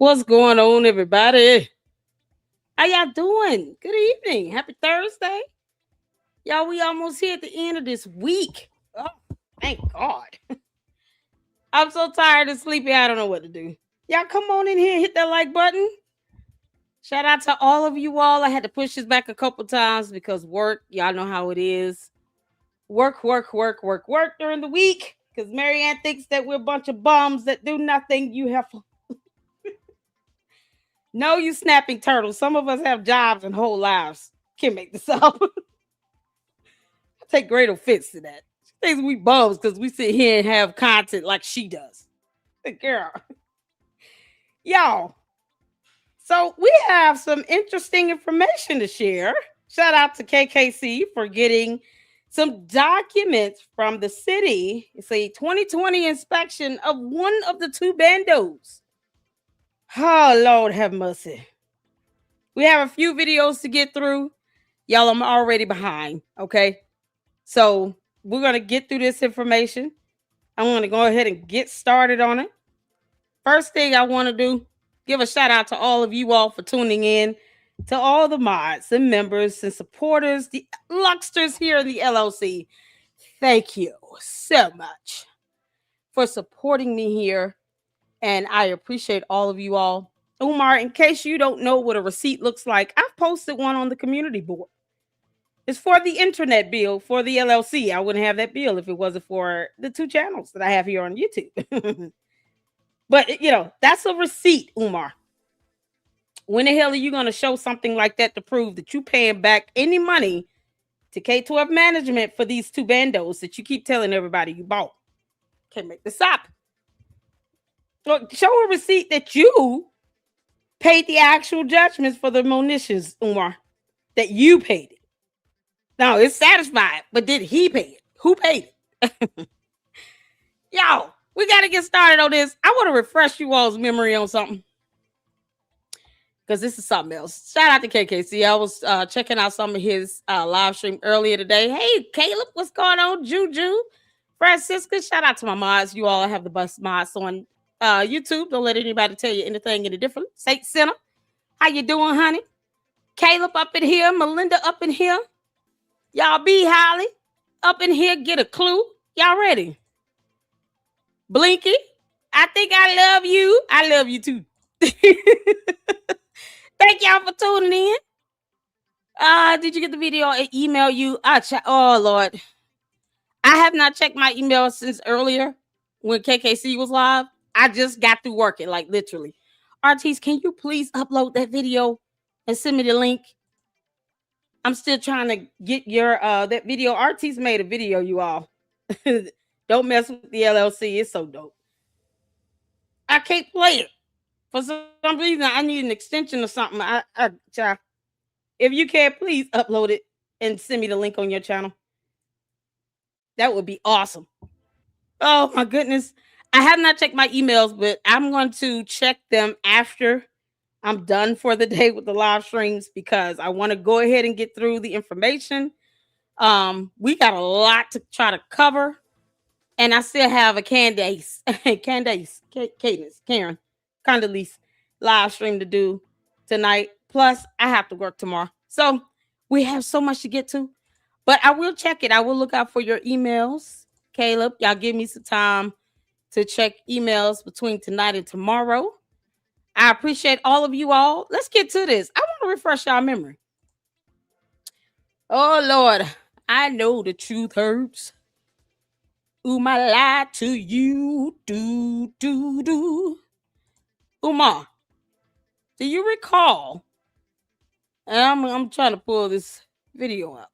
What's going on, everybody? How y'all doing? Good evening. Happy Thursday. Y'all, we almost here at the end of this week. Oh, thank God. I'm so tired and sleepy, I don't know what to do. Y'all come on in here and hit that like button. Shout out to all of you all. I had to push this back a couple times because work, y'all know how it is. Work during the week. Because Marianne thinks that we're a bunch of bums that do nothing. You have no, you snapping turtles. Some of us have jobs and whole lives. Can't make this up. I take great offense to that. She thinks we bums because we sit here and have content like she does. Girl. Y'all. So we have some interesting information to share. Shout out to KKC for getting some documents from the city. It's a 2020 inspection of one of the two bandos. Oh, Lord have mercy. We have a few videos to get through. Y'all, I'm already behind, okay? So we're going to get through this information. I'm going to go ahead and get started on it. First thing I want to do, give a shout out to all of you all for tuning in, to all the mods and members and supporters, the Luxters here in the LLC. Thank you so much for supporting me here. And I appreciate all of you all. Umar, in case you don't know what a receipt looks like, I've posted one on the community board. It's for the internet bill for the LLC. I wouldn't have that bill if it wasn't for the two channels that I have here on YouTube. But, you know, that's a receipt, Umar. When the hell are you going to show something like that to prove that you paying back any money to K-12 management for these two bandos that you keep telling everybody you bought? Can't make this up. Look, show a receipt that you paid the actual judgments for the munitions, Umar, that you paid it. Now, it's satisfied, but did he pay it? Who paid it? Y'all, we got to get started on this. I want to refresh you all's memory on something. Because this is something else. Shout out to KKC. I was checking out some of his live stream earlier today. Hey, Caleb, what's going on? Juju, Francisca, shout out to my mods. You all have the best mods on YouTube. Don't let anybody tell you anything any different. Saint Center, how you doing, honey? Caleb up in here. Melinda up in here. Y'all be Holly up in here. Get a clue. Y'all ready? Blinky, I think I love you. I love you too. Thank y'all for tuning in. Did you get the video? I email you. Oh Lord, I have not checked my email since earlier when KKC was live. I just got through working, like literally. Artis, can you please upload that video and send me the link? I'm still trying to get your that video. Artis made a video, you all. Don't mess with the LLC. It's so dope. I can't play it. For some reason, I need an extension or something. If you can, please upload it and send me the link on your channel. That would be awesome. Oh my goodness. I have not checked my emails, but I'm going to check them after I'm done for the day with the live streams because I want to go ahead and get through the information. We got a lot to try to cover. And I still have a Candace, Karen, Condoleezza live stream to do tonight. Plus, I have to work tomorrow. So we have so much to get to. But I will check it. I will look out for your emails. Caleb, y'all give me some time to check emails between tonight and tomorrow. I appreciate all of you all. Let's get to this. I want to refresh y'all memory. Oh, Lord. I know the truth hurts. Umar lied to you. Umar, do you recall? And I'm trying to pull this video up.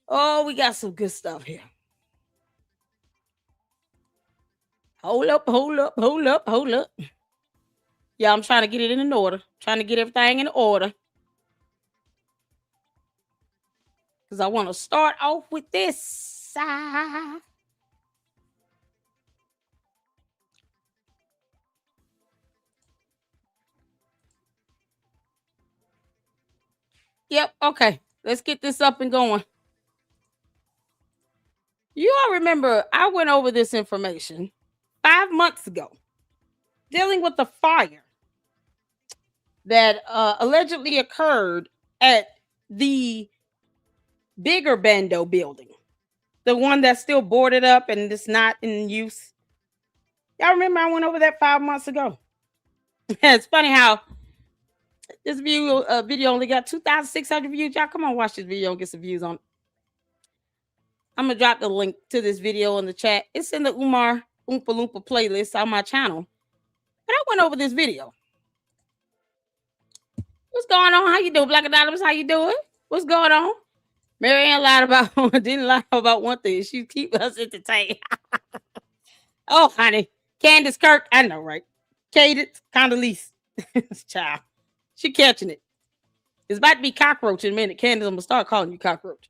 Oh, we got some good stuff here. Hold up. Yeah, I'm trying to get it in order. Trying to get everything in order. Because I want to start off with this. Yep, okay. Let's get this up and going. You all remember I went over this information 5 months ago, dealing with the fire that allegedly occurred at the bigger Bando building, the one that's still boarded up and it's not in use. Y'all remember I went over that 5 months ago. It's funny how this video only got 2,600 views. Y'all come on, watch this video and get some views on it. I'm gonna drop the link to this video in the chat. It's in the Umar Oompa Loompa playlist on my channel. But I went over this video. What's going on? How you doing, Black Anonymous? How you doing? What's going on? Marianne didn't lie about one thing. She keep us entertained. Oh, honey. Candace Kirk. I know, right? Cadence, Condoleezza. Child. She catching it. It's about to be cockroach in a minute. Candace, I'm going to start calling you cockroach.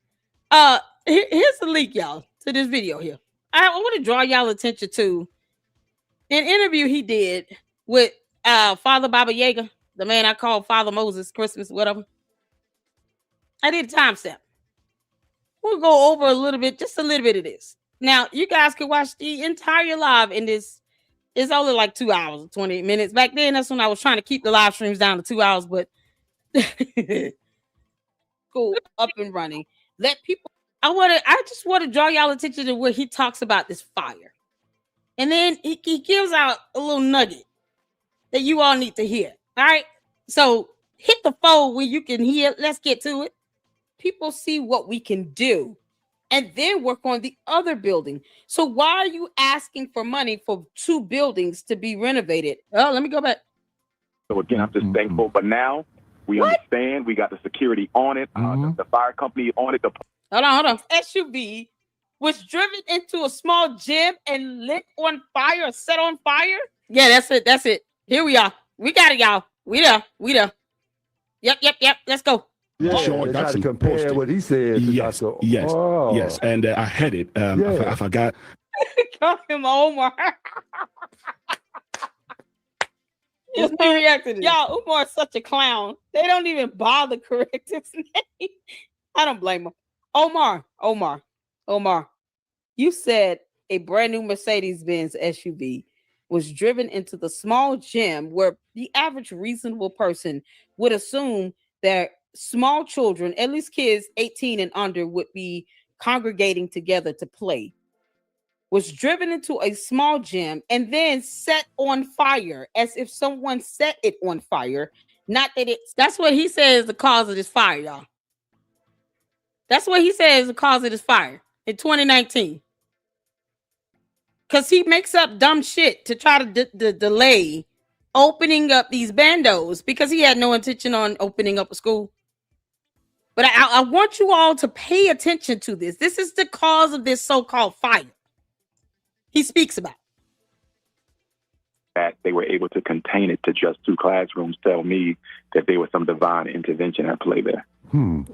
Here's the link, y'all, to this video here. I want to draw y'all attention to an interview he did with Father Baba Yaga, the man I call Father Moses, Christmas, whatever. I did a timestamp. We'll go over just a little bit of this. Now, you guys can watch the entire live in this. It's only like 2 hours and 28 minutes. Back then, that's when I was trying to keep the live streams down to 2 hours, but cool, up and running. Let people. I just want to draw y'all attention to where he talks about this fire. And then he gives out a little nugget that you all need to hear. All right. So hit the phone where you can hear. Let's get to it. People see what we can do and then work on the other building. So why are you asking for money for 2 buildings to be renovated? Oh, let me go back. So again, I'm just thankful. But now we understand. We got the security on it, the fire company on it. Hold on. SUV was driven into a small gym and lit on fire, set on fire. Yeah, that's it. Here we are. We got it, y'all. We there. Yep. Let's go. Yeah, sure, that's to compare what he said. Yes. And I had it. I forgot. Call him Omar. Just reacted. Y'all, Umar is such a clown. They don't even bother correct his name. I don't blame him. Omar, you said a brand new Mercedes-Benz SUV was driven into the small gym where the average reasonable person would assume that small children, at least kids 18 and under, would be congregating together to play. Was driven into a small gym and then set on fire as if someone set it on fire. Not that that's what he says the cause of this fire, y'all. That's what he says the cause of this fire in 2019. Because he makes up dumb shit to try to delay opening up these bandos because he had no intention on opening up a school. But I want you all to pay attention to this. This is the cause of this so-called fire he speaks about. That they were able to contain it to just 2 classrooms tell me that there was some divine intervention at play there.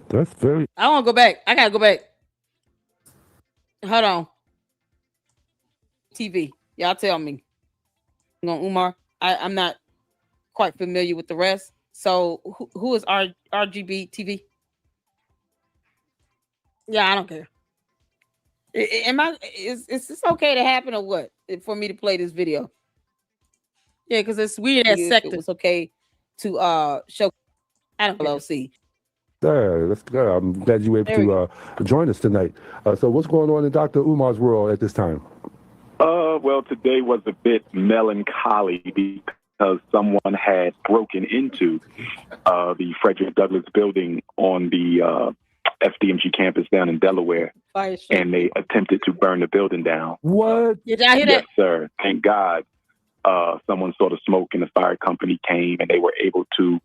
That's very. I want to go back. I gotta go back. Hold on. TV. Y'all tell me. Umar. I'm not quite familiar with the rest. So who is RGB TV? Yeah, I don't care. Is this okay to happen or what? For me to play this video? Yeah, because it's weird as sector. It's okay to show. I don't know. See. There, let's go. I'm glad you were able to join us tonight. So what's going on in Dr. Umar's world at this time? Well, today was a bit melancholy because someone had broken into the Frederick Douglass building on the FDMG campus down in Delaware, and they attempted to burn the building down. What? Did I hear that? Yes, sir. Thank God someone saw the smoke and the fire company came and they were able to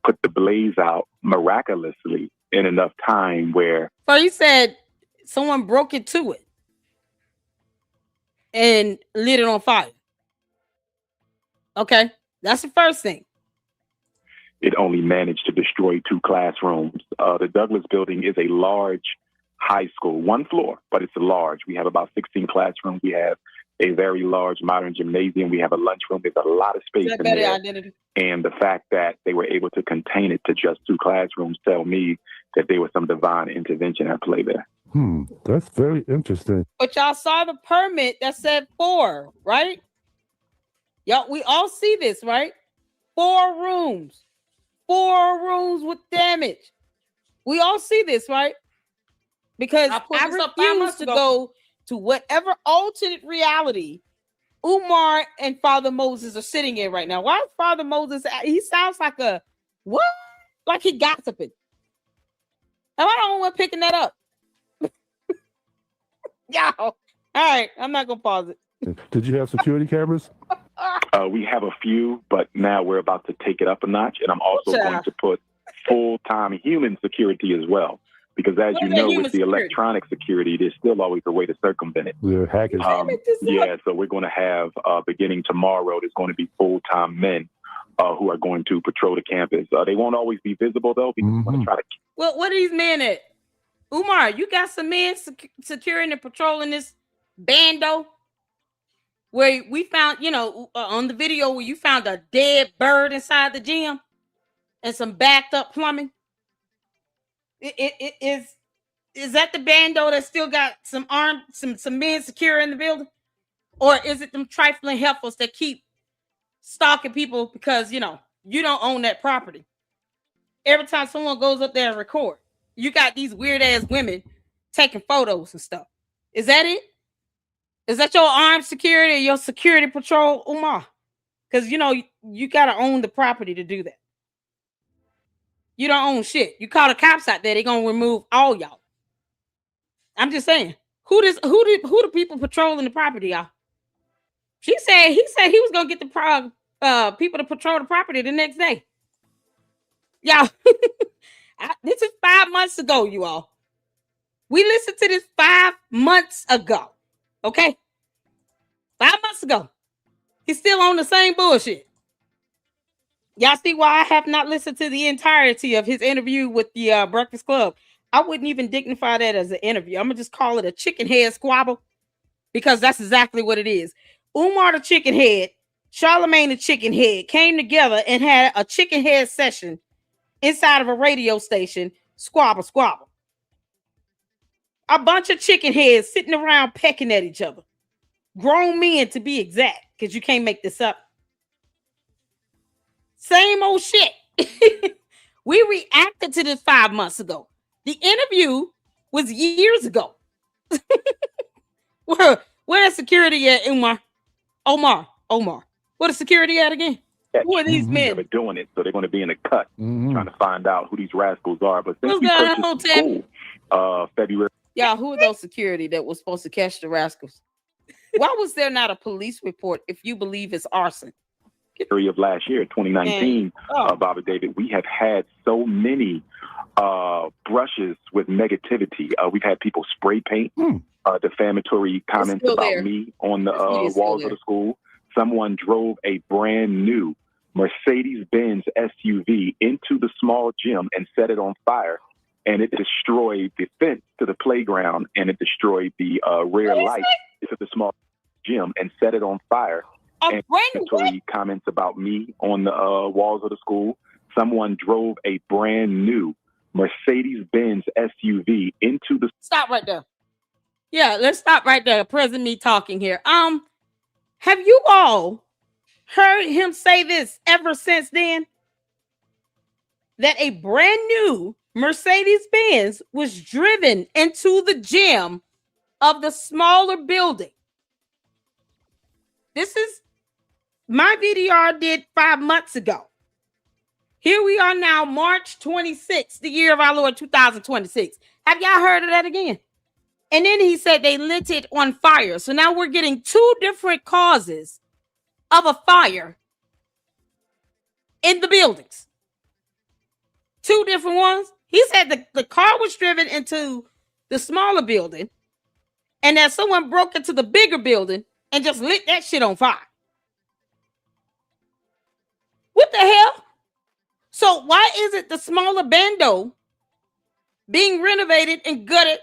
put the blaze out miraculously in enough time where... So you said someone broke into it and lit it on fire. Okay, that's the first thing. It only managed to destroy 2 classrooms. The Douglass building is a large high school, 1 floor, but it's large. We have about 16 classrooms. We have a very large modern gymnasium. We have a lunchroom. There's a lot of space in there. Identity? And the fact that they were able to contain it to just 2 classrooms tell me that there was some divine intervention at play there. That's very interesting. But y'all saw the permit that said 4, right? Y'all, we all see this, right? 4 rooms. 4 rooms with damage. We all see this, right? Because I refuse to go to whatever alternate reality Umar and Father Moses are sitting in right now. Why is Father Moses? He sounds like a what? Like he gossiping. Am I the only one picking that up? Yo, all right, I'm not gonna pause it. Did you have security cameras? We have a few, but now we're about to take it up a notch, and I'm also going to put full-time human security as well. Because as you know, with the electronic security, there's still always a way to circumvent it. We're hackers. Yeah, so we're going to have, beginning tomorrow, there's going to be full-time men who are going to patrol the campus. They won't always be visible, though, because we want to try to... Well, what are these men at? Umar, you got some men securing and patrolling this bando? Where we found, on the video where you found a dead bird inside the gym and some backed up plumbing. Is that the bando that still got some men secure in the building? Or is it them trifling heifers that keep stalking people because, you don't own that property? Every time someone goes up there and record, you got these weird ass women taking photos and stuff. Is that it? Is that your armed security or your security patrol, Umar? Because, you got to own the property to do that. You don't own shit. You call the cops out there, they're going to remove all y'all. I'm just saying. Who the people patrolling the property, y'all? He said he was going to get the people to patrol the property the next day. Y'all, this is 5 months ago, you all. We listened to this 5 months ago. Okay? 5 months ago. He's still on the same bullshit. Y'all see why I have not listened to the entirety of his interview with the Breakfast Club. I wouldn't even dignify that as an interview. I'm going to just call it a chicken head squabble because that's exactly what it is. Umar the chicken head, Charlemagne the chicken head came together and had a chicken head session inside of a radio station. Squabble. A bunch of chicken heads sitting around pecking at each other. Grown men, to be exact, because you can't make this up. Same old shit. We reacted to this 5 months ago. The interview was years ago. Where is security at, Umar? Omar. What is security at again? Who are these men? They're doing it, so they're going to be in a cut, trying to find out who these rascals are. But since we purchased the school, February. Yeah, who are those security that was supposed to catch the rascals? Why was there not a police report if you believe it's arson? Of last year, 2019, Bobby David, we have had so many brushes with negativity. We've had people spray paint defamatory comments about me on the walls of the school. Someone drove a brand new Mercedes-Benz SUV into the small gym and set it on fire, and it destroyed the fence to the playground, and it destroyed the rear light to the small gym and set it on fire. And comments about me on the walls of the school. Someone drove a brand new Mercedes-Benz SUV into the... Stop right there. Yeah, let's stop right there. President me talking here. Have you all heard him say this ever since then? That a brand new Mercedes-Benz was driven into the gym of the smaller building. This is my VDR did 5 months ago. Here we are now, March 26th, the year of our Lord 2026. Have y'all heard of that again? And then he said they lit it on fire. So now we're getting 2 different causes of a fire in the buildings. 2 different ones. He said the car was driven into the smaller building and that someone broke into the bigger building and just lit that shit on fire. What the hell? So why is it the smaller bando being renovated and gutted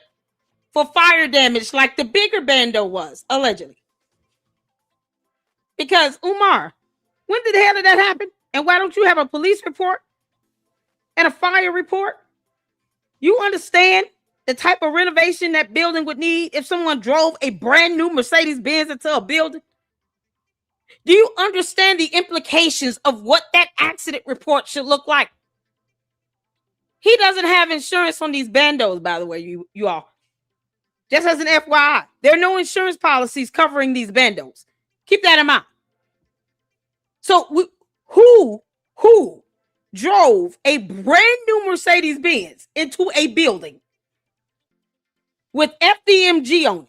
for fire damage like the bigger bando was, allegedly? Because, Umar, when the hell did that happen? And why don't you have a police report and a fire report? You understand the type of renovation that building would need if someone drove a brand new Mercedes-Benz into a building? Do you understand the implications of what that accident report should look like? He doesn't have insurance on these bandos, by the way, you all. Just as an FYI, there are no insurance policies covering these bandos. Keep that in mind. So who drove a brand new Mercedes-Benz into a building with FDMG on it?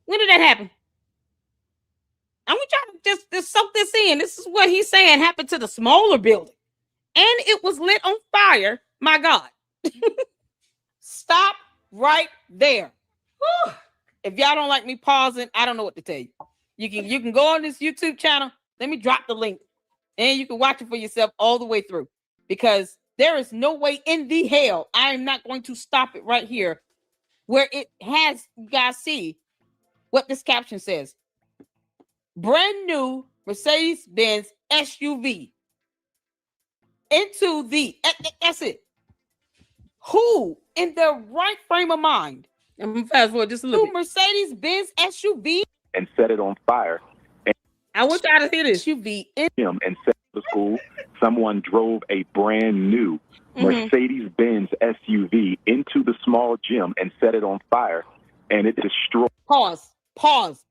When did that happen? I want y'all to just soak this in. This is what he's saying happened to the smaller building. And it was lit on fire. My God. Stop right there. Whew. If y'all don't like me pausing, I don't know what to tell you. You can go on this YouTube channel. Let me drop the link. And you can watch it for yourself all the way through. Because there is no way in the hell I am not going to stop it right here where it has, you guys see what this caption says. Brand new Mercedes-Benz SUV into the, that's it. Who in their right frame of mind, I'm going to fast forward just a little bit, Mercedes-Benz SUV and set it on fire. I want y'all to hear this. SUV in him and set the school. Someone drove a brand new Mercedes-Benz SUV into the small gym and set it on fire, and it destroyed. Pause.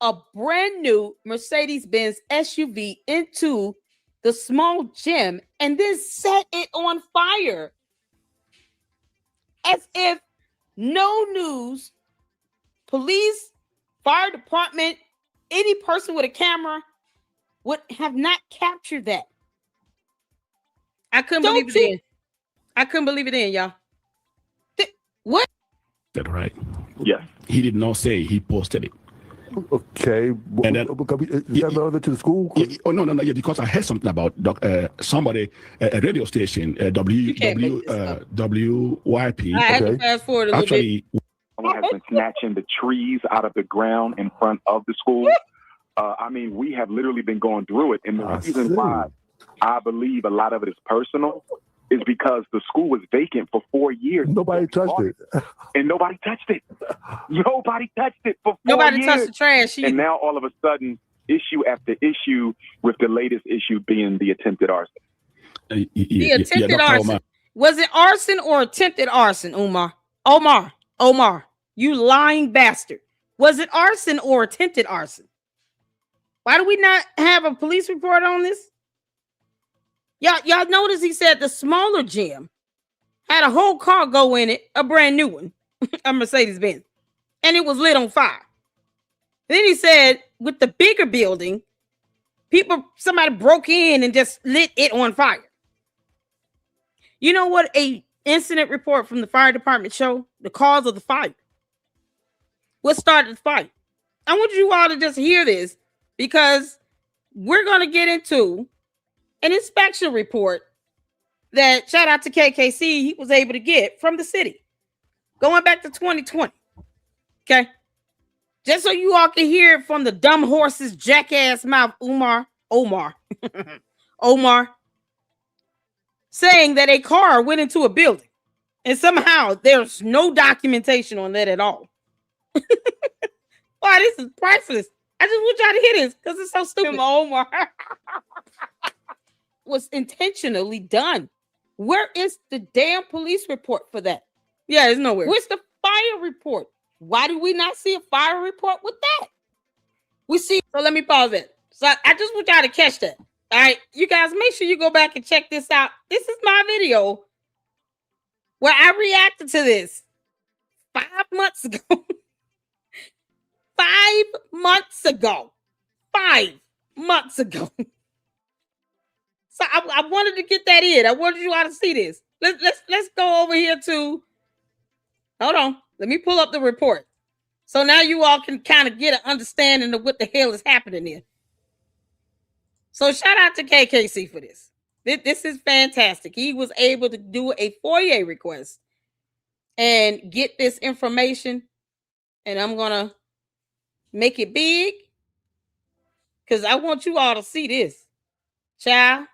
A brand new Mercedes-Benz SUV into the small gym and then set it on fire. As if no news, police, fire department, any person with a camera would have not captured that. I couldn't believe it then. I couldn't believe it then, y'all. What? That right? Yes. He did not say he posted it. Okay. And then, is that relevant to the school? No. Yeah, because I heard something about somebody, a radio station, WYP. I had to fast forward a little bit. Has been snatching the trees out of the ground in front of the school. I mean, we have literally been going through it. And the reason why I believe a lot of it is personal is because the school was vacant for 4 years. Nobody touched it. And nobody touched it. Nobody touched it for 4 years. Nobody touched the trash either. And now all of a sudden, issue after issue, with the latest issue being the attempted arson. The attempted arson. Omar. Was it arson or attempted arson, Umar? Omar, you lying bastard. Was it arson or attempted arson? Why do we not have a police report on this? Y'all notice he said the smaller gym had a whole car go in it, a brand new one, a Mercedes-Benz, and it was lit on fire. Then he said with the bigger building, somebody broke in and just lit it on fire. You know what a incident report from the fire department show? The cause of the fire. What started the fire? I want you all to just hear this because we're going to get into an inspection report that, shout out to KKC, he was able to get from the city going back to 2020. Okay. Just so you all can hear it from the dumb horse's jackass mouth, Omar, saying that a car went into a building and somehow there's no documentation on that at all. Wow, this is priceless. I just want y'all to hear this because it's so stupid. Omar was intentionally done. Where is the damn police report for that? Yeah, it's nowhere. Where's the fire report? Why do we not see a fire report with that? We see. So let me pause it. So I just want y'all to catch that. All right, you guys, make sure you go back and check this out. This is my video where I reacted to this 5 months ago. 5 months ago. 5 months ago. So I wanted to get that in. I wanted you all to see this. Let's go over here to. Hold on. Let me pull up the report. So now you all can kind of get an understanding of what the hell is happening here. So shout out to KKC for this. This is fantastic. He was able to do a FOIA request and get this information. And I'm going to make it big because I want you all to see this. Child.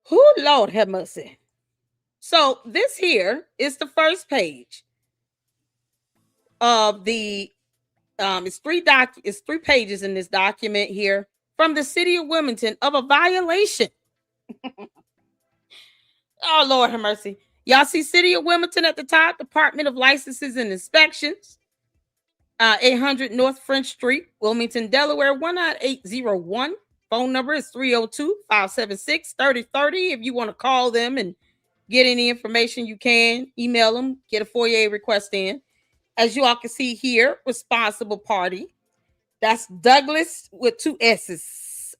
Who, Lord have mercy. So this here is the first page of the it's three pages in this document here from the city of Wilmington of a violation Oh, Lord have mercy. Y'all see City of Wilmington at the top, Department of Licenses and Inspections, 800 North French Street, Wilmington, Delaware, 19801. Phone number is 302-576-3030. If you want to call them and get any information, you can email them, get a FOIA request in. As you all can see here, responsible party. That's Douglas with 2 S's.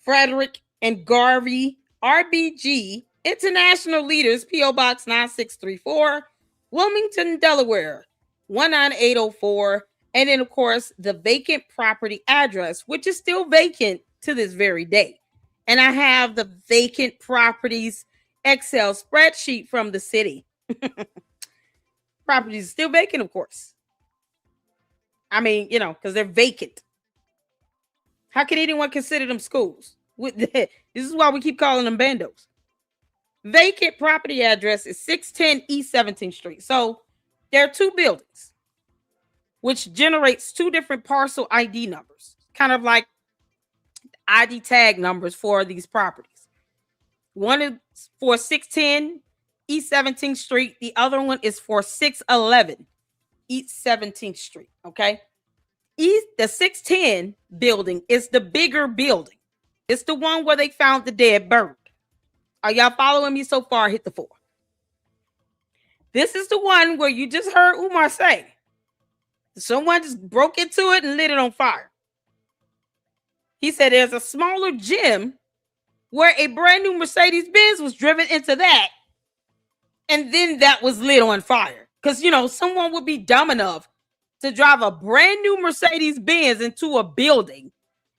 Frederick and Garvey, RBG, International Leaders, P.O. Box 9634, Wilmington, Delaware, 19804. And then, of course, the vacant property address, which is still vacant to this very day. And I have the vacant properties Excel spreadsheet from the city. Properties still vacant, of course. I mean, because they're vacant. How can anyone consider them schools? This is why we keep calling them bandos. Vacant property address is 610 East 17th Street. So there are 2 buildings, which generates 2 different parcel ID numbers, kind of like ID tag numbers for these properties. One is for 610 East 17th Street. The other one is for 611 East 17th Street. Okay. The 610 building is the bigger building. It's the one where they found the dead bird. Are y'all following me so far? Hit the 4. This is the one where you just heard Umar say someone just broke into it and lit it on fire. He said there's a smaller gym where a brand new Mercedes-Benz was driven into that, and then that was lit on fire. Because, someone would be dumb enough to drive a brand new Mercedes-Benz into a building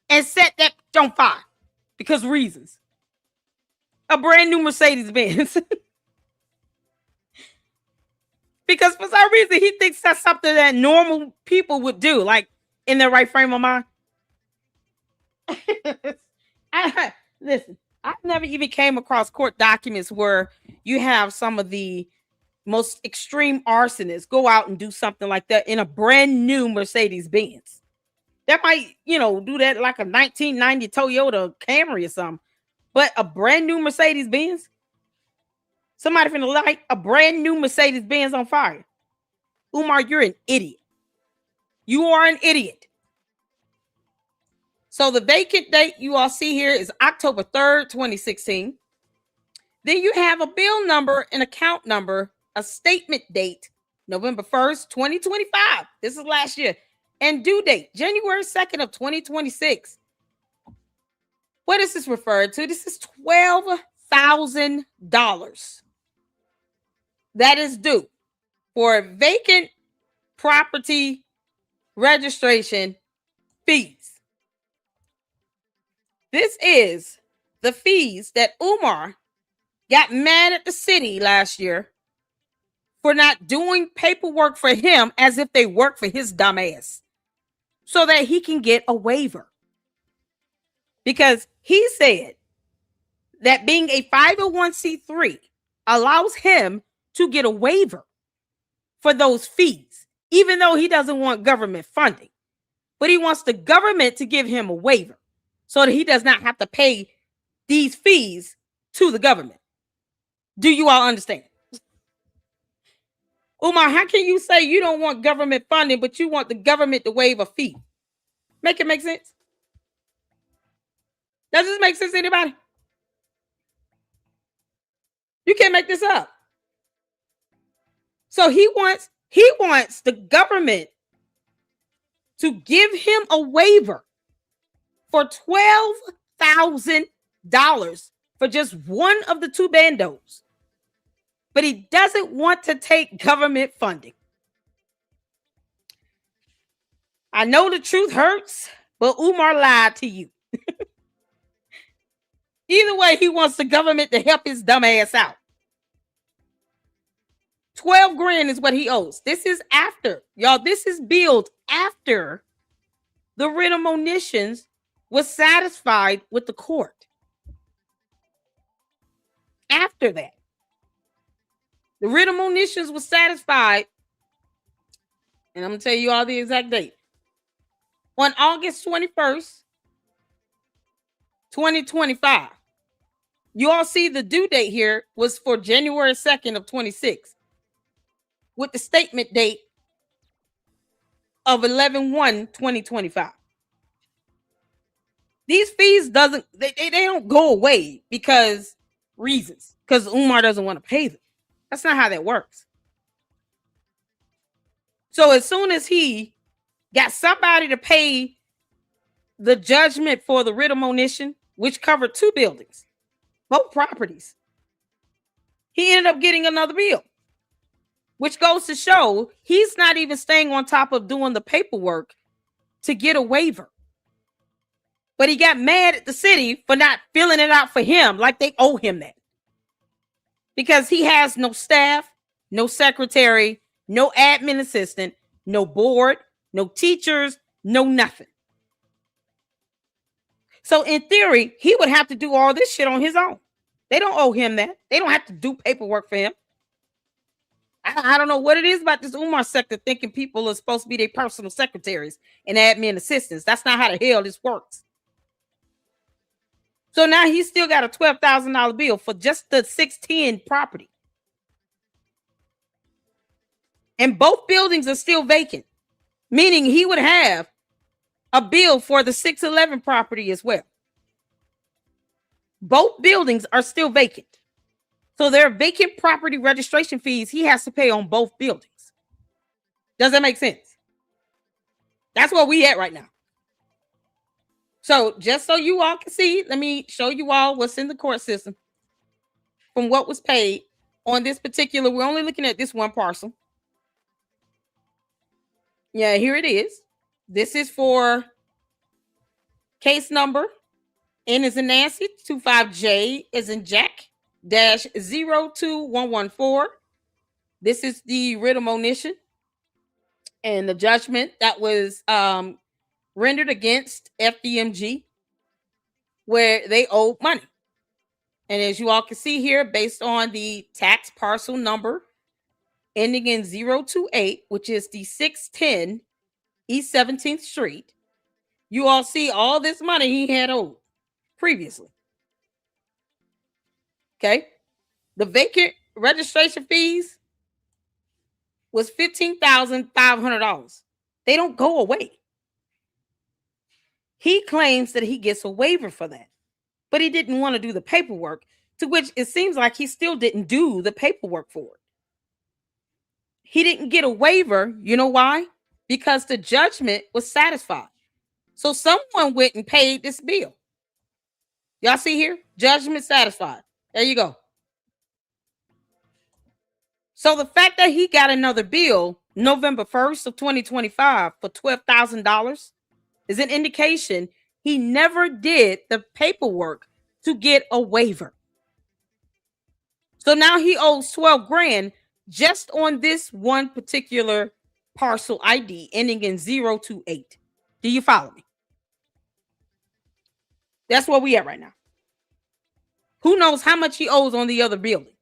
and set that on fire because reasons. A brand new Mercedes-Benz. Because for some reason, he thinks that's something that normal people would do, like in their right frame of mind. Listen, I've never even came across court documents where you have some of the most extreme arsonists go out and do something like that in a brand new Mercedes-Benz. That might, do that like a 1990 Toyota Camry or something. But a brand new Mercedes-Benz? Somebody finna light a brand new Mercedes-Benz on fire. Umar, you're an idiot. You are an idiot. So the vacant date you all see here is October 3rd, 2016. Then you have a bill number, an account number, a statement date, November 1st, 2025. This is last year. And due date, January 2nd of 2026. What is this referred to? This is $12,000. That is due for vacant property registration fees. This is the fees that Umar got mad at the city last year for not doing paperwork for him as if they work for his dumb ass so that he can get a waiver. Because he said that being a 501c3 allows him to get a waiver for those fees, even though he doesn't want government funding. But he wants the government to give him a waiver so that he does not have to pay these fees to the government. Do you all understand? Umar, how can you say you don't want government funding, but you want the government to waive a fee? Make it make sense? Does this make sense to anybody? You can't make this up. So he wants the government to give him a waiver for $12,000 for just one of the 2 bandos. But he doesn't want to take government funding. I know the truth hurts, but Umar lied to you. Either way, he wants the government to help his dumb ass out. 12 grand is what he owes. This is after, y'all, this is billed after the writ of monitions was satisfied with the court. After that, the writ of monitions was satisfied, and I'm going to tell you all the exact date. On August 21st, 2025. You all see the due date here was for January 2nd of 26, with the statement date of 11/1/2025. These fees they don't go away because Umar doesn't want to pay them. That's not how that works. So as soon as he got somebody to pay the judgment for the writ of monition, which covered 2 buildings, both properties, he ended up getting another bill, which goes to show he's not even staying on top of doing the paperwork to get a waiver. But he got mad at the city for not filling it out for him like they owe him that. Because he has no staff, no secretary, no admin assistant, no board, no teachers, no nothing. So in theory, he would have to do all this shit on his own. They don't owe him that. They don't have to do paperwork for him. I don't know what it is about this Umar sector thinking people are supposed to be their personal secretaries and admin assistants. That's not how the hell this works. So now he's still got a $12,000 bill for just the 610 property. And both buildings are still vacant, meaning he would have a bill for the 611 property as well. Both buildings are still vacant. So there are vacant property registration fees he has to pay on both buildings. Does that make sense? That's where we at right now. So just so you all can see, let me show you all what's in the court system from what was paid on this particular. We're only looking at this one parcel. Yeah, here it is. This is for case number N as in Nancy, 25J as in Jack, -02114. This is the writ of monition and the judgment that was rendered against FDMG, where they owed money. And as you all can see here, based on the tax parcel number ending in 028, which is the 610 East 17th Street, you all see all this money he had owed previously. Okay. The vacant registration fees was $15,500. They don't go away. He claims that he gets a waiver for that, but he didn't want to do the paperwork, to which it seems like he still didn't do the paperwork for it. He didn't get a waiver. You know why? Because the judgment was satisfied. So someone went and paid this bill. Y'all see here? Judgment satisfied. There you go. So the fact that he got another bill November 1st of 2025 for $12,000 is an indication he never did the paperwork to get a waiver. So now he owes 12 grand just on this one particular parcel ID ending in 028. Do you follow me? That's where we at right now. Who knows how much he owes on the other building?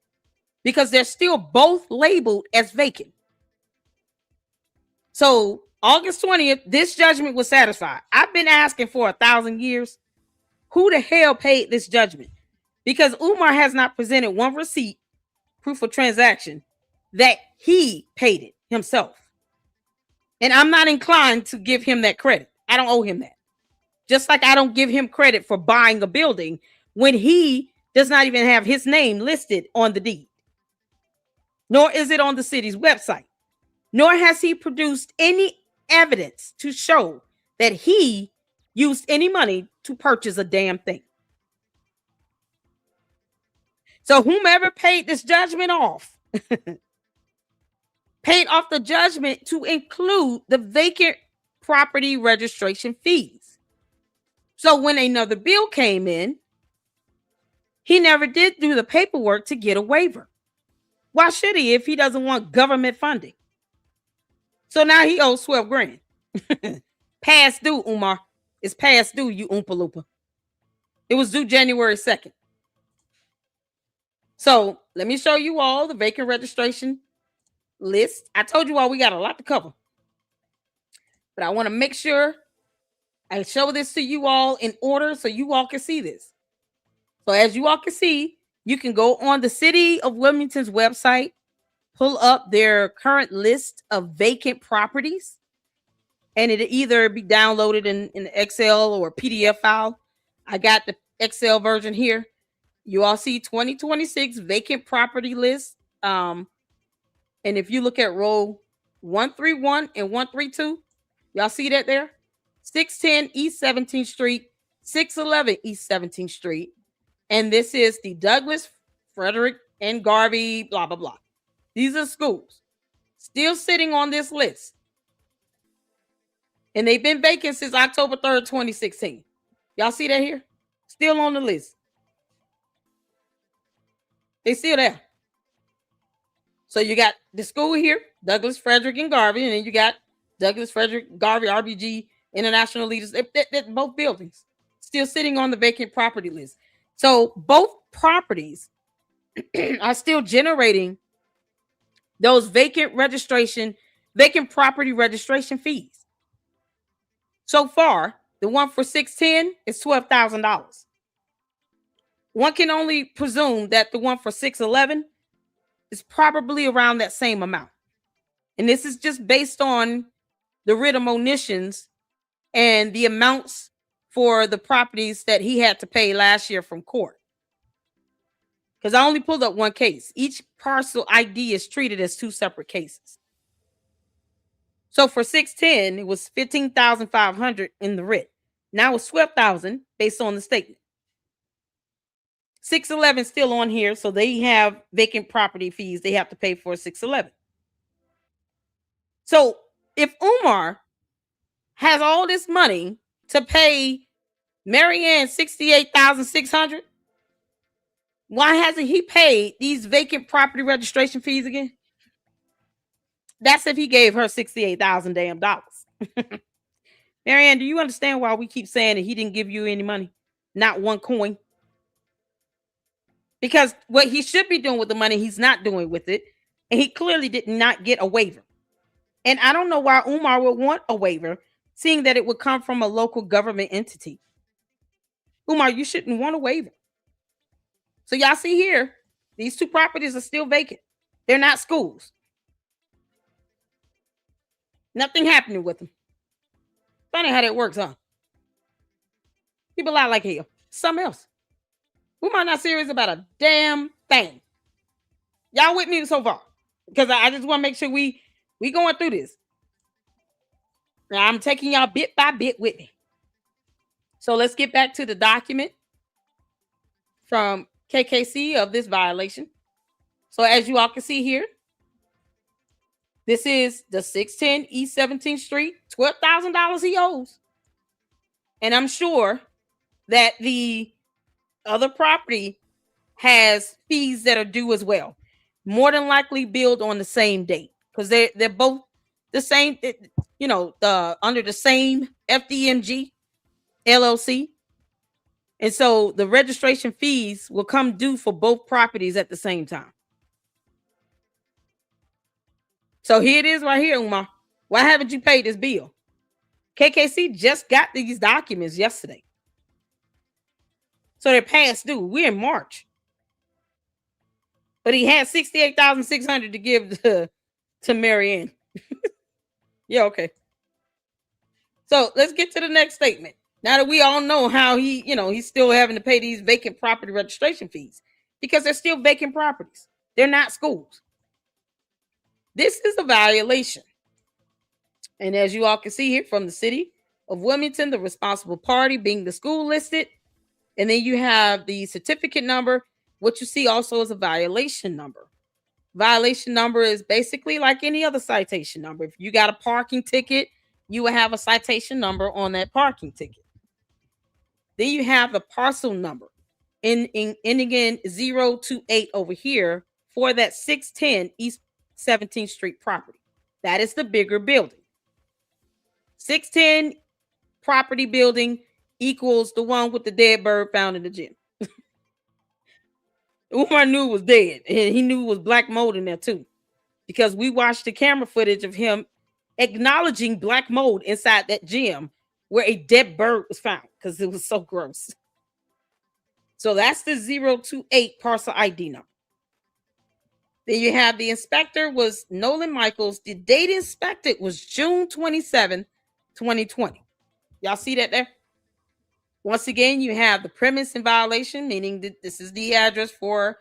Because they're still both labeled as vacant. So August 20th, this judgment was satisfied. I've been asking for 1,000 years. Who the hell paid this judgment? Because Umar has not presented one receipt, proof of transaction, that he paid it himself. And I'm not inclined to give him that credit. I don't owe him that. Just like I don't give him credit for buying a building when he does not even have his name listed on the deed. Nor is it on the city's website. Nor has he produced any evidence to show that he used any money to purchase a damn thing. So whomever paid this judgment off, paid off the judgment to include the vacant property registration fees. So when another bill came in, he never did do the paperwork to get a waiver. Why should he if he doesn't want government funding? So now he owes 12 grand. Past due, Umar. It's past due, you Oompa Loompa. It was due January 2nd. So let me show you all the vacant registration list. I told you all we got a lot to cover. But I want to make sure I show this to you all in order so you all can see this. So as you all can see, you can go on the City of Wilmington's website, pull up their current list of vacant properties, and it'll either be downloaded in Excel or PDF file. I got the Excel version here. You all see 2026 vacant property list. And if you look at row 131 and 132, y'all see that there? 610 East 17th Street, 611 East 17th Street. And this is the Douglas, Frederick, and Garvey, blah, blah, blah. These are schools still sitting on this list. And they've been vacant since October 3rd, 2016. Y'all see that here? Still on the list. They still there. So you got the school here, Douglas, Frederick, and Garvey, and then you got Douglas, Frederick, Garvey, RBG, International Leaders. They're both buildings still sitting on the vacant property list. So both properties are still generating those vacant property registration fees. So far, the one for 610 is $12,000. One can only presume that the one for 611 is probably around that same amount. And this is just based on the writ of monitions and the amounts for the properties that he had to pay last year from court. Because I only pulled up one case. Each parcel ID is treated as two separate cases. So for 610, it was $15,500 in the writ. Now it's $12,000 based on the statement. 611 still on here, so they have vacant property fees they have to pay for 611. So if Umar has all this money to pay Marianne $68,600, why hasn't he paid these vacant property registration fees again? That's if he gave her $68,000 damn dollars. Marianne, do you understand why we keep saying that he didn't give you any money? Not one coin. Because what he should be doing with the money, he's not doing with it. And he clearly did not get a waiver. And I don't know why Umar would want a waiver, seeing that it would come from a local government entity. Umar, you shouldn't want a waiver. So y'all see here, these two properties are still vacant. They're not schools. Nothing happening with them. Funny how that works, huh? People lie like hell. Something else. Umar not serious about a damn thing. Y'all with me so far? Because I just want to make sure we going through this. Now I'm taking y'all bit by bit with me. So let's get back to the document from KKC of this violation. So as you all can see here, this is the 610 East 17th Street, $12,000 he owes. And I'm sure that the other property has fees that are due as well. More than likely billed on the same date because they're both the same, under the same FDMG LLC. And so the registration fees will come due for both properties at the same time. So here it is right here, Umar. Why haven't you paid this bill? KKC just got these documents yesterday. So they're past due. We're in March. But he had $68,600 to give to Marianne. Yeah, okay. So let's get to the next statement. Now that we all know how he's still having to pay these vacant property registration fees because they're still vacant properties. They're not schools. This is a violation. And as you all can see here from the City of Wilmington, the responsible party being the school listed. And then you have the certificate number. What you see also is a violation number. Violation number is basically like any other citation number. If you got a parking ticket, you will have a citation number on that parking ticket. Then you have the parcel number ending in 028 over here for that 610 East 17th Street property. That is the bigger building. 610 property building equals the one with the dead bird found in the gym. Umar knew it was dead, and he knew it was black mold in there too, because we watched the camera footage of him acknowledging black mold inside that gym where a dead bird was found because it was so gross. So that's the 028 parcel ID number. Then you have the inspector was Nolan Michaels. The date inspected was June 27, 2020. Y'all see that there? Once again, you have the premise in violation, meaning that this is the address for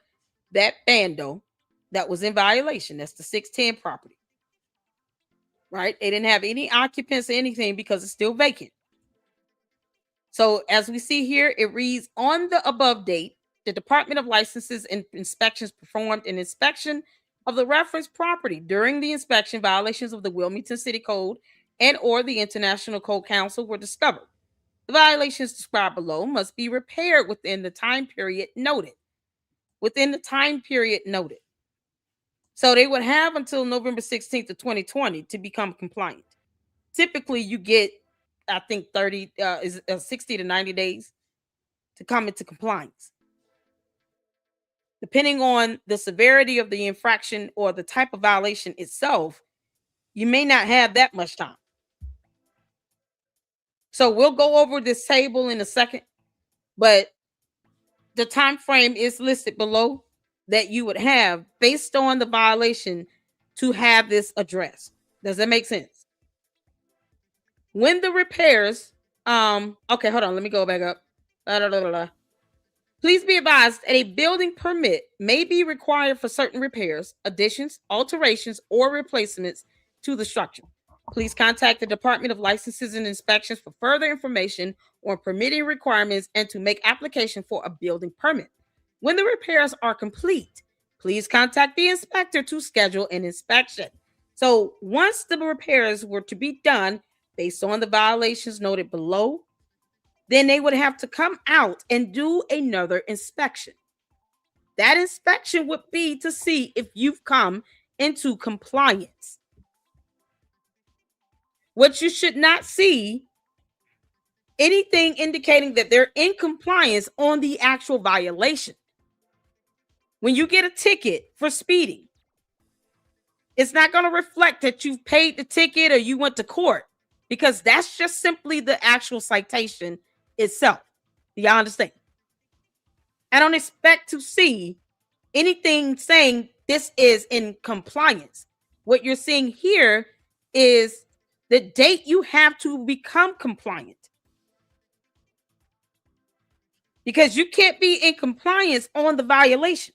that bando that was in violation. That's the 610 property. Right? They didn't have any occupants or anything because it's still vacant. So as we see here, it reads on the above date, the Department of Licenses and Inspections performed an inspection of the reference property. During the inspection, violations of the Wilmington City Code and or the International Code Council were discovered. The violations described below must be repaired within the time period noted. Within the time period noted. So they would have until November 16th of 2020 to become compliant. Typically, you get, I think, 60 to 90 days to come into compliance. Depending on the severity of the infraction or the type of violation itself, you may not have that much time. So we'll go over this table in a second, but the time frame is listed below that you would have based on the violation to have this addressed. Does that make sense? When the repairs, okay, hold on, let me go back up. Please be advised that a building permit may be required for certain repairs, additions, alterations, or replacements to the structure. Please contact the Department of Licenses and Inspections for further information on permitting requirements and to make application for a building permit. When the repairs are complete, please contact the inspector to schedule an inspection. So once the repairs were to be done based on the violations noted below, then they would have to come out and do another inspection. That inspection would be to see if you've come into compliance. What you should not see, anything indicating that they're in compliance on the actual violation. When you get a ticket for speeding, it's not going to reflect that you've paid the ticket or you went to court, because that's just simply the actual citation itself. Do y'all understand? I don't expect to see anything saying this is in compliance. What you're seeing here is the date you have to become compliant. Because you can't be in compliance on the violation.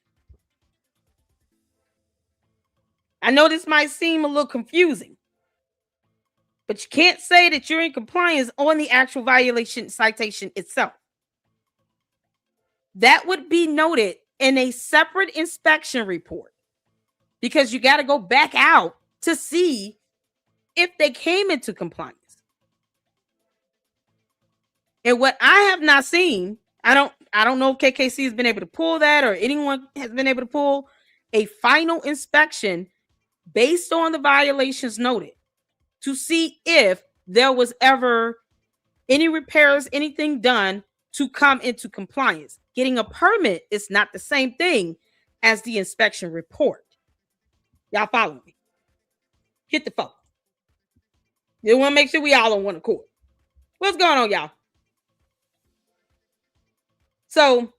I know this might seem a little confusing, but you can't say that you're in compliance on the actual violation citation itself. That would be noted in a separate inspection report, because you got to go back out to see if they came into compliance. And what I have not seen, I don't know if KKC has been able to pull that or anyone has been able to pull a final inspection based on the violations noted to see if there was ever any repairs, anything done to come into compliance. Getting a permit is not the same thing as the inspection report. Y'all follow me? Hit the phone. You want to make sure we all on one accord. What's going on, y'all? So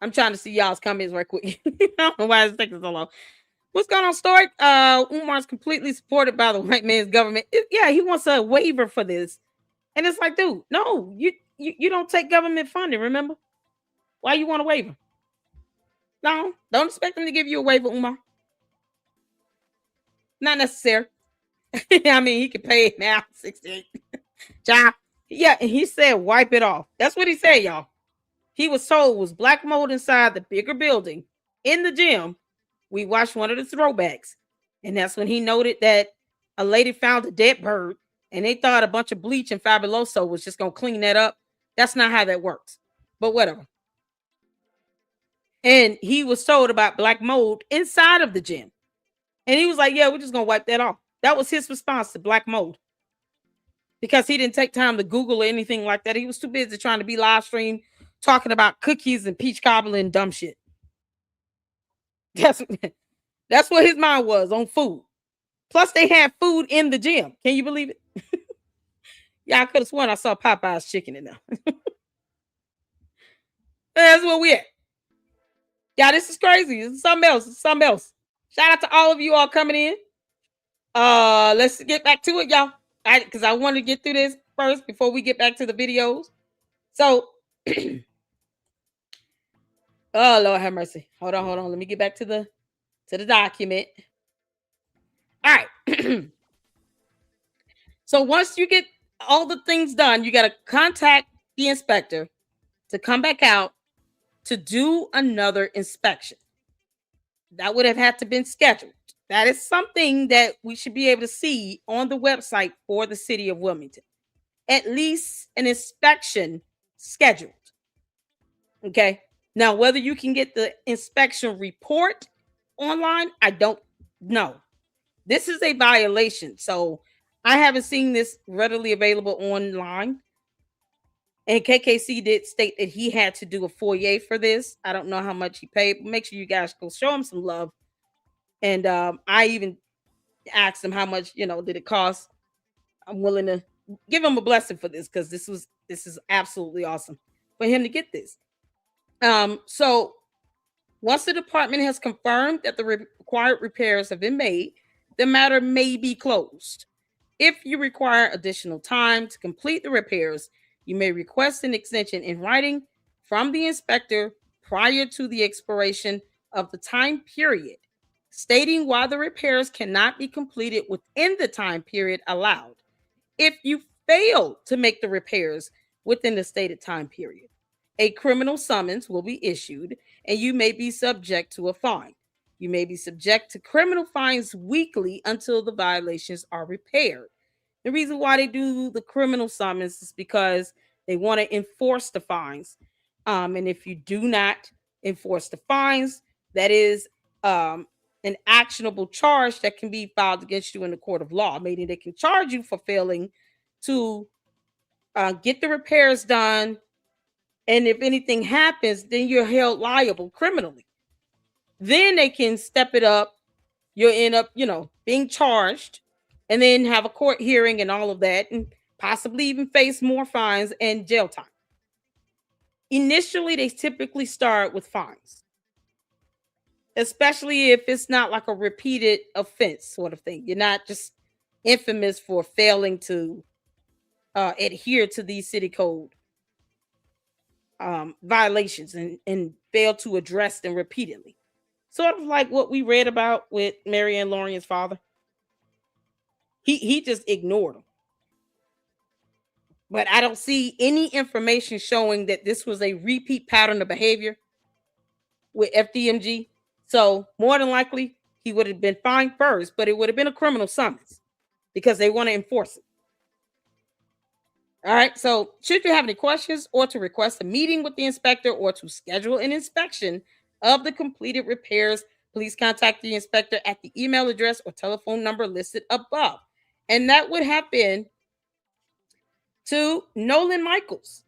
I'm trying to see y'all's comments right quick. I don't know why it's taking so long. What's going on, Story? Umar's completely supported by the white man's government. Yeah, he wants a waiver for this. And it's like, dude, no, you don't take government funding, remember? Why you want a waiver? No, don't expect them to give you a waiver, Umar. Not necessary. I mean, he can pay it now, 68. Job. Yeah, and he said wipe it off. That's what he said, y'all. He was told it was black mold inside the bigger building in the gym. We watched one of the throwbacks, and that's when he noted that a lady found a dead bird, and they thought a bunch of bleach and Fabuloso was just going to clean that up. That's not how that works, but whatever. And he was told about black mold inside of the gym, and he was like, yeah, we're just going to wipe that off. That was his response to black mold, because he didn't take time to Google or anything like that. He was too busy trying to be live stream talking about cookies and peach cobbler and dumb shit. That's what his mind was on food. Plus, they had food in the gym. Can you believe it? Yeah, I could have sworn I saw Popeye's chicken in there. That's where we at. Yeah, this is crazy. It's something else. It's something else. Shout out to all of you all coming in. Let's get back to it, y'all. Because I want to get through this first before we get back to the videos. So, oh Lord have mercy. Hold on. Let me get back to the document. All right. So once you get all the things done, you got to contact the inspector to come back out to do another inspection. That would have had to been scheduled. That is something that we should be able to see on the website for the city of Wilmington. At least an inspection scheduled. Okay. Now, whether you can get the inspection report online, I don't know. This is a violation. So I haven't seen this readily available online. And KKC did state that he had to do a foyer for this. I don't know how much he paid, but make sure you guys go show him some love. And I even asked him how much, did it cost. I'm willing to give him a blessing for this because this is absolutely awesome for him to get this. So once the department has confirmed that the required repairs have been made, the matter may be closed. If you require additional time to complete the repairs, you may request an extension in writing from the inspector prior to the expiration of the time period, stating why the repairs cannot be completed within the time period allowed. If you fail to make the repairs within the stated time period, a criminal summons will be issued and you may be subject to a fine. You may be subject to criminal fines weekly until the violations are repaired. The reason why they do the criminal summons is because they want to enforce the fines. And if you do not enforce the fines, that is an actionable charge that can be filed against you in the court of law, meaning they can charge you for failing to get the repairs done. And if anything happens, then you're held liable criminally. Then they can step it up. You'll end up, being charged and then have a court hearing and all of that, and possibly even face more fines and jail time. Initially, they typically start with fines, especially if it's not like a repeated offense sort of thing. You're not just infamous for failing to adhere to these city code violations and fail to address them repeatedly. Sort of like what we read about with Marianne Lorient's father. He just ignored them. But I don't see any information showing that this was a repeat pattern of behavior with FDMG. So more than likely, he would have been fined first, but it would have been a criminal summons because they want to enforce it. All right. So should you have any questions or to request a meeting with the inspector or to schedule an inspection of the completed repairs, please contact the inspector at the email address or telephone number listed above. And that would have been to Nolan Michaels.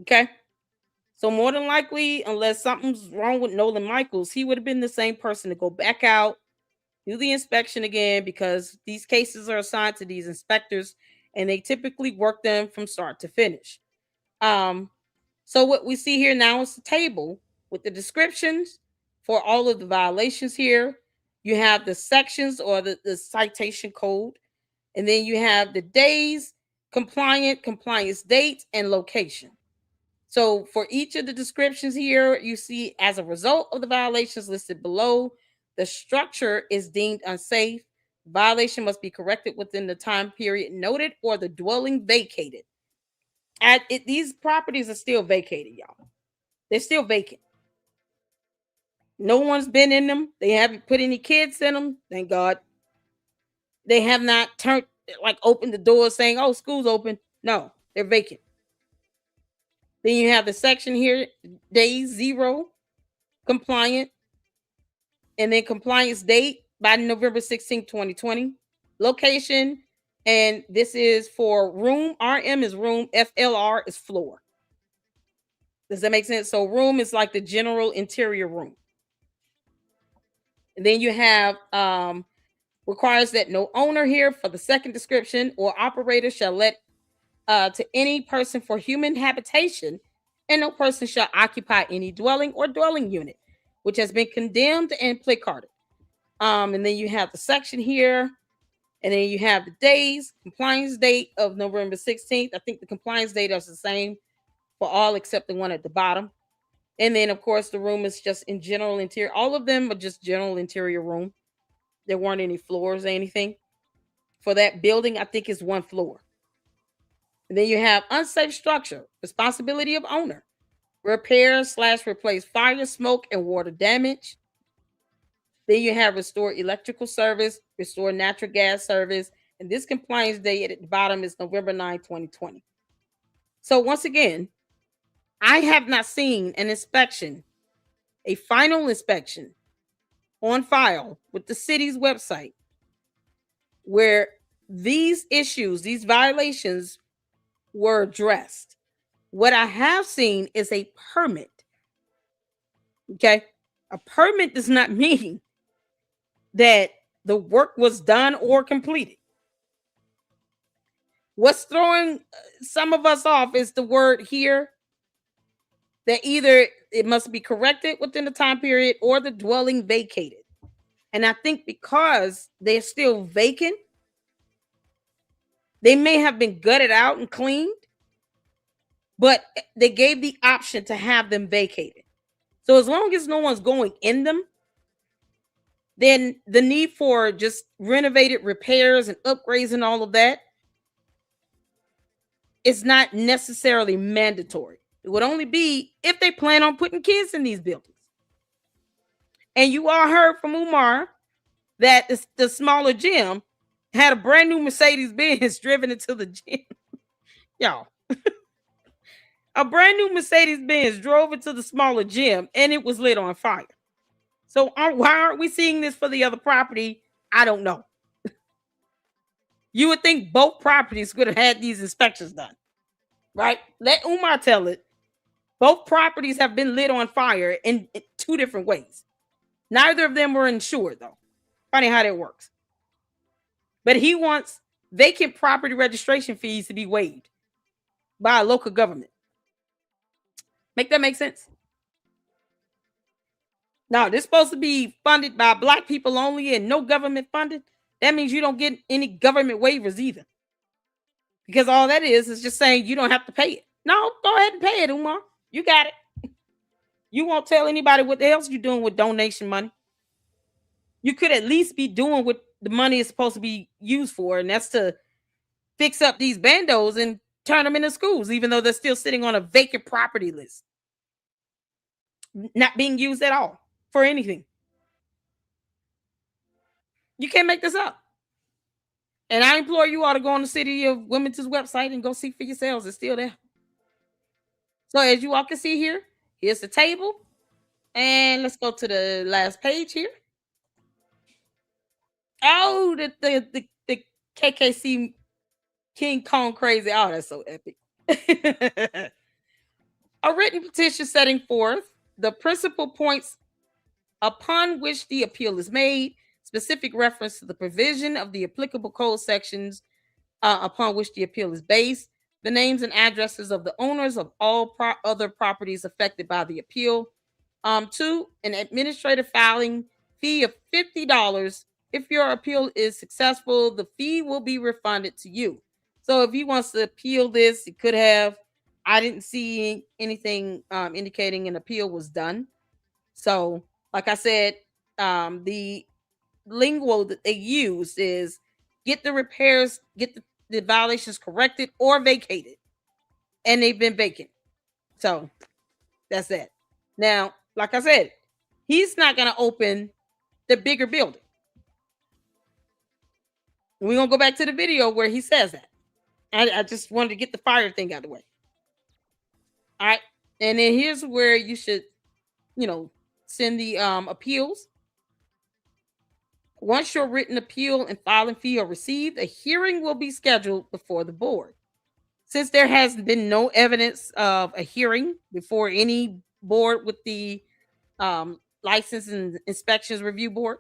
Okay. So more than likely, unless something's wrong with Nolan Michaels, he would have been the same person to go back out, do the inspection again, because these cases are assigned to these inspectors and they typically work them from start to finish. So what we see here now is the table with the descriptions for all of the violations here. You have the sections or the citation code, and then you have the days, compliance date, and location. So for each of the descriptions here, you see as a result of the violations listed below, the structure is deemed unsafe. Violation must be corrected within the time period noted or the dwelling vacated. These properties are still vacated, y'all. They're still vacant. No one's been in them. They haven't put any kids in them. Thank God. They have not opened the door saying, oh, school's open. No, they're vacant. Then you have the section here, day 0, compliant, and then compliance date by November 16, 2020. Location, and this is for room. RM is room, FLR is floor. Does that make sense? So room is like the general interior room. And then you have requires that no owner here for the second description or operator shall let to any person for human habitation, and no person shall occupy any dwelling or dwelling unit which has been condemned and placarded. And then you have the section here, and then you have the days, compliance date of November 16th. I think the compliance date is the same for all except the one at the bottom. And then, of course, the room is just in general interior. All of them are just general interior room. There weren't any floors or anything. For that building, I think it's one floor. And then you have unsafe structure, responsibility of owner, repair/replace fire, smoke, and water damage. Then you have restore electrical service, restore natural gas service, and this compliance date at the bottom is November 9, 2020. So once again, I have not seen an inspection, a final inspection on file with the city's website where these issues, these violations were addressed. What I have seen is a permit. Okay. A permit does not mean that the work was done or completed. What's throwing some of us off is the word here that either it must be corrected within the time period or the dwelling vacated. And I think because they're still vacant, they may have been gutted out and cleaned, but they gave the option to have them vacated. So as long as no one's going in them, then the need for just renovated repairs and upgrades and all of that is not necessarily mandatory. It would only be if they plan on putting kids in these buildings. And you all heard from Umar that the smaller gym had a brand new Mercedes-Benz driven into the gym. Y'all. A brand new Mercedes-Benz drove into the smaller gym and it was lit on fire. So why aren't we seeing this for the other property? I don't know. You would think both properties could have had these inspections done, right? Let Umar tell it. Both properties have been lit on fire in two different ways. Neither of them were insured, though. Funny how that works. But he wants vacant property registration fees to be waived by a local government. Make that make sense? No, this is supposed to be funded by Black people only and no government funded. That means you don't get any government waivers either. Because all that is just saying you don't have to pay it. No, go ahead and pay it, Umar. You got it. You won't tell anybody what else you're doing with donation money. You could at least be doing what the money is supposed to be used for, and that's to fix up these bandos and turn them into schools, even though they're still sitting on a vacant property list. Not being used at all for anything. You can't make this up. And I implore you all to go on the City of Wilmington's website and go see for yourselves. It's still there. So as you all can see here, here's the table. And let's go to the last page here. Oh, the KKC King Kong crazy. Oh, that's so epic. A written petition setting forth the principal points upon which the appeal is made, specific reference to the provision of the applicable code sections upon which the appeal is based, the names and addresses of the owners of all other properties affected by the appeal. 2, an administrative filing fee of $50. If your appeal is successful, the fee will be refunded to you. So if he wants to appeal this, he could have. I didn't see anything indicating an appeal was done. So, like I said, the lingo that they use is get the repairs, get the violations corrected or vacated. And they've been vacant. So, that's that. Now, like I said, he's not going to open the bigger building. We're going to go back to the video where he says that. I just wanted to get the fire thing out of the way. All right. And then here's where you should, send the appeals. Once your written appeal and filing fee are received, a hearing will be scheduled before the board. Since there has been no evidence of a hearing before any board with the License and Inspections Review Board,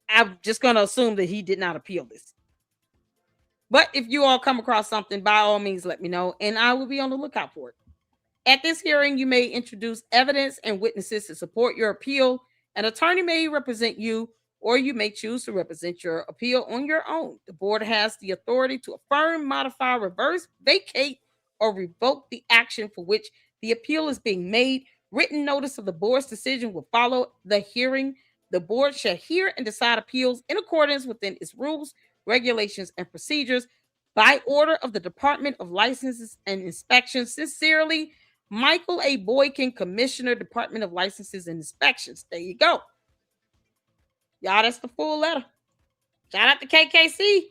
I'm just going to assume that he did not appeal this. But if you all come across something, by all means, let me know, and I will be on the lookout for it. At this hearing, you may introduce evidence and witnesses to support your appeal. An attorney may represent you, or you may choose to represent your appeal on your own. The board has the authority to affirm, modify, reverse, vacate, or revoke the action for which the appeal is being made. Written notice of the board's decision will follow the hearing. The board shall hear and decide appeals in accordance within its rules, regulations, and procedures by order of the Department of Licenses and Inspections. Sincerely, Michael A. Boykin, Commissioner, Department of Licenses and Inspections. There you go. Y'all, that's the full letter. Shout out to KKC.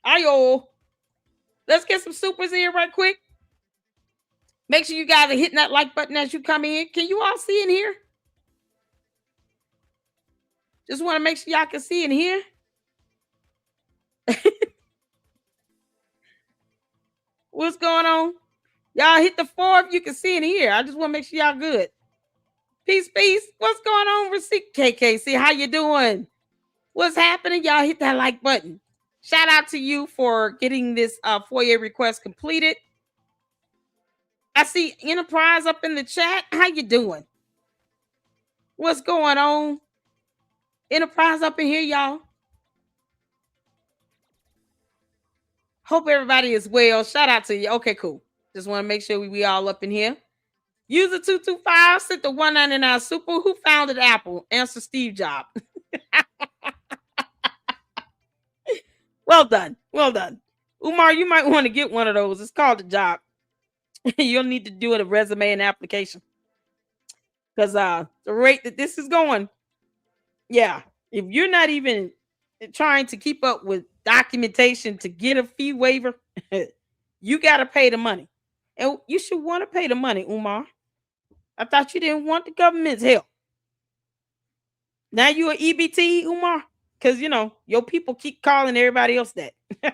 Ayo. Let's get some supers in right quick. Make sure you guys are hitting that like button as you come in. Can you all see in here? Just want to make sure y'all can see in here. What's going on? Y'all hit the 4 if you can see in here. I just want to make sure y'all good. Peace, peace. What's going on, Receipt KKC? How you doing? What's happening? Y'all hit that like button. Shout out to you for getting this FOIA request completed. I see Enterprise up in the chat. How you doing? What's going on? Enterprise up in here, y'all. Hope everybody is well. Shout out to you. Okay, cool. Just want to make sure we all up in here. User 225 sent the 199 super. Who founded Apple? Answer Steve Jobs. Well done. Well done. Umar, you might want to get one of those. It's called a job. You'll need to do a resume and application. Because the rate that this is going, yeah, if you're not even trying to keep up with documentation to get a fee waiver, you got to pay the money. And you should want to pay the money, Umar. I thought you didn't want the government's help. Now you an EBT, Umar? Because, you know, your people keep calling everybody else that. Oh,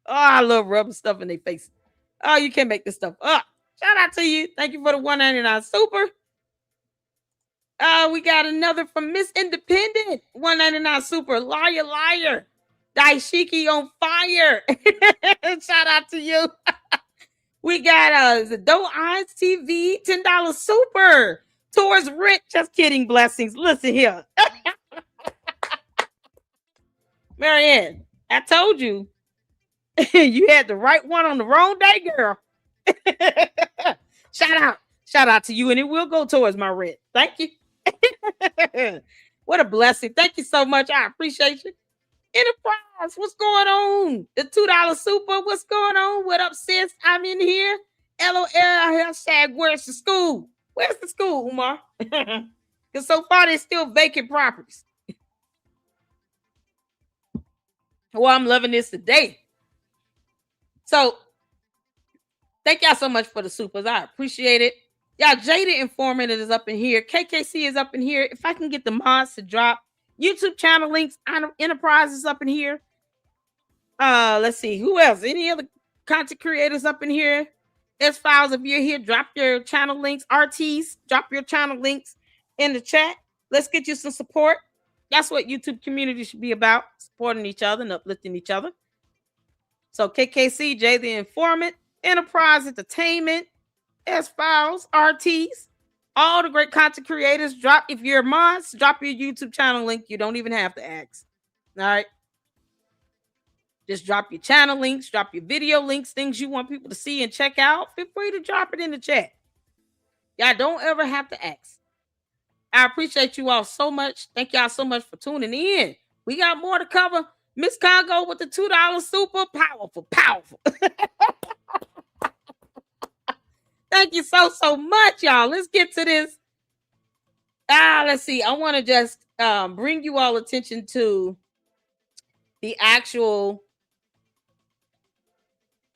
I love rubbing stuff in their face. Oh, you can't make this stuff up. Shout out to you. Thank you for the 199 super. We got another from Miss Independent. 199 super. Liar, liar. Daishiki on fire. Shout out to you. We got the Doe Eyes TV $10 super towards rent. Just kidding. Blessings. Listen here. Marianne, I told you you had the right one on the wrong day, girl. Shout out to you, and it will go towards my rent. Thank you. What a blessing. Thank you so much. I appreciate you. Enterprise, what's going on? The $2 super, what's going on? What up, sis? I'm in here. LOL hashtag where's the school? Where's the school, Umar? Because so far there's still vacant properties. Well, I'm loving this today. So thank y'all so much for the supers. I appreciate it. Y'all, Jada Informant is up in here. KKC is up in here. If I can get the mods to drop YouTube channel links, Enterprise is up in here. Let's see. Who else? Any other content creators up in here? S-Files, if you're here, drop your channel links. RTs, drop your channel links in the chat. Let's get you some support. That's what YouTube community should be about, supporting each other and uplifting each other. So KKC, Jay the Informant, Enterprise Entertainment, S-Files, RTs, all the great content creators. Drop, if you're mods, drop your YouTube channel link. You don't even have to ask. All right. Just drop your channel links, drop your video links, things you want people to see and check out. Feel free to drop it in the chat. Y'all don't ever have to ask. I appreciate you all so much. Thank y'all so much for tuning in. We got more to cover. Miss Congo with the $2 super. Powerful, powerful. Thank you so much, y'all. Let's get to this. Let's see. I want to just bring you all attention to the actual.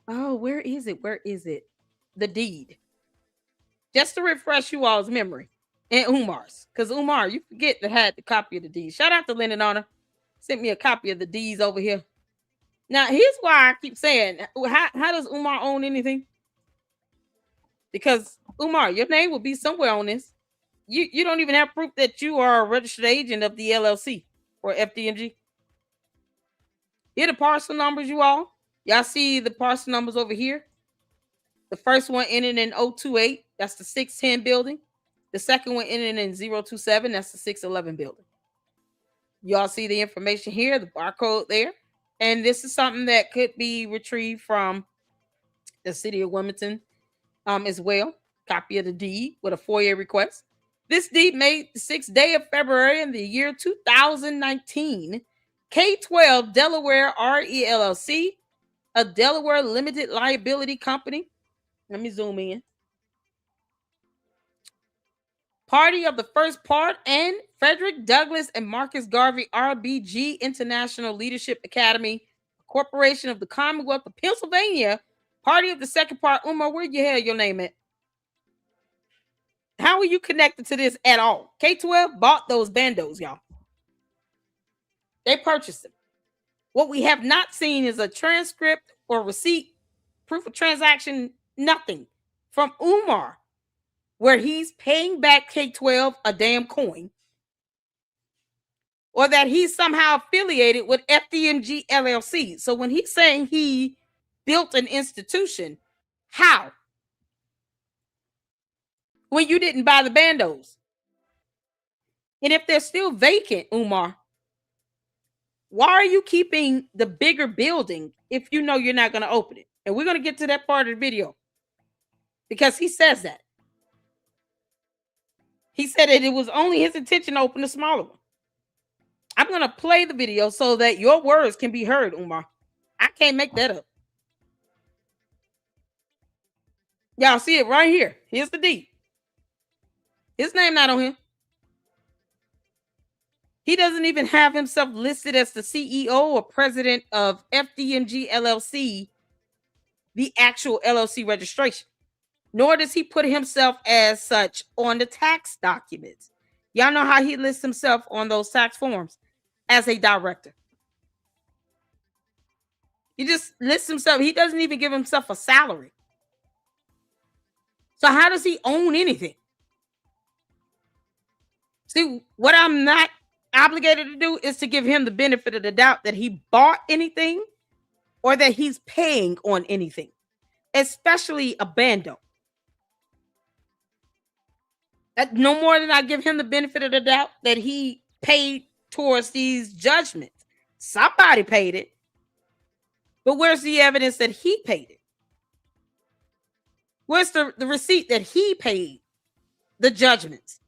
Oh, where is it? Where is it? The deed. Just to refresh you all's memory. And Umar's. Because Umar, you forget to have the copy of the deed. Shout out to Lennon Honor. Sent me a copy of the deeds over here. Now, here's why I keep saying, how does Umar own anything? Because, Umar, your name will be somewhere on this. You don't even have proof that you are a registered agent of the LLC or FDMG. Here are the parcel numbers, you all. Y'all see the parcel numbers over here? The first one ending in 028, that's the 610 building. The second one ending in 027, that's the 611 building. Y'all see the information here, the barcode there. And this is something that could be retrieved from the city of Wilmington as well. Copy of the deed with a FOIA request. This deed made the 6th day of February in the year 2019. K12 Delaware RELLC, a Delaware limited liability company. Let me zoom in. Party of the first part and Frederick Douglass and Marcus Garvey RBG International Leadership Academy, Corporation of the Commonwealth of Pennsylvania. Party of the second part. Umar, where you have your name at? How are you connected to this at all? K12 bought those bandos, y'all. They purchased them. What we have not seen is a transcript or receipt, proof of transaction, nothing from Umar, where he's paying back K12 a damn coin, or that he's somehow affiliated with FDMG LLC. So when he's saying he built an institution, how? When you didn't buy the bandos? And if they're still vacant, Umar, why are you keeping the bigger building if you know you're not going to open it? And we're going to get to that part of the video because he says that. He said that it was only his intention to open the smaller one. I'm going to play the video so that your words can be heard, Umar. I can't make that up. Y'all see it right here. Here's the deed. His name not on here. He doesn't even have himself listed as the CEO or president of FDMG LLC, the actual LLC registration. Nor does he put himself as such on the tax documents. Y'all know how he lists himself on those tax forms as a director. He just lists himself. He doesn't even give himself a salary. So how does he own anything? See, what I'm not obligated to do is to give him the benefit of the doubt that he bought anything or that he's paying on anything, especially a bando. No more than I give him the benefit of the doubt that he paid towards these judgments. Somebody paid it, but where's the evidence that he paid it? Where's the receipt that he paid the judgments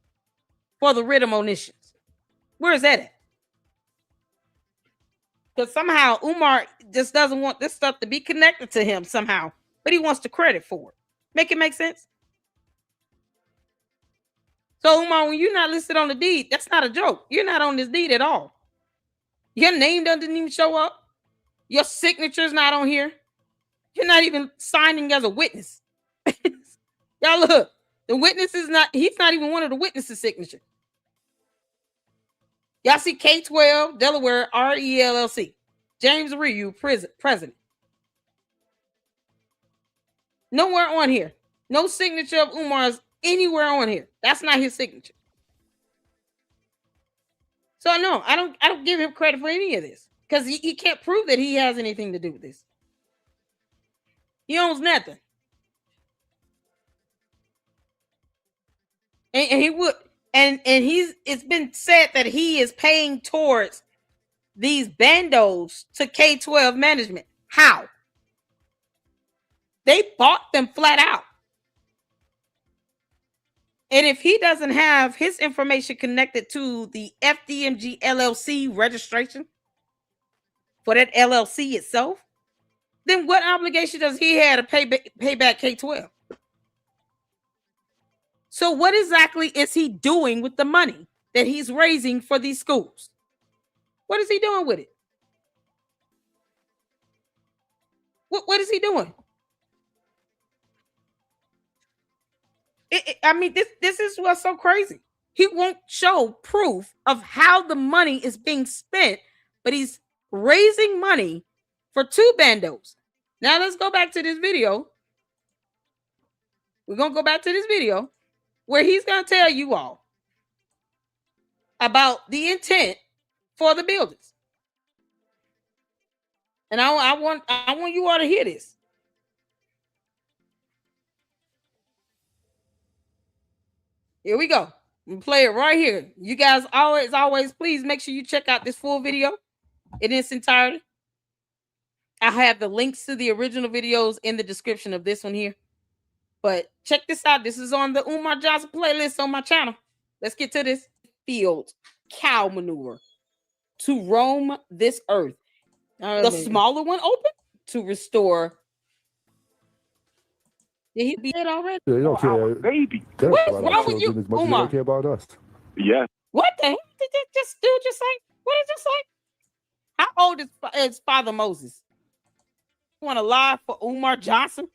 for the writ of monitions? Where is that at? Because somehow Umar just doesn't want this stuff to be connected to him somehow, but he wants the credit for it. Make it make sense? So Umar, when you're not listed on the deed, that's not a joke. You're not on this deed at all. Your name doesn't even show up. Your signature's not on here. You're not even signing as a witness. Y'all look, the witness is not, he's not even one of the witnesses' signature. Y'all see K12 Delaware RELLC. James Ryu, president. Nowhere on here. No signature of Umar's anywhere on here. That's not his signature. So no, I don't give him credit for any of this because he can't prove that he has anything to do with this. He owns nothing. And he would, and it's been said that he is paying towards these bandos to K12 management. How? They bought them flat out. And if he doesn't have his information connected to the FDMG LLC registration for that LLC itself, then what obligation does he have to pay back K12? So what exactly is he doing with the money that he's raising for these schools? What is he doing with it? What is he doing? I mean, this is what's so crazy. He won't show proof of how the money is being spent, but he's raising money for two bandos. Now let's go back to this video. We're going to go back to this video where he's going to tell you all about the intent for the buildings. And I want you all to hear this. Here we go. I'm gonna play it right here. You guys always, please make sure you check out this full video in its entirety. I have the links to the original videos in the description of this one here. But check this out. This is on the Umar Johnson playlist on my channel. Let's get to this. Field cow manure to roam this earth. The smaller one open to restore. Did he be dead already? Yeah, they don't care. Baby. What's wrong with you, As much as Umar? they care about us. Yes. What the hell did this dude just say? What did you say? How old is Father Moses? You want to lie for Umar Johnson?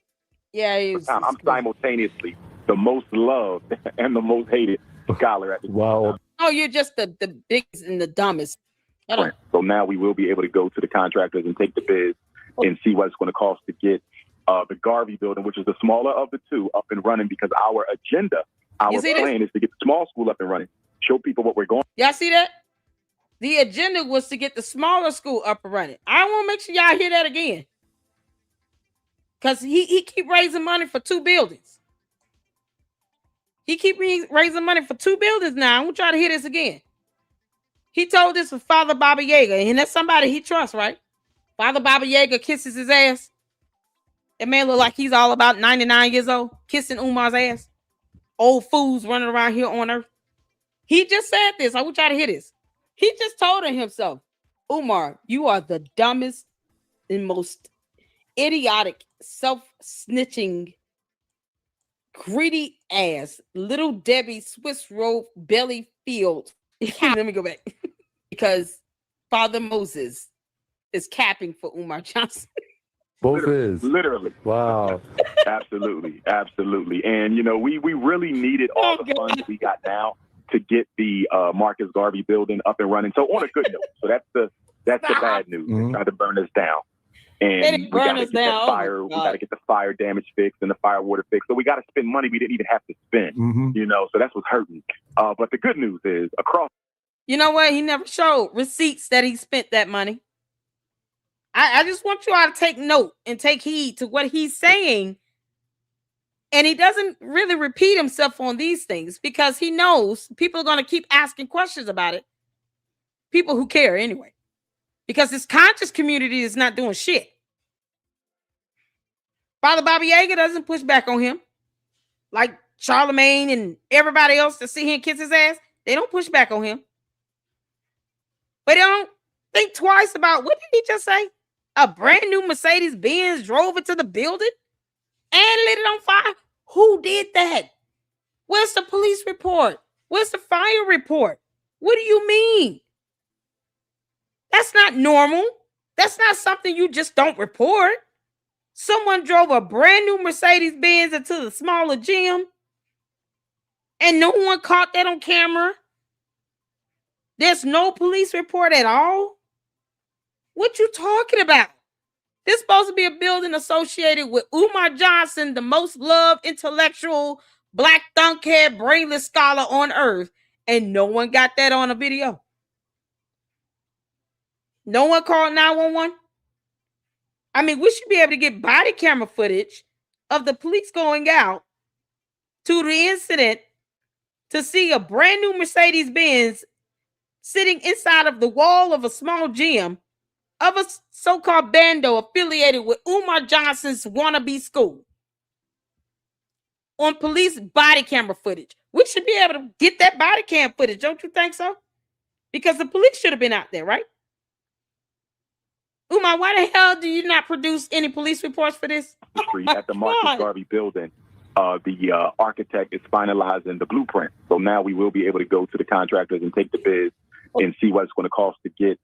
Yeah, I'm simultaneously the most loved and the most hated scholar at the Wow. Oh, you're just the biggest and the dumbest. So now we will be able to go to the contractors and take the bids and see what it's going to cost to get the Garvey building, which is the smaller of the two, up and running, because our agenda, our plan is to get the small school up and running, show people what we're going. Y'all see that? The agenda was to get the smaller school up and running. I want to make sure y'all hear that again. Because he keep raising money for 2 buildings. He keep raising money for 2 buildings now. I want y'all to hear this again. He told this to Father Baba Yaga, and that's somebody he trusts, right? Father Baba Yaga kisses his ass. That man look like he's all about 99 years old, kissing Umar's ass. Old fools running around here on earth. He just said this. I want y'all to hear this. He just told himself, Umar, you are the dumbest and most idiotic, self-snitching, greedy ass, little Debbie Swiss roll belly field. Let me go back. Because Father Moses is capping for Umar Johnson. Both is. Literally. Wow. Absolutely. Absolutely. And, you know, we really needed all the funds we got now to get the Marcus Garvey building up and running. So on a good note. So that's the bad news. They tried to burn us down. And we got to get that fire. We got to get the fire damage fixed and the fire water fixed. So we got to spend money we didn't even have to spend. You know, so that's what's hurting. But the good news is across. You know what? He never showed receipts that he spent that money. I just want you all to take note and take heed to what he's saying. And he doesn't really repeat himself on these things because he knows people are going to keep asking questions about it. People who care anyway. Because this conscious community is not doing shit. Father Baba Yaga doesn't push back on him. Like Charlemagne and everybody else to see him kiss his ass. They don't push back on him. But they don't think twice about, what did he just say? A brand new Mercedes-Benz drove into the building and lit it on fire? Who did that? Where's the police report? Where's the fire report? What do you mean? That's not normal. That's not something you just don't report. Someone drove a brand new Mercedes-Benz into the smaller gym and no one caught that on camera. There's no police report at all. What you talking about? This is supposed to be a building associated with Umar Johnson, the most loved intellectual, black thunkhead, brainless scholar on earth. And no one got that on a video. No one called 911. I mean, we should be able to get body camera footage of the police going out to the incident to see a brand new Mercedes-Benz sitting inside of the wall of a small gym of a so-called bando affiliated with Umar Johnson's wannabe school. On police body camera footage. We should be able to get that body cam footage, don't you think so? Because the police should have been out there, right? Umar, why the hell do you not produce any police reports for this? At the Marcus Garvey building, the architect is finalizing the blueprint. So now we will be able to go to the contractors and take the bids and see what it's going to cost to get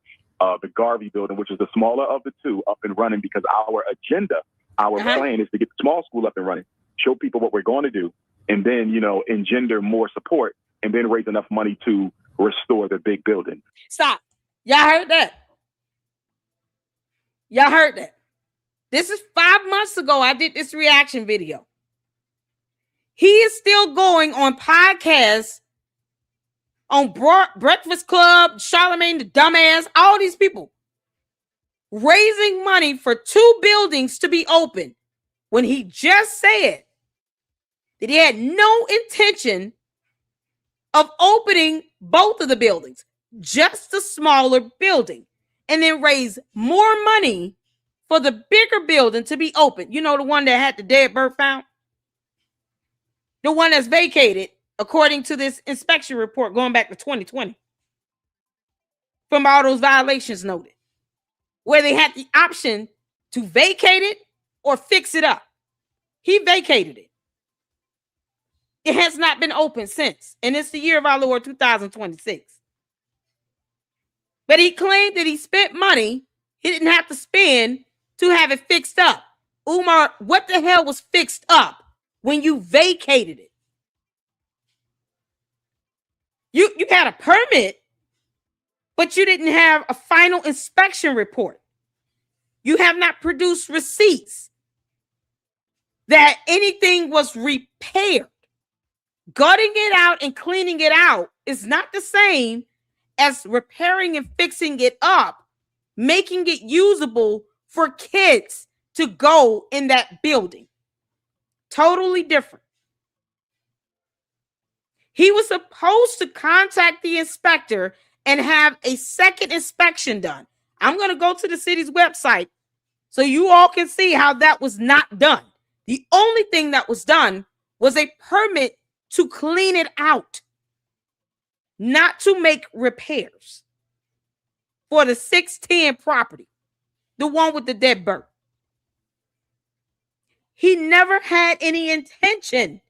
the Garvey building, which is the smaller of the two, up and running, because our agenda, our plan is to get the small school up and running, show people what we're going to do, and then, you know, engender more support and then raise enough money to restore the big building. Stop. Y'all heard that? Y'all heard that? This is 5 months ago. I did this reaction video. He is still going on podcasts on Breakfast Club, Charlemagne the dumbass, all these people raising money for 2 buildings to be open when he just said that he had no intention of opening both of the buildings, just a smaller building, and then raise more money for the bigger building to be open. You know, the one that had the dead bird found? The one that's vacated, according to this inspection report going back to 2020, from all those violations noted, where they had the option to vacate it or fix it up. He vacated it. It has not been open since, and it's the year of our Lord 2026. But he claimed that he spent money he didn't have to spend to have it fixed up. Umar, what the hell was fixed up when you vacated it? You had a permit, but you didn't have a final inspection report. You have not produced receipts that anything was repaired. Gutting it out and cleaning it out is not the same as repairing and fixing it up, making it usable for kids to go in that building. Totally different. He was supposed to contact the inspector and have a second inspection done. I'm going to go to the city's website so you all can see how that was not done. The only thing that was done was a permit to clean it out, not to make repairs for the 610 property, the one with the dead bird. He never had any intention,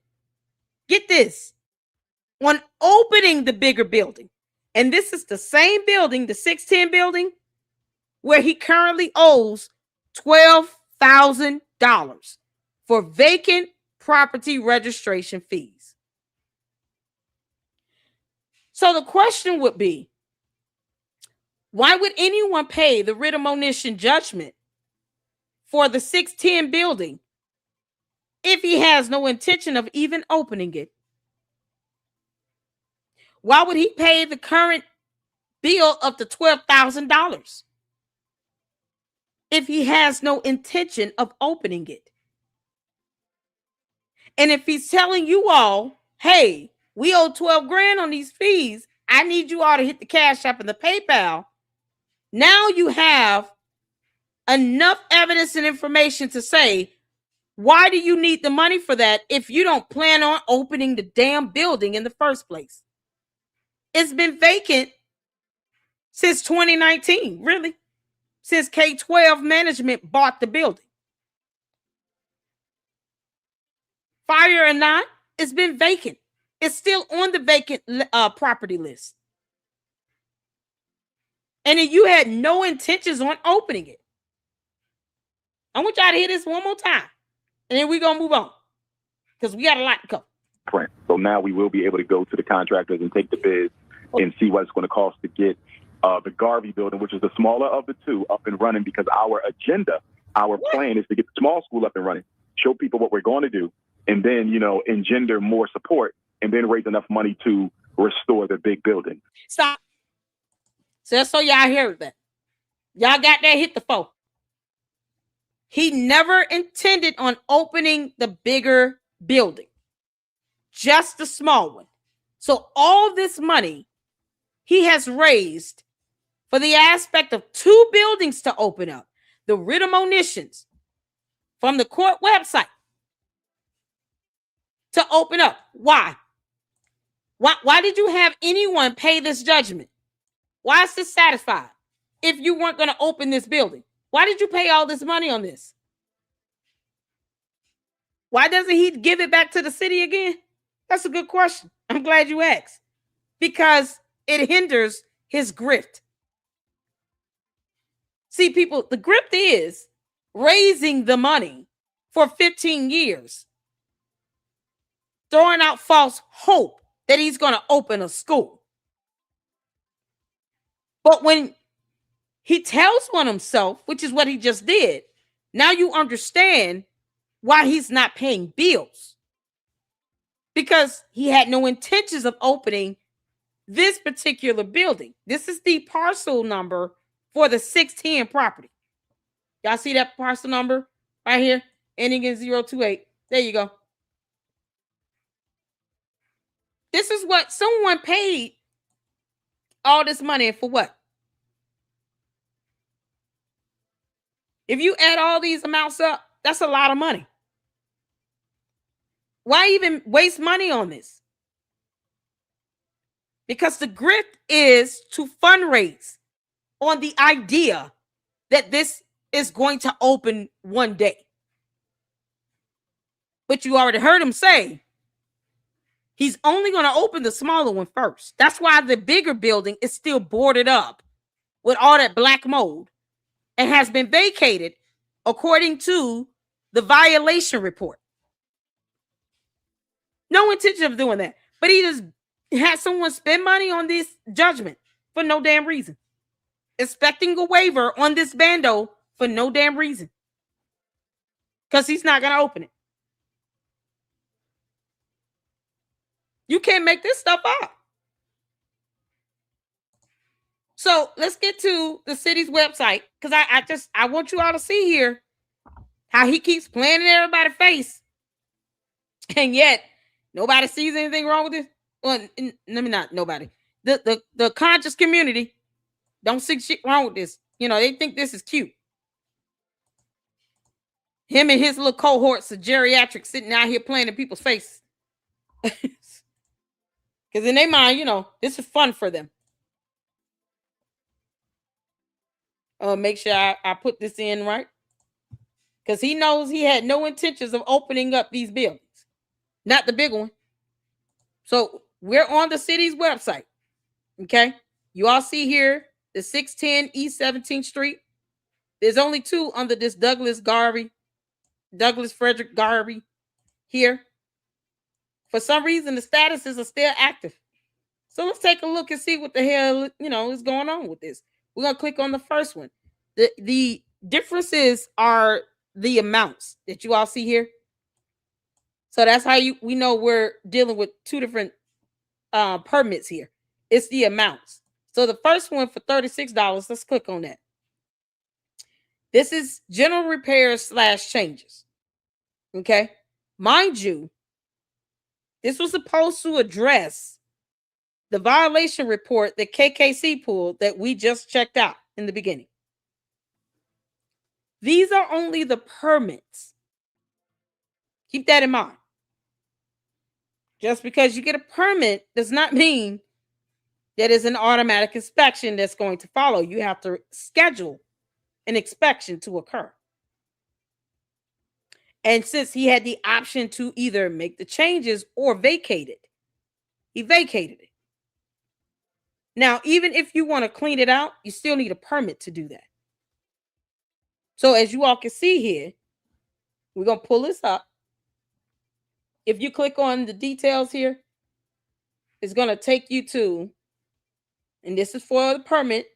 get this, on opening the bigger building. And this is the same building, the 610 building, where he currently owes $12,000 for vacant property registration fees. So the question would be, why would anyone pay the writ of monition judgment for the 610 building if he has no intention of even opening it? Why would he pay the current bill of the $12,000 if he has no intention of opening it? And if he's telling you all, hey, we owe 12 grand on these fees, I need you all to hit the Cash App and the PayPal. Now you have enough evidence and information to say, why do you need the money for that if you don't plan on opening the damn building in the first place? It's been vacant since 2019, really, since K-12 management bought the building. Fire or not, it's been vacant. It's still on the vacant property list. And then you had no intentions on opening it. I want y'all to hear this one more time. And then we're going to move on, because we got a lot to cover. Right. So now we will be able to go to the contractors and take the bids and see what it's going to cost to get the Garvey building, which is the smaller of the two, up and running, because our agenda, our plan is to get the small school up and running, show people what we're going to do, and then, you know, engender more support, and then raise enough money to restore the big building. Stop. So that's so y'all hear that. Y'all got that? Hit the phone. He never intended on opening the bigger building, just the small one. So all this money he has raised for the aspect of 2 buildings to open up, the writ of monitions from the court website to open up. Why? Why did you have anyone pay this judgment? Why is this satisfied if you weren't going to open this building? Why did you pay all this money on this? Why doesn't he give it back to the city again? That's a good question. I'm glad you asked. Because it hinders his grift. See, people, the grift is raising the money for 15 years, throwing out false hope that he's going to open a school. But when he tells on himself, which is what he just did, now you understand why he's not paying bills. Because he had no intentions of opening this particular building. This is the parcel number for the 610 property. Y'all see that parcel number right here, ending in 028. There you go. This is what someone paid all this money for what? If you add all these amounts up, that's a lot of money. Why even waste money on this? Because the grift is to fundraise on the idea that this is going to open one day. But you already heard him say he's only going to open the smaller one first. That's why the bigger building is still boarded up with all that black mold and has been vacated according to the violation report. No intention of doing that. But he just had someone spend money on this judgment for no damn reason. Expecting a waiver on this bando for no damn reason. Because he's not going to open it. You can't make this stuff up. So let's get to the city's website. Because I want you all to see here how he keeps playing in everybody's face. And yet, nobody sees anything wrong with this. Well, let me not, nobody. The conscious community don't see shit wrong with this. You know, they think this is cute. Him and his little cohorts of geriatrics sitting out here playing in people's faces. Because in their mind, you know, this is fun for them. Make sure I put this in right. Because he knows he had no intentions of opening up these buildings. Not the big one. So we're on the city's website. Okay. You all see here the 610 East 17th Street. There's only two under this Douglas Frederick Garvey here. For some reason, the statuses are still active. So let's take a look and see what the hell, you know, is going on with this. We're going to click on the first one. The differences are the amounts that you all see here. So that's how we know we're dealing with two different permits here. It's the amounts. So the first one for $36, let's click on that. This is general repairs / changes. Okay. Mind you, this was supposed to address the violation report that KKC pulled that we just checked out in the beginning. These are only the permits. Keep that in mind. Just because you get a permit does not mean that it's an automatic inspection that's going to follow. You have to schedule an inspection to occur. And since he had the option to either make the changes or vacate it, he vacated it. Now, even if you want to clean it out, you still need a permit to do that. So as you all can see here, we're going to pull this up. If you click on the details here, it's going to take you to, and this is for the permit.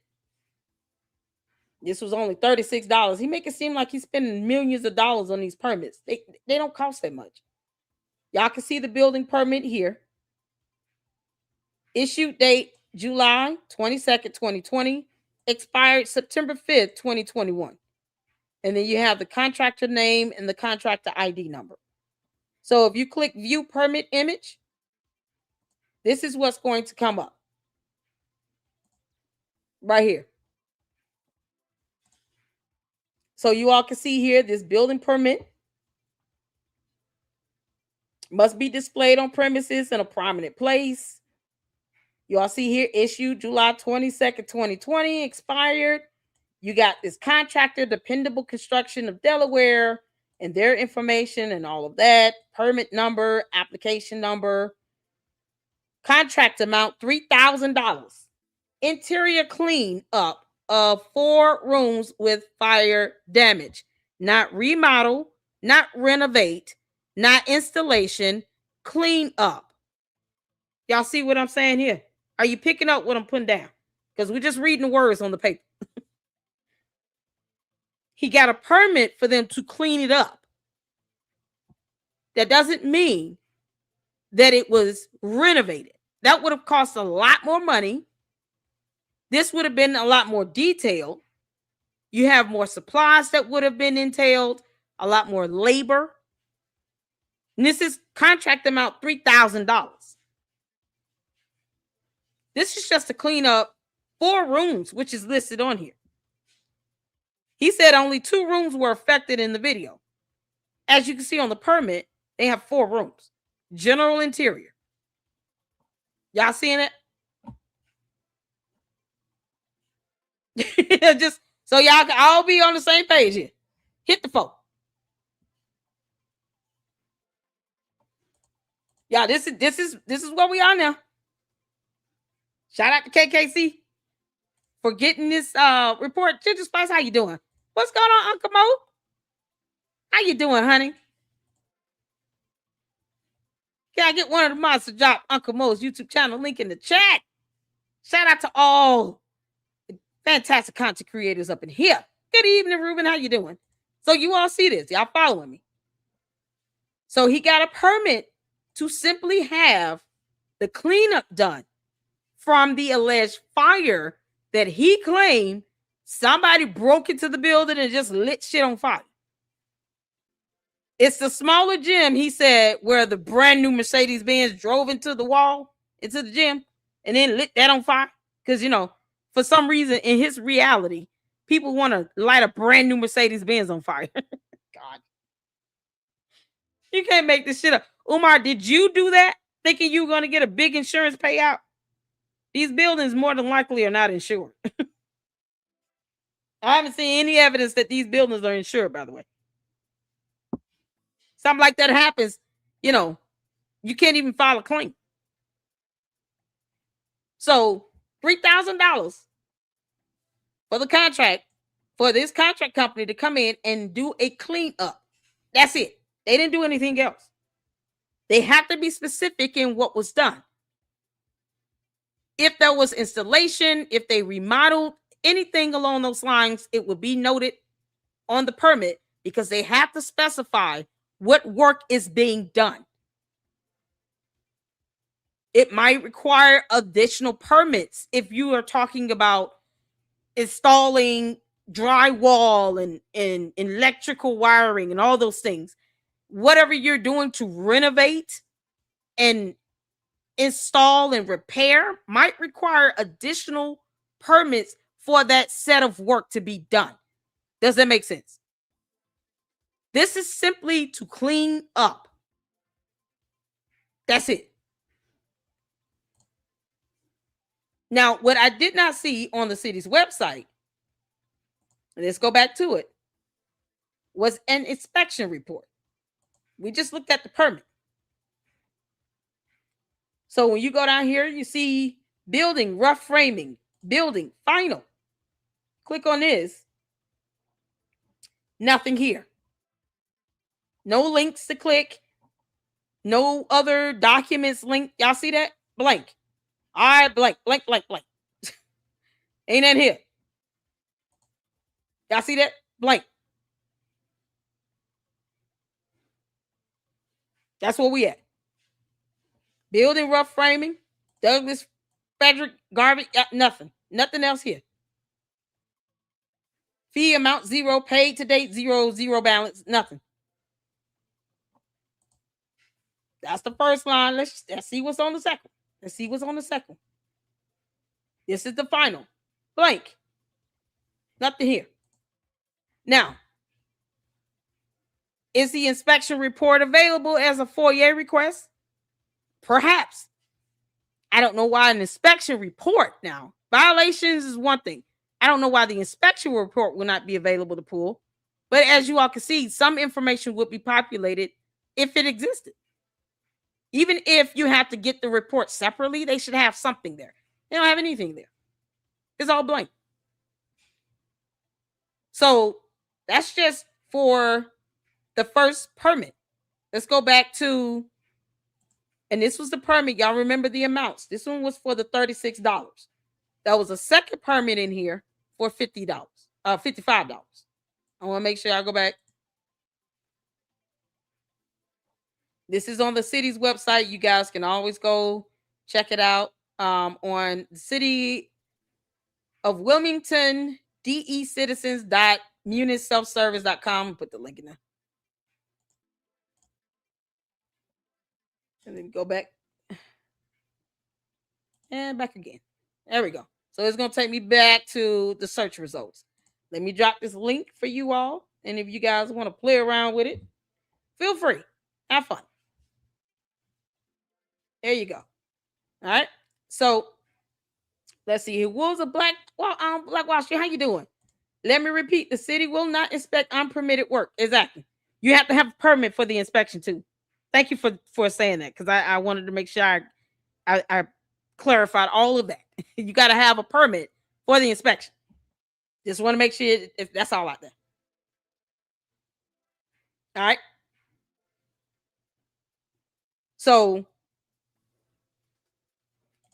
This was only $36. He make it seem like he's spending millions of dollars on these permits. They don't cost that much. Y'all can see the building permit here. Issued date July 22nd, 2020. Expired September 5th, 2021. And then you have the contractor name and the contractor ID number. So if you click view permit image, this is what's going to come up. Right here. So you all can see here, this building permit must be displayed on premises in a prominent place. You all see here, issued July 22nd, 2020, expired. You got this contractor, Dependable Construction of Delaware, and their information and all of that. Permit number, application number, contract amount, $3,000. Interior clean up of 4 rooms with fire damage. Not remodel, not renovate, not installation, clean up. Y'all see what I'm saying here? Are you picking up what I'm putting down? Because we're just reading the words on the paper. He got a permit for them to clean it up. That doesn't mean that it was renovated. That would have cost a lot more money. This would have been a lot more detailed. You have more supplies that would have been entailed, a lot more labor. And this is contract amount $3,000. This is just to clean up 4 rooms, which is listed on here. He said only 2 rooms were affected in the video. As you can see on the permit, they have 4 rooms. General interior. Y'all seeing it? Just so y'all can all be on the same page here. Hit the phone. Yeah, this is where we are now. Shout out to KKC for getting this report. Ginger Spice, how you doing? What's going on, Uncle Mo? How you doing, honey? Can I get one of the mods to drop Uncle Mo's YouTube channel link in the chat? Shout out to all the fantastic content creators up in here. Good evening, Ruben. How you doing? So you all see this. Y'all following me. So he got a permit to simply have the cleanup done from the alleged fire that he claimed somebody broke into the building and just lit shit on fire. It's the smaller gym, he said, where the brand new Mercedes-Benz drove into the wall, into the gym, and then lit that on fire. Because, you know, for some reason in his reality, people want to light a brand new Mercedes-Benz on fire. God. You can't make this shit up. Umar, did you do that? Thinking you were going to get a big insurance payout? These buildings more than likely are not insured. I haven't seen any evidence that these buildings are insured, by the way. Something like that happens, you know, you can't even file a claim. So $3,000 for the contract, for this contract company to come in and do a cleanup. That's it. They didn't do anything else. They have to be specific in what was done. If there was installation, if they remodeled, anything along those lines, it would be noted on the permit because they have to specify what work is being done. It might require additional permits if you are talking about installing drywall and electrical wiring and all those things. Whatever you're doing to renovate and install and repair might require additional permits for that set of work to be done. Does that make sense? This is simply to clean up. That's it. Now, what I did not see on the city's website, let's go back to it, was an inspection report. We just looked at the permit. So when you go down here, you see building, rough framing, building, final. Click on this. Nothing here. No links to click. No other documents linked. Y'all see that? Blank. All right, blank, blank, blank, blank. Ain't that here? Y'all see that? Blank. That's where we at. Building, rough framing, Douglas, Frederick, garbage, nothing. Nothing else here. Fee amount 0, paid to date 0, 0 balance, nothing. That's the first line. Let's see what's on the second. Let's see what's on the second. This is the final. Blank. Nothing here. Now, is the inspection report available as a FOIA request? Perhaps. I don't know why an inspection report now. Violations is one thing. I don't know why the inspection report will not be available to pull. But as you all can see, some information would be populated if it existed. Even if you have to get the report separately, they should have something there. They don't have anything there. It's all blank. So that's just for the first permit. Let's go back to, and this was the permit. Y'all remember the amounts. This one was for the $36. There was a second permit in here for $55. I want to make sure I go back. This is on the city's website. You guys can always go check it out on the City of Wilmington decitizens.munisselfservice.com. Put the link in there. And then go back. And back again. There we go. So it's going to take me back to the search results. Let me drop this link for you all. And if you guys want to play around with it, feel free. Have fun. There you go. All right. So let's see. Who was a Black Wall Street? How you doing? Let me repeat. The city will not inspect unpermitted work. Exactly. You have to have a permit for the inspection too. Thank you for saying that, because I wanted to make sure I clarified all of that. You got to have a permit for the inspection. Just want to make sure if that's all out there. All right. So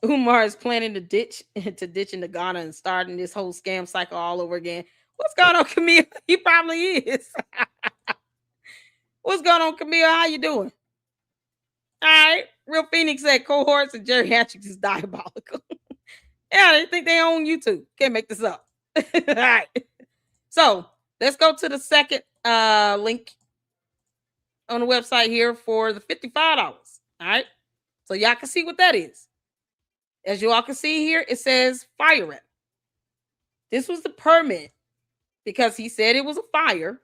Umar is planning to ditch into Ghana and starting this whole scam cycle all over again. What's going on, Camille? He probably is. What's going on, Camille? How you doing? All right. Real Phoenix said cohorts and geriatrics is diabolical. Yeah, they think they own YouTube. Can't make this up. All right. So let's go to the second link on the website here for the $55. All right. So y'all can see what that is. As you all can see here, it says fire rep. This was the permit because he said it was a fire.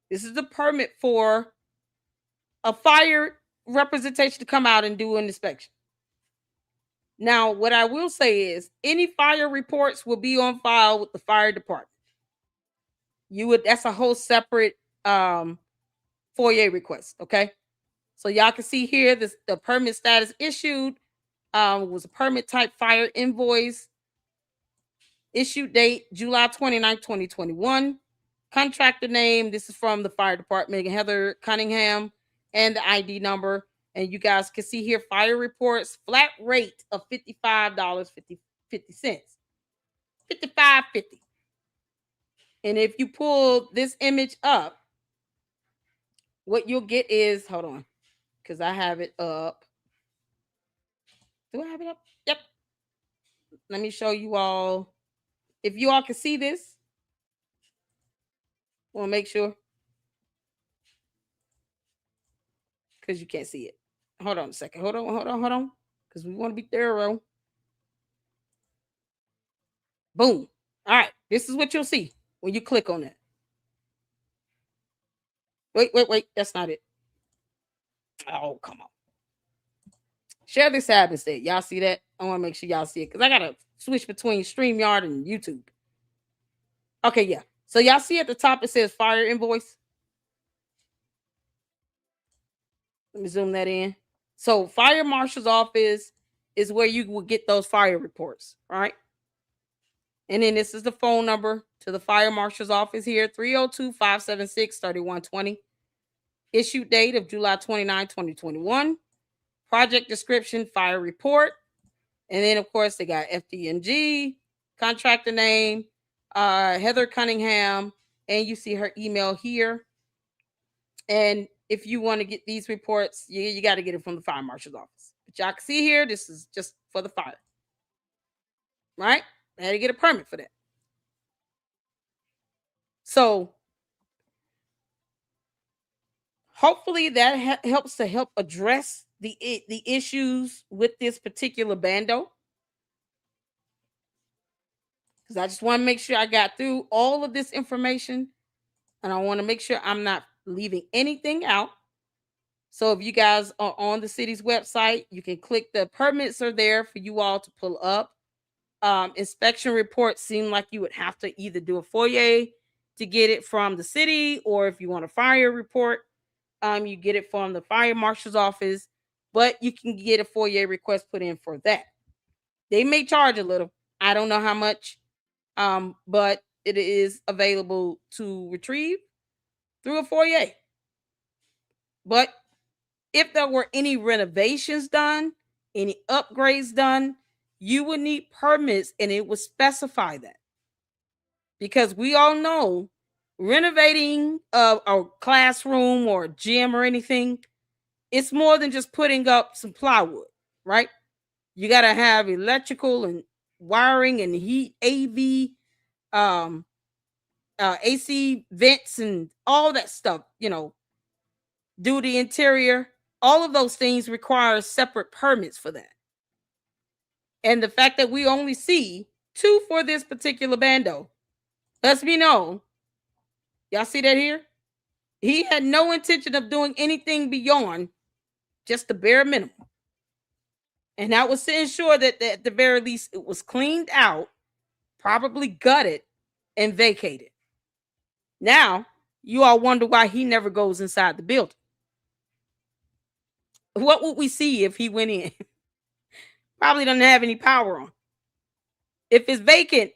This is the permit for a fire representation to come out and do an inspection. Now, what I will say is any fire reports will be on file with the fire department. That's a whole separate FOIA request. Okay. So y'all can see here the permit status issued was a permit type fire invoice. Issue date July 29, 2021. Contractor name. This is from the fire department, Heather Cunningham, and the ID number. And you guys can see here fire reports, flat rate of $55.50. $55.50. And if you pull this image up, what you'll get is, hold on, because I have it up. Do I have it up? Yep. Let me show you all. If you all can see this, want to make sure, because you can't see it. Hold on a second. Hold on. Because we want to be thorough. Boom. All right. This is what you'll see when you click on that. Wait. That's not it. Oh, come on. Share this tab instead. Y'all see that? I want to make sure y'all see it because I got to switch between StreamYard and YouTube. Okay, yeah. So y'all see at the top it says fire invoice. Let me zoom that in. So fire marshal's office is where you will get those fire reports, right? And then this is the phone number to the fire marshal's office here, 302-576-3120. Issue date of July 29, 2021. Project description, fire report. And then, of course, they got FDMG, contractor name, Heather Cunningham, and you see her email here. And if you want to get these reports, you got to get it from the fire marshal's office. But y'all can see here, this is just for the fire. Right? I had to get a permit for that. So hopefully that helps to help address the issues with this particular bando. Because I just want to make sure I got through all of this information. And I want to make sure I'm not leaving anything out. So if you guys are on the city's website, you can click the permits are there for you all to pull up. Inspection reports seem like you would have to either do a FOIA to get it from the city, or if you want a fire report, you get it from the fire marshal's office, but you can get a FOIA request put in for that. They may charge a little. I don't know how much, but it is available to retrieve through a FOIA. But if there were any renovations done, any upgrades done, you would need permits, and it would specify that. Because we all know renovating a classroom or a gym or anything, it's more than just putting up some plywood, right? You got to have electrical and wiring and heat, AV, AC vents and all that stuff, do the interior, all of those things require separate permits for that. And the fact that we only see 2 for this particular bando lets me know, y'all see that here? He had no intention of doing anything beyond just the bare minimum. And that was to ensure that at the very least it was cleaned out, probably gutted, and vacated. Now, you all wonder why he never goes inside the building. What would we see if he went in? Probably doesn't have any power on. If it's vacant,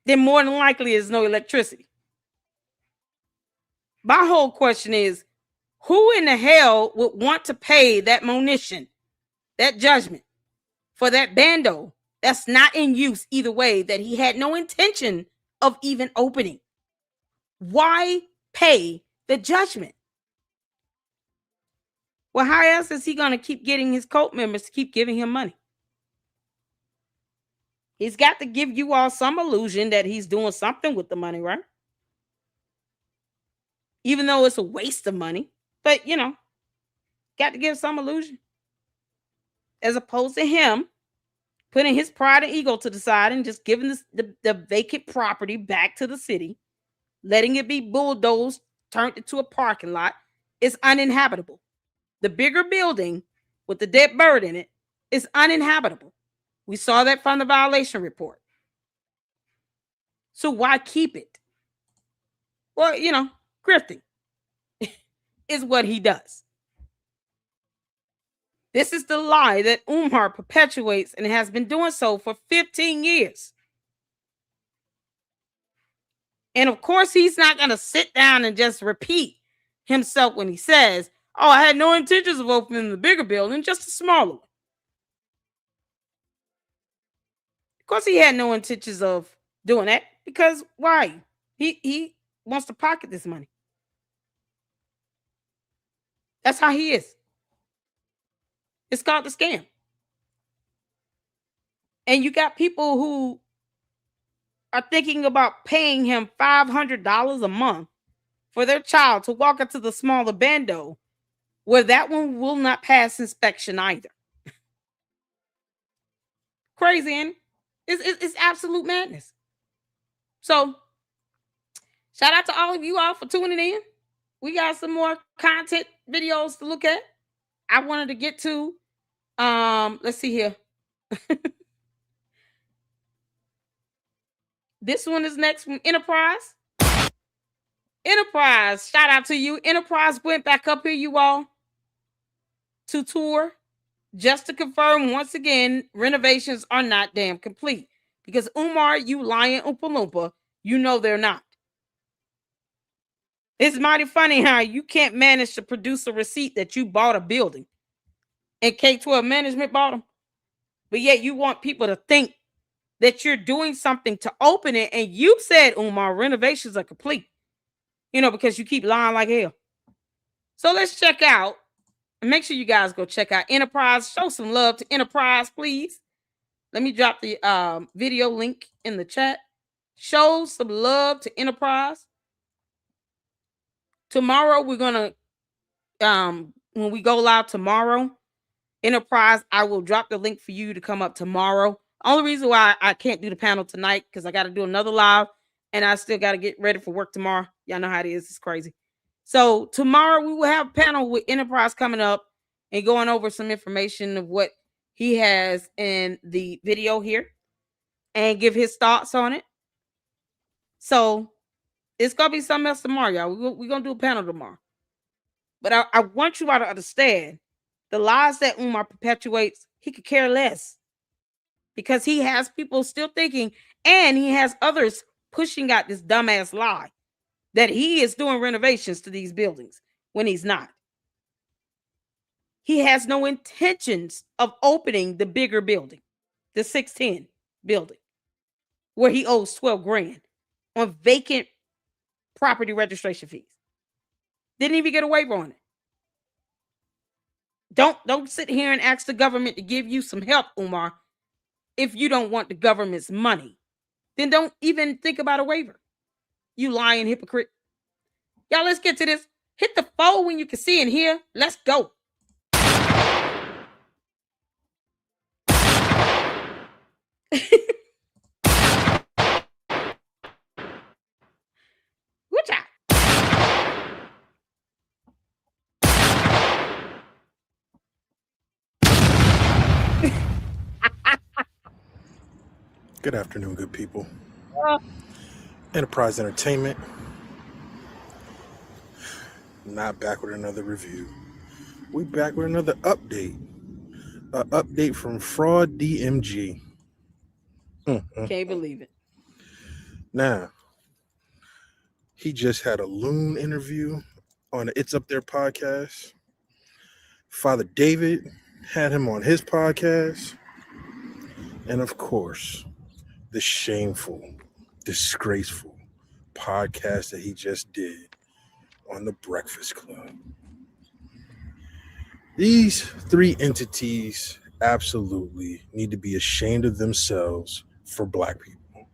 then more than likely there's no electricity. My whole question is, who in the hell would want to pay that monition, that judgment, for that bando that's not in use either way, that he had no intention of even opening? Why pay the judgment? Well, how else is he going to keep getting his cult members to keep giving him money? He's got to give you all some illusion that he's doing something with the money, right? Even though it's a waste of money, but got to give some illusion. As opposed to him putting his pride and ego to the side and just giving the vacant property back to the city, letting it be bulldozed, turned into a parking lot. It's uninhabitable. The bigger building with the dead bird in it is uninhabitable. We saw that from the violation report. So why keep it? Well, grifting is what he does. This is the lie that Umar perpetuates and has been doing so for 15 years. And of course, he's not going to sit down and just repeat himself when he says, oh, I had no intentions of opening the bigger building, just a smaller one. Of course, he had no intentions of doing that, because why? He wants to pocket this money. That's how he is. It's called the scam. And you got people who are thinking about paying him $500 a month for their child to walk into the smaller bando, where that one will not pass inspection either. Crazy, ain't it? It's absolute madness. So, shout out to all of you all for tuning in. We got some more content videos to look at. I wanted to get to, let's see here. This one is next from Enterprise. Enterprise, shout out to you. Enterprise went back up here, you all, to tour, just to confirm once again, renovations are not damn complete. Because Umar, you lying Oompa Loompa, they're not. It's mighty funny how you can't manage to produce a receipt that you bought a building and K-12 management bought them. But yet you want people to think that you're doing something to open it. And you said, Umar, renovations are complete. Because you keep lying like hell. So let's check out. And make sure you guys go check out Enterprise. Show some love to Enterprise, please. Let me drop the video link in the chat. Show some love to Enterprise. Tomorrow, we're going to, when we go live tomorrow, Enterprise, I will drop the link for you to come up tomorrow. Only reason why I can't do the panel tonight, because I got to do another live, and I still got to get ready for work tomorrow. Y'all know how it is. It's crazy. So tomorrow, we will have a panel with Enterprise coming up and going over some information of what he has in the video here and give his thoughts on it. So it's going to be something else tomorrow, y'all. We're going to do a panel tomorrow. But I want you all to understand the lies that Umar perpetuates, he could care less. Because he has people still thinking, and he has others pushing out this dumbass lie that he is doing renovations to these buildings when he's not. He has no intentions of opening the bigger building, the 610 building, where he owes 12 grand on vacant property registration fees. Didn't even get a waiver on it. Don't sit here and ask the government to give you some help, Umar, if you don't want the government's money. then don't even think about a waiver. You lying hypocrite. Y'all, let's get to this. Hit the 4 when you can see and hear. Let's go. Good job. Good afternoon, good people. Enterprise Entertainment. Not back with another review. We back with another update. An update from Fraud DMG. Can't believe it. Now, he just had a Loon interview on the It's Up There podcast. Father David had him on his podcast. And of course, the shameful, disgraceful podcast that he just did on the Breakfast Club. These 3 entities absolutely need to be ashamed of themselves for Black people.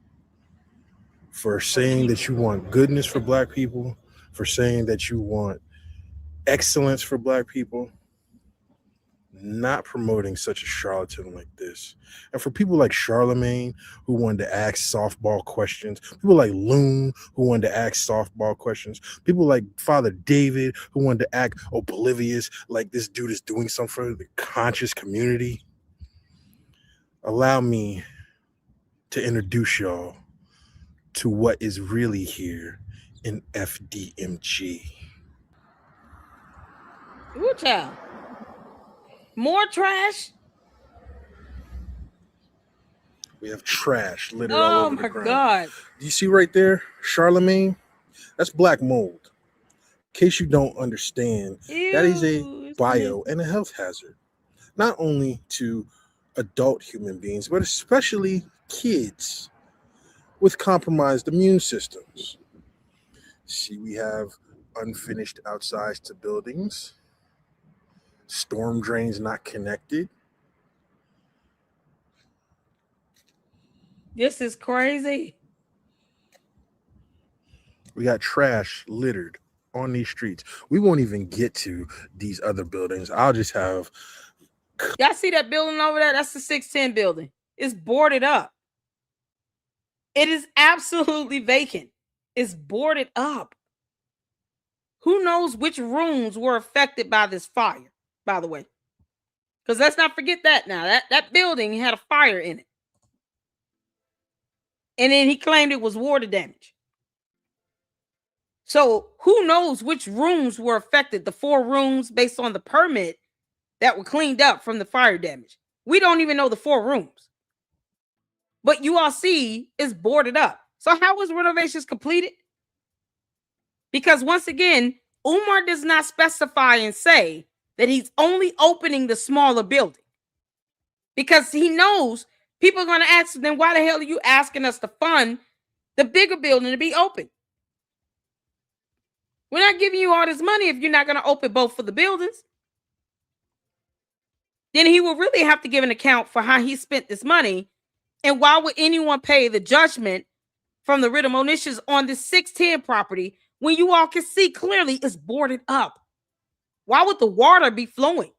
For saying that you want goodness for Black people, for saying that you want excellence for Black people, not promoting such a charlatan like this. And for people like Charlemagne, who wanted to ask softball questions, people like Loon, who wanted to ask softball questions, people like Father David, who wanted to act oblivious, like this dude is doing something for the conscious community, allow me to introduce y'all to what is really here in FDMG. Ooh, child. More trash. We have trash littered all over the ground. Oh my God. Do you see right there, Charlemagne? That's black mold. In case you don't understand, that is a bio and a health hazard, not only to adult human beings, but especially kids with compromised immune systems. See, we have unfinished outsides to buildings, storm drains not connected. This is crazy. We got trash littered on these streets. We won't even get to these other buildings. I'll just have... Y'all see that building over there? That's the 610 building. It's boarded up. It is absolutely vacant. It's boarded up. Who knows which rooms were affected by this fire, by the way? Because let's not forget that now. That building had a fire in it. And then he claimed it was water damage. So who knows which rooms were affected? The 4 rooms based on the permit that were cleaned up from the fire damage. We don't even know the 4 rooms. But you all see it's boarded up. So how was renovations completed? Because once again, Umar does not specify and say that he's only opening the smaller building. Because he knows people are going to ask, then why the hell are you asking us to fund the bigger building to be open? We're not giving you all this money if you're not going to open both for the buildings. Then he will really have to give an account for how he spent this money. And why would anyone pay the judgment from the writ of monitions on this 610 property when you all can see clearly it's boarded up? Why would the water be flowing?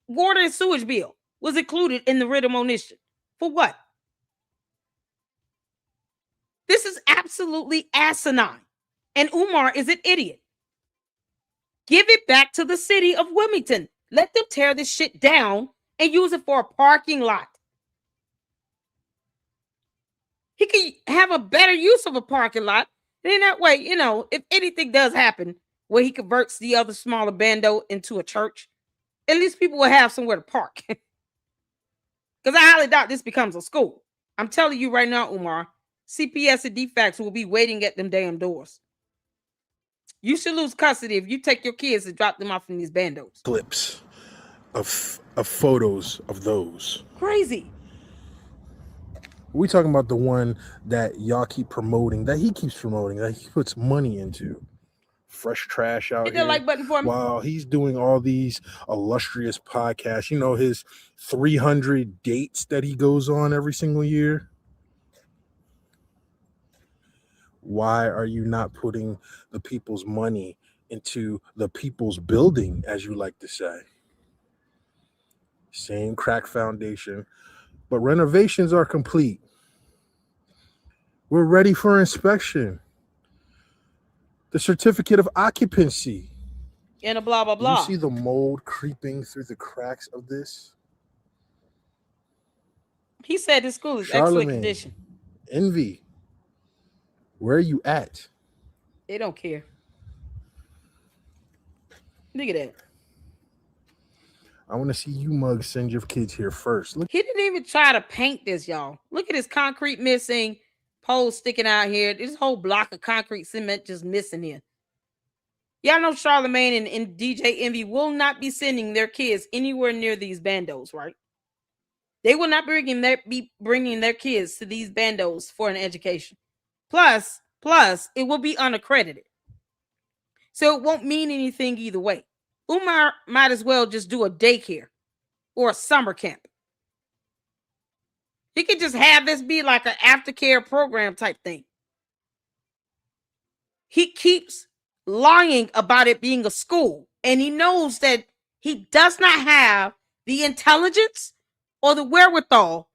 Water and sewage bill was included in the writ of monition. For what? This is absolutely asinine. And Umar is an idiot. Give it back to the city of Wilmington. Let them tear this shit down and use it for a parking lot. He could have a better use of a parking lot. And in that way, you know, if anything does happen where he converts the other smaller bando into a church, at least people will have somewhere to park. Because I highly doubt this becomes a school. I'm telling you right now, Umar, CPS and DFACS will be waiting at them damn doors. You should lose custody if you take your kids and drop them off in these bandos. Clips of photos of those. Crazy. We talking about the one that y'all keep promoting, that he keeps promoting, that he puts money into. Fresh trash out Hit here. that like button for me. While he's doing all these illustrious podcasts, you know, his 300 dates that he goes on every single year. Why are you not putting the people's money into the people's building, as you like to say? Same crack foundation, but renovations are complete. We're ready for inspection. The certificate of occupancy. And a blah, blah, Do blah. you see the mold creeping through the cracks of this? He said this school is excellent Charlemagne, condition. Envy, where are you at? They don't care. Look at that. I want to see you mugs send your kids here first. Look, He didn't even try to paint this, y'all. Look at his concrete missing, poles sticking out here. This whole block of concrete cement just missing here. Y'all know Charlemagne and DJ Envy will not be sending their kids anywhere near these bandos, right? They will not be bringing their kids to these bandos for an education. Plus, it will be unaccredited. So it won't mean anything either way. Umar might as well just do a daycare or a summer camp. He could just have this be like an aftercare program type thing. He keeps lying about it being a school, and he knows that he does not have the intelligence or the wherewithal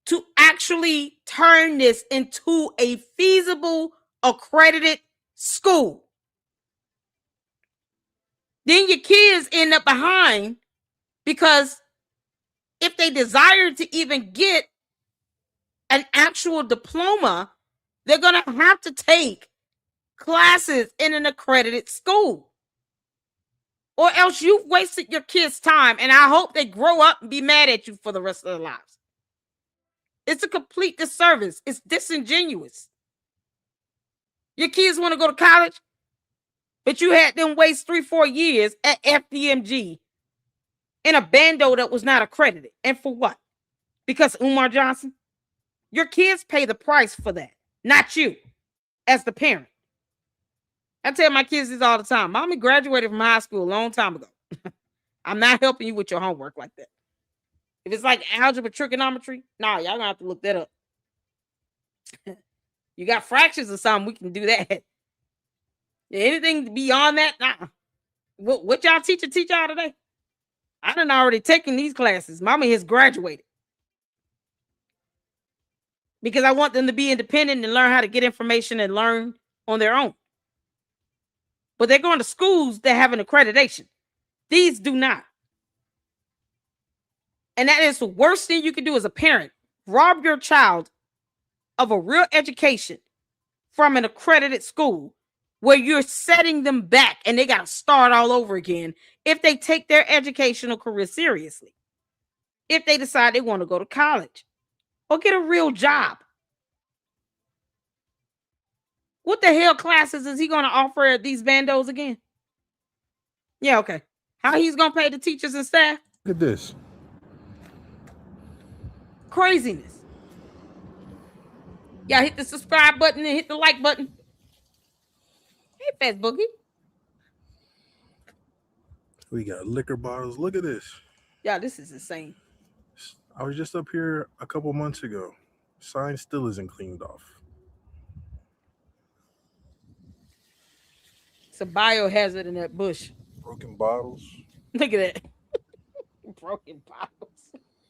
to actually turn this into a feasible, accredited school. Then your kids end up behind because if they desire to even get an actual diploma, they're going to have to take classes in an accredited school. Or else you've wasted your kids' time, and I hope they grow up and be mad at you for the rest of their lives. It's a complete disservice. It's disingenuous. Your kids want to go to college, but you had them waste 3-4 years at FDMG in a bando that was not accredited. And for what? Because Umar Johnson? Your kids pay the price for that, not you as the parent. I tell my kids this all the time. Mommy graduated from high school a long time ago. I'm not helping you with your homework like that. If it's like algebra, trigonometry, nah, y'all gonna have to look that up. You got fractions or something, we can do that. Anything beyond that, nah. What y'all teach y'all today? I done already taken these classes. Mommy has graduated. Because I want them to be independent and learn how to get information and learn on their own. But they're going to schools that have an accreditation. These do not. And that is the worst thing you can do as a parent. Rob your child of a real education from an accredited school where you're setting them back and they got to start all over again if they take their educational career seriously. If they decide they want to go to college or get a real job. What the hell classes is he going to offer at these bandos again? Yeah, okay. How he's going to pay the teachers and staff? look at this. Craziness. Y'all hit the subscribe button and hit the like button. Hey, Fast Boogie. We got liquor bottles. Look at this. Yeah, this is insane. I was just up here a couple months ago. Sign still isn't cleaned off. It's a biohazard in that bush. Broken bottles. Look at that. Broken bottles.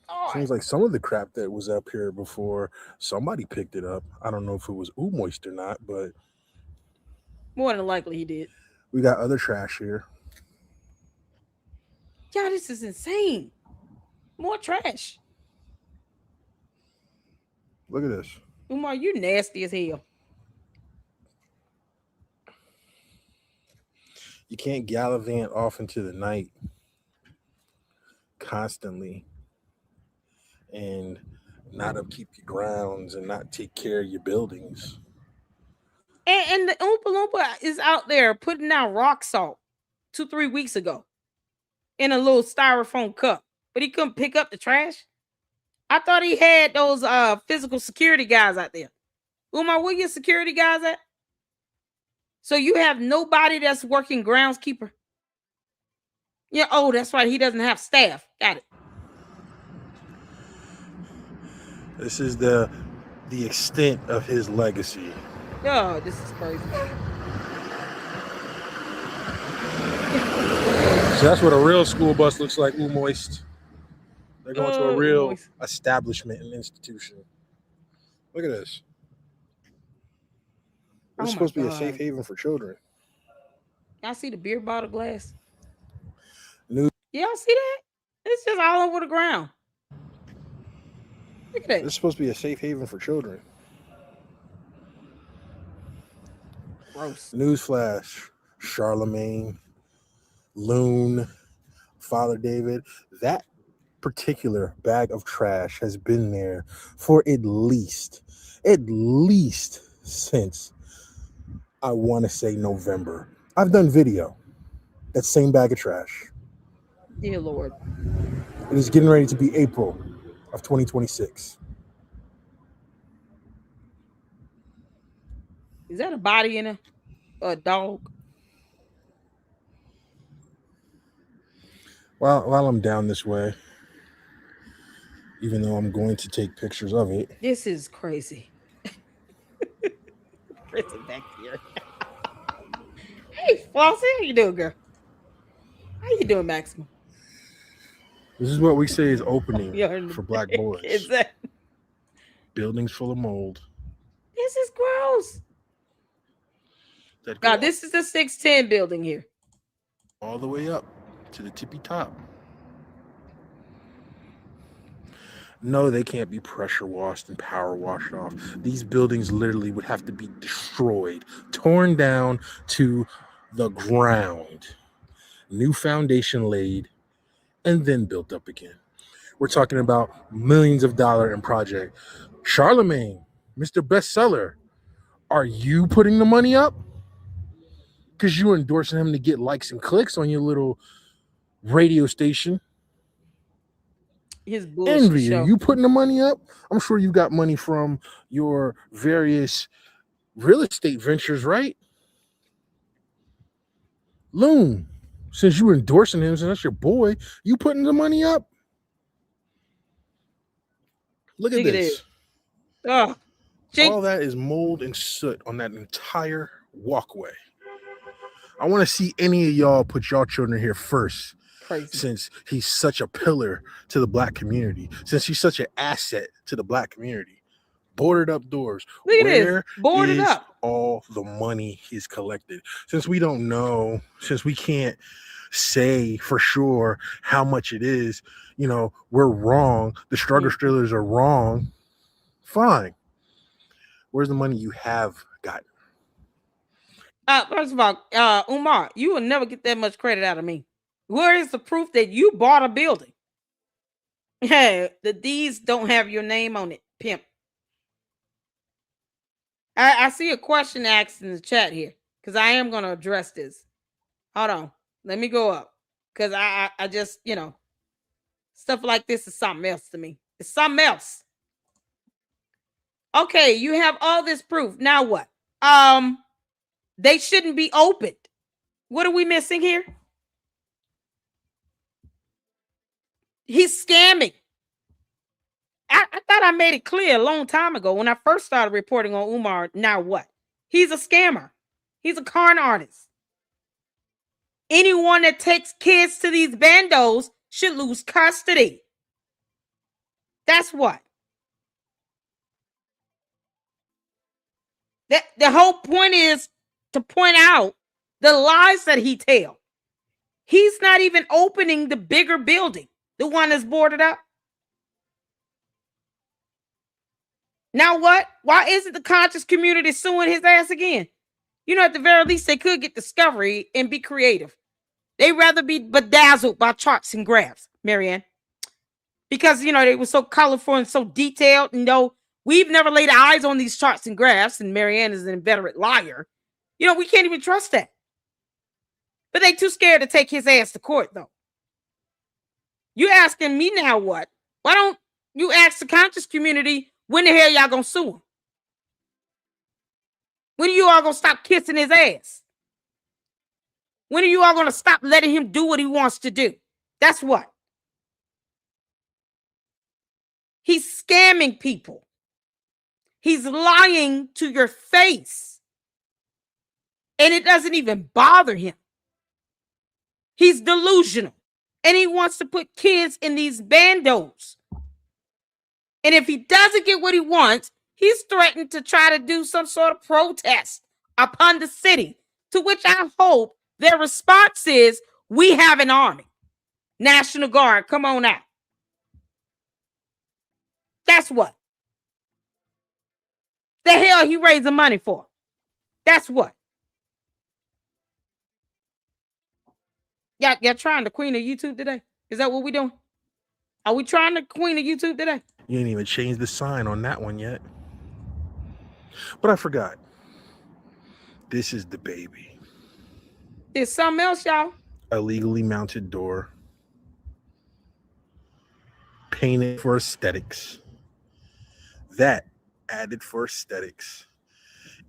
God. Seems like some of the crap that was up here before, somebody picked it up. I don't know if it was moist or not, but More than likely he did. we got other trash here. Yeah, this is insane. More trash. Look at this. Umar, you nasty as hell. You can't gallivant off into the night constantly and not upkeep your grounds and not take care of your buildings. And the Oompa Loompa is out there putting out rock salt 2-3 weeks ago in a little styrofoam cup, but he couldn't pick up the trash. I thought he had those physical security guys out there. Umar, where your security guys at? So you have nobody that's working groundskeeper? Yeah, oh, that's right. He doesn't have staff. Got it. This is the extent of his legacy. Oh, this is crazy. So that's what a real school bus looks like. Ooh, moist. They're going to a real moist. establishment and institution. Look at this. It's Oh my supposed to be a God. safe haven for children. Y'all see the beer bottle glass? New- Y'all see that? It's just all over the ground. Look at that. It's supposed to be a safe haven for children. Gross. Newsflash. Charlemagne, Loon, Father David. That particular bag of trash has been there for at least since I want to say November. I've done video. That same bag of trash. Dear Lord. It is getting ready to be April of 2026. Is that a body in a dog? While I'm down this way, even though I'm going to take pictures of it. This is crazy. Prison back here. Hey, Flossie, how you doing, girl? How you doing, Maxima? This is what we say is opening for black boys. Is that? Buildings full of mold. This is gross. God, this is the 610 building here. All the way up to the tippy top. No, they can't be pressure washed and power washed off. These buildings literally would have to be destroyed, torn down to the ground, new foundation laid, and then built up again. We're talking about millions of dollars in project. Charlemagne, Mr. Bestseller, are you putting the money up? Because you're endorsing him to get likes and clicks on your little radio station. His bullshit Envy, show. are you putting the money up? I'm sure you got money from your various real estate ventures, right? Loon, since you're endorsing him, since that's your boy, you putting the money up? Look at this. Oh, all that is mold and soot on that entire walkway. I want to see any of y'all put y'all children here first. Crazy. Since he's such a pillar to the black community, since he's such an asset to the black community. Boarded up doors. Look at this. Boarded up. All the money he's collected. Since we don't know, since we can't say for sure how much it is, we're wrong. The struggle Steelers are wrong. Fine. Where's the money you have gotten? First of all, Umar, you will never get that much credit out of me. Where is the proof that you bought a building? Hey, the deeds don't have your name on it, pimp. I see a question asked in the chat here because I am going to address this. Hold on. Let me go up because I just, stuff like this is something else to me. It's something else. Okay, you have all this proof. Now what? They shouldn't be opened. What are we missing here? He's scamming. I thought I made it clear a long time ago when I first started reporting on Umar. Now what? He's a scammer. He's a con artist. Anyone that takes kids to these bandos should lose custody. That's what. The whole point is to point out the lies that he tells. He's not even opening the bigger building, the one that's boarded up. Now what? Why isn't the conscious community suing his ass again? At the very least, they could get discovery and be creative. They'd rather be bedazzled by charts and graphs, Marianne. Because, they were so colorful and so detailed. We've never laid eyes on these charts and graphs, and Marianne is an inveterate liar. We can't even trust that. But they too scared to take his ass to court, though. You asking me now what? Why don't you ask the conscious community when the hell y'all gonna sue him? When are you all gonna stop kissing his ass? When are you all gonna stop letting him do what he wants to do? That's what. He's scamming people. He's lying to your face. And it doesn't even bother him. He's delusional. And he wants to put kids in these bandos. And if he doesn't get what he wants, he's threatened to try to do some sort of protest upon the city, to which I hope their response is, we have an army. National Guard, come on out. That's what. The hell he raising money for? That's what. Y'all trying to queen of YouTube today? Is that what we doing? Are we trying to queen of YouTube today? You didn't even change the sign on that one yet. But I forgot. This is the baby. There's something else, y'all. A legally mounted door. Painted for aesthetics. That added for aesthetics.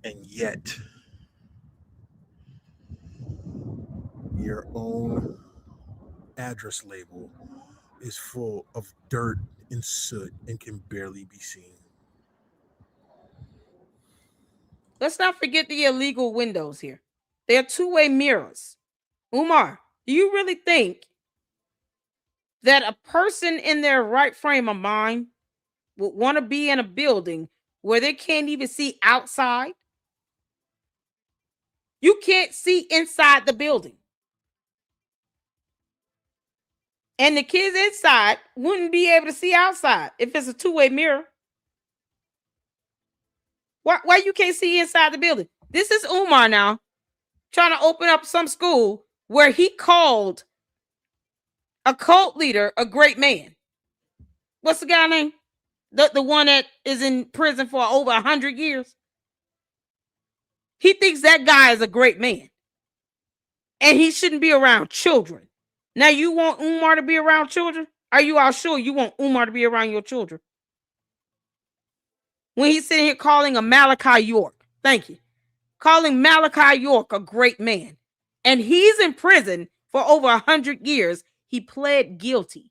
And yet, your own address label is full of dirt and soot and can barely be seen. Let's not forget the illegal windows here. They're two-way mirrors. Umar, do you really think that a person in their right frame of mind would want to be in a building where they can't even see outside? You can't see inside the building. And the kids inside wouldn't be able to see outside if it's a two-way mirror. Why you can't see inside the building? This is Umar now trying to open up some school where he called a cult leader a great man. What's the guy name? The one that is in prison for over 100 years. He thinks that guy is a great man. And he shouldn't be around children. Now you want Umar to be around children? Are you all sure you want Umar to be around your children? When he's sitting here calling a Malachi York, thank you, calling Malachi York a great man, and he's in prison for over 100 years, he pled guilty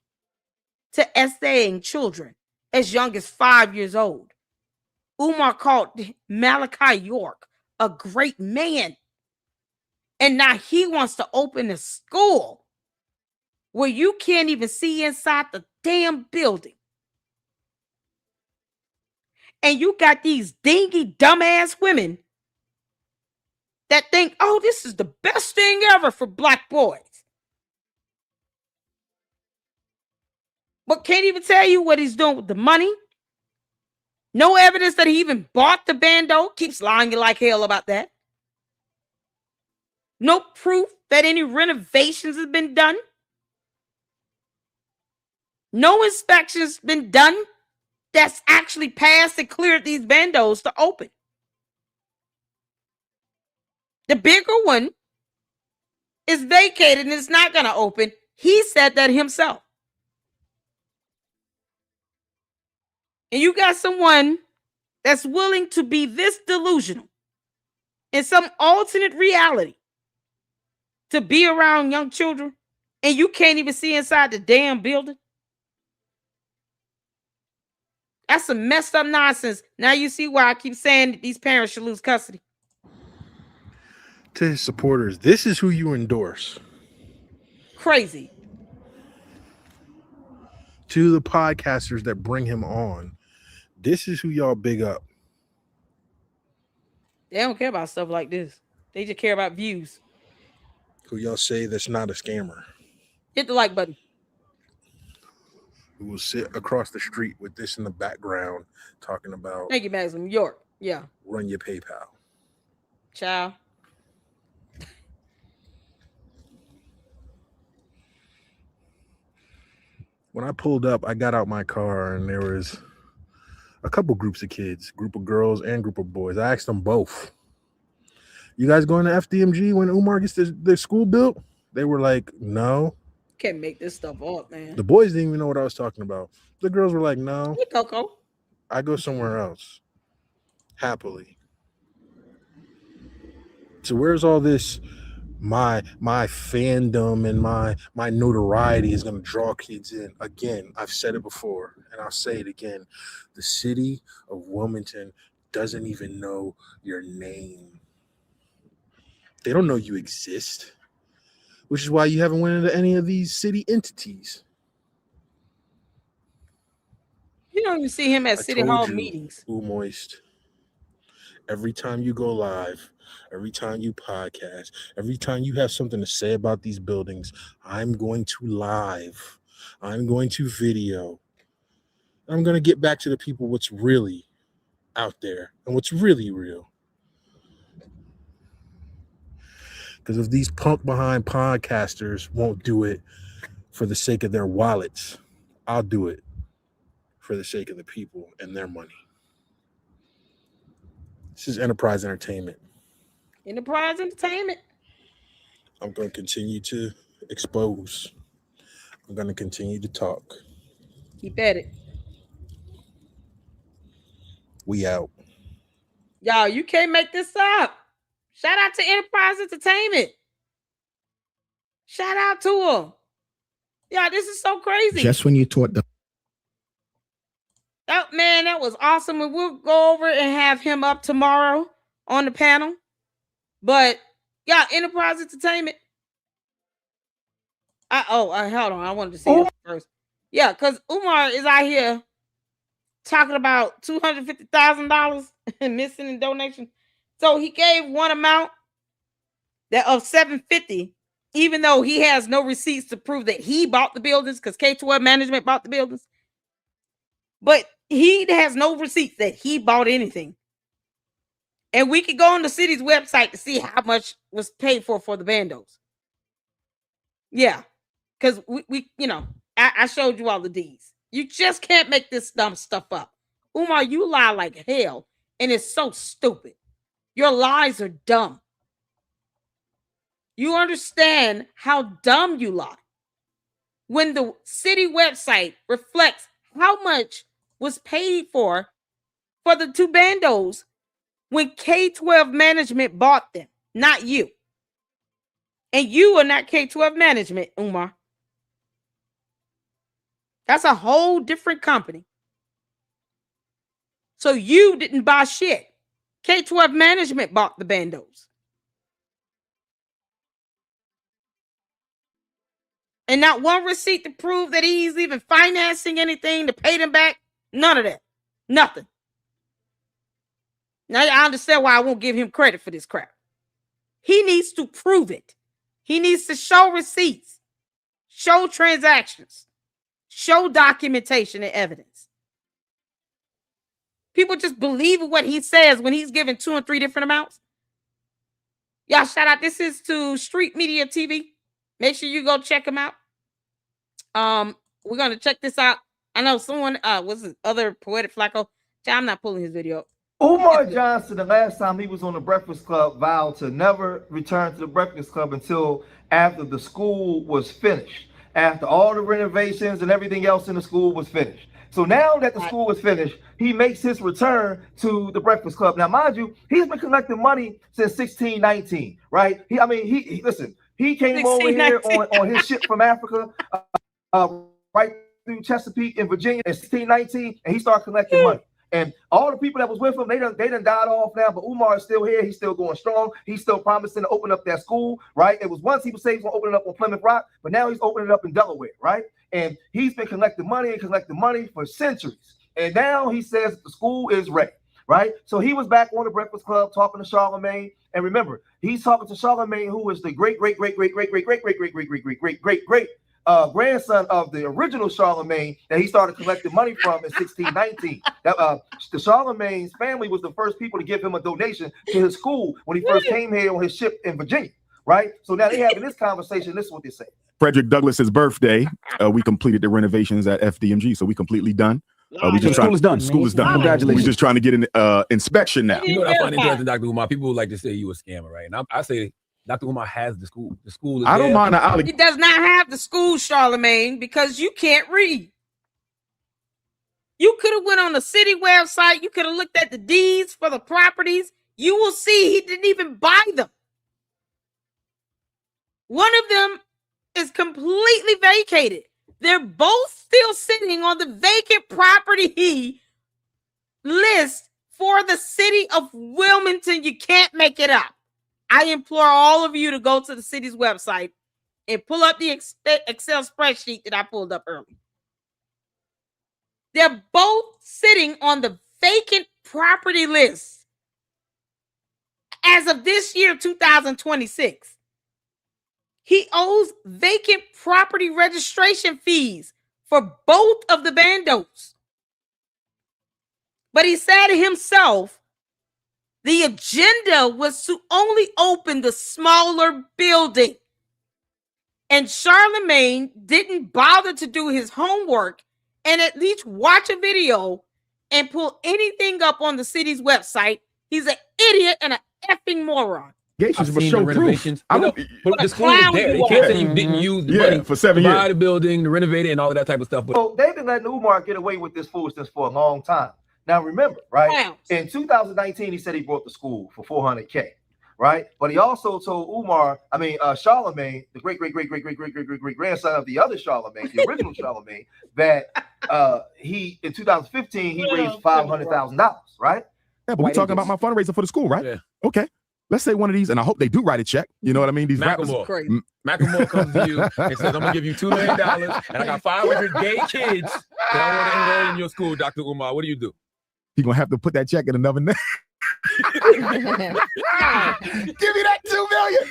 to essaying children as young as 5 years old. Umar called Malachi York a great man. And now he wants to open a school where you can't even see inside the damn building. And you got these dingy, dumbass women that think, oh, this is the best thing ever for black boys. But can't even tell you what he's doing with the money. No evidence that he even bought the bando. Keeps lying like hell about that. No proof that any renovations has been done. No inspections been done that's actually passed and cleared these bandos to open. The bigger one is vacated and it's not going to open. He said that himself. And you got someone that's willing to be this delusional in some alternate reality to be around young children, and you can't even see inside the damn building. That's some messed up nonsense. Now you see why I keep saying that these parents should lose custody. To his supporters, this is who you endorse. Crazy. To the podcasters that bring him on, this is who y'all big up. They don't care about stuff like this. They just care about views. Who y'all say that's not a scammer. Hit the like button. Who will sit across the street with this in the background talking about, Thank you, Maxim. York. Yeah. run your PayPal. Ciao. When I pulled up, I got out my car and there was a couple groups of kids, group of girls and group of boys. I asked them both, you guys going to FDMG when Umar gets their school built? They were like, no. Can't make this stuff up, man. The boys didn't even know what I was talking about. The girls were like, no. Hey, Coco. I go somewhere else. Happily. So where's all this my fandom and my notoriety is going to draw kids in. Again, I've said it before and I'll say it again. The city of Wilmington doesn't even know your name. They don't know you exist, which is why you haven't went into any of these city entities. You don't even see him at City Hall meetings. Moist. Every time you go live, every time you podcast, every time you have something to say about these buildings, I'm going to live. I'm going to video. I'm going to get back to the people what's really out there and what's really real. Because if these punk behind podcasters won't do it for the sake of their wallets, I'll do it for the sake of the people and their money. This is Enterprise Entertainment. Enterprise Entertainment. I'm going to continue to expose. I'm going to continue to talk. Keep at it. We out. Y'all, you can't make this up. Shout out to Enterprise Entertainment. Shout out to them. Yeah, this is so crazy. Just when you thought the that was awesome. And we'll go over and have him up tomorrow on the panel. But yeah, Enterprise Entertainment. Hold on. I wanted to see that first. Yeah, because Umar is out here talking about $250,000 missing in donation. So he gave one amount of $750, even though he has no receipts to prove that he bought the buildings, because K-12 management bought the buildings. But he has no receipts that he bought anything. And we could go on the city's website to see how much was paid for the bandos. Yeah, because we I showed you all the D's. You just can't make this dumb stuff up. Umar, you lie like hell, and it's so stupid. Your lies are dumb. You understand how dumb you lie when the city website reflects how much was paid for the two bandos when K-12 management bought them, not you. And you are not K-12 management, Umar. That's a whole different company. So you didn't buy shit. K-12 management bought the bandos. And not one receipt to prove that he's even financing anything to pay them back. None of that. Nothing. Now I understand why I won't give him credit for this crap. He needs to prove it. He needs to show receipts, show transactions, show documentation and evidence. People just believe what he says when he's giving 2 and 3 different amounts. Y'all, shout out. This is to Street Media TV. Make sure you go check them out. We're going to check this out. I know someone, was it other Poetic Flacco? I'm not pulling his video up. Umar Johnson, the last time he was on the Breakfast Club, vowed to never return to the Breakfast Club until after the school was finished, after all the renovations and everything else in the school was finished. So now that the school was finished, he makes his return to the Breakfast Club. Now, mind you, he's been collecting money since 1619, right? Listen, he came over here on his ship from Africa, right through Chesapeake in Virginia in 1619, and he started collecting money. And all the people that was with him, they done died off now, but Umar is still here. He's still going strong. He's still promising to open up that school, right? It was once he was saying he's going to open it up on Plymouth Rock, but now he's opening it up in Delaware, right? And he's been collecting money for centuries. And now he says the school is ready, right? So he was back on the Breakfast Club talking to Charlemagne. And remember, he's talking to Charlemagne, who is the great grandson of the original Charlemagne that he started collecting money from in 1619. The Charlemagne's family was the first people to give him a donation to his school when he first came here on his ship in Virginia, right? So now they're having this conversation. This is what they say. Frederick Douglass's birthday, we completed the renovations at FDMG, so we completely done. We just school is done. School is done. Congratulations. We're just trying to get an inspection now. You know what I find interesting, Dr. Umar? People would like to say you a scammer, right? And I say Dr. Umar has the school. The school is I don't mind the He does not have the school, Charlemagne, because you can't read. You could have went on the city website. You could have looked at the deeds for the properties. You will see he didn't even buy them. One of them is completely vacated. They're both still sitting on the vacant property list for the city of Wilmington. You can't make it up. I implore all of you to go to the city's website and pull up the Excel spreadsheet that I pulled up earlier. They're both sitting on the vacant property list as of this year, 2026. He owes vacant property registration fees for both of the bandos. But he said himself, the agenda was to only open the smaller building. And Charlemagne didn't bother to do his homework and at least watch a video and pull anything up on the city's website. He's an idiot and an effing moron. I've seen the renovations. The school is there. They can't say you didn't use the money for 7 years. Buy the building, to renovate it, and all of that type of stuff. But So they've been letting Umar get away with this foolishness for a long time. Now remember, right? In 2019, he said he bought the school for $400K, right? But he also told Charlemagne, the great grandson of the other Charlemagne, the original Charlemagne, that in 2015 he raised $500,000, right? Yeah, but we're talking about my fundraiser for the school, right? Yeah. Okay. Let's say one of these, and I hope they do write a check. You know what I mean? These Macklemore comes to you and says, I'm going to give you $2 million, and I got 500 gay kids that I want to enroll in your school, Dr. Umar. What do you do? You're going to have to put that check in another name. Give me that $2 million.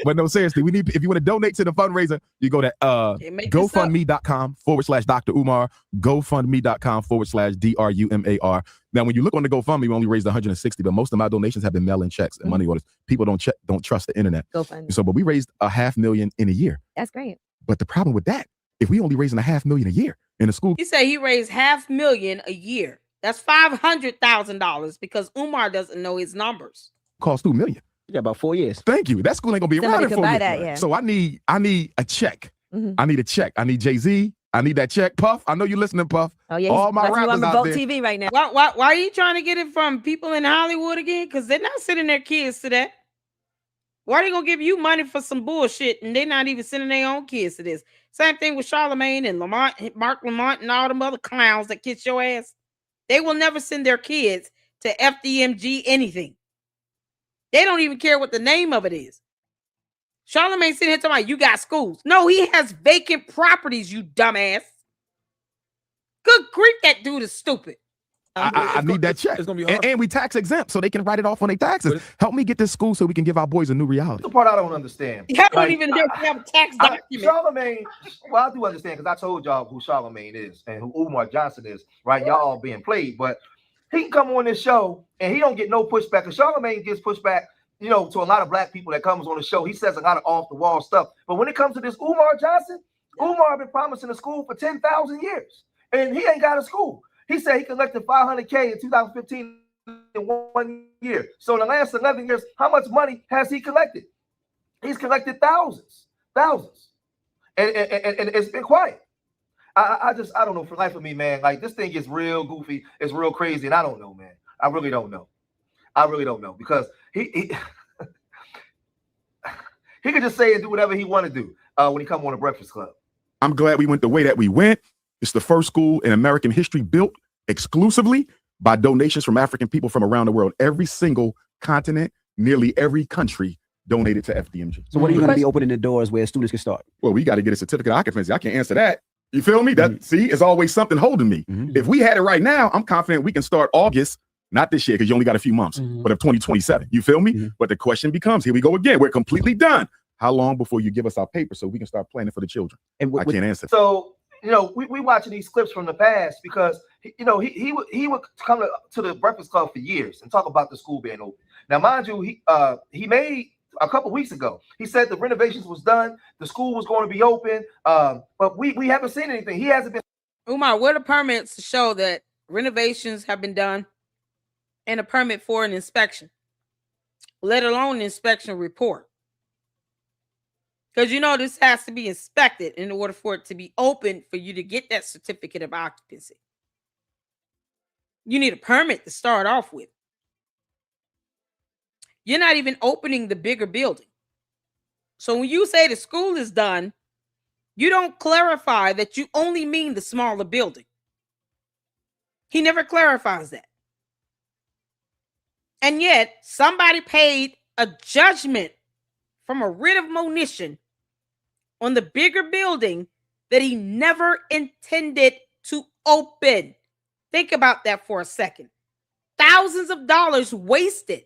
But no, seriously, if you want to donate to the fundraiser, you go to GoFundMe.com/Dr. Umar, GoFundMe.com/DRUMAR. Now, when you look on the GoFundMe, we only raised 160, but most of my donations have been mail-in checks and money orders. People don't trust the internet. GoFundMe. So, but we raised $500,000 in a year. That's great. But the problem with that, if we only raising $500,000 a year in a school, He said he raised $500,000 a year. That's $500,000 because Umar doesn't know his numbers. cost $2 million. Yeah, about 4 years. Thank you. That school ain't gonna be around in 4 years. That, yeah. So I need a check. Mm-hmm. I need a check. I need Jay-Z. I need that check. Puff, I know you're listening, Puff. Oh yeah, all my rappers on the out Vote there. TV right now. Why are you trying to get it from people in Hollywood again? Because they're not sending their kids to that. Why are they gonna give you money for some bullshit and they're not even sending their own kids to this? Same thing with Charlemagne and Mark Lamont and all them other clowns that kiss your ass. They will never send their kids to FDMG anything. They don't even care what the name of it is. Charlemagne sitting here talking about you got schools. No, he has vacant properties, you dumbass. Good grief, that dude is stupid. I need that check. It's gonna be hard. And we tax exempt, so they can write it off on their taxes. Help me get this school so we can give our boys a new reality. The part I don't understand. You don't even have a tax document. Charlemagne, well, I do understand because I told y'all who Charlemagne is and who Umar Johnson is, right? Y'all all being played, but he can come on this show and he don't get no pushback. Because Charlemagne gets pushback, you know, to a lot of black people that comes on the show. He says a lot of off the wall stuff. But when it comes to this Umar Johnson, Umar been promising a school for 10,000 years, and he ain't got a school. He said he collected $500K in 2015 in 1 year. So in the last 11 years, how much money has he collected? He's collected thousands. And it's been quiet. I don't know, for the life of me, man. Like, this thing gets real goofy. It's real crazy, and I don't know, man. I really don't know. Because he could just say and do whatever he want to do when he come on the Breakfast Club. I'm glad we went the way that we went. It's the first school in American history built exclusively by donations from African people from around the world. Every single continent, nearly every country donated to FDMG. So what are you going to be opening the doors where students can start? Well, we got to get a certificate of occupancy. I can't answer that. You feel me? That see, it's always something holding me. If we had it right now, I'm confident we can start August, not this year because you only got a few months, but of 2027. You feel me? But the question becomes, here we go again. We're completely done. How long before you give us our paper so we can start planning for the children? And I can't answer. So, you know, we watching these clips from the past because, you know, he would come to the Breakfast Club for years and talk about the school being open. Now, mind you, he made a couple weeks ago, he said the renovations was done, the school was going to be open, but we haven't seen anything. He hasn't been. Umar, what are permits to show that renovations have been done and a permit for an inspection, let alone an inspection report? Because you know this has to be inspected in order for it to be open for you to get that certificate of occupancy. You need a permit to start off with. You're not even opening the bigger building. So when you say the school is done, you don't clarify that you only mean the smaller building. He never clarifies that. And yet, somebody paid a judgment from a writ of monition on the bigger building that he never intended to open. Think about that for a second. Thousands of dollars wasted,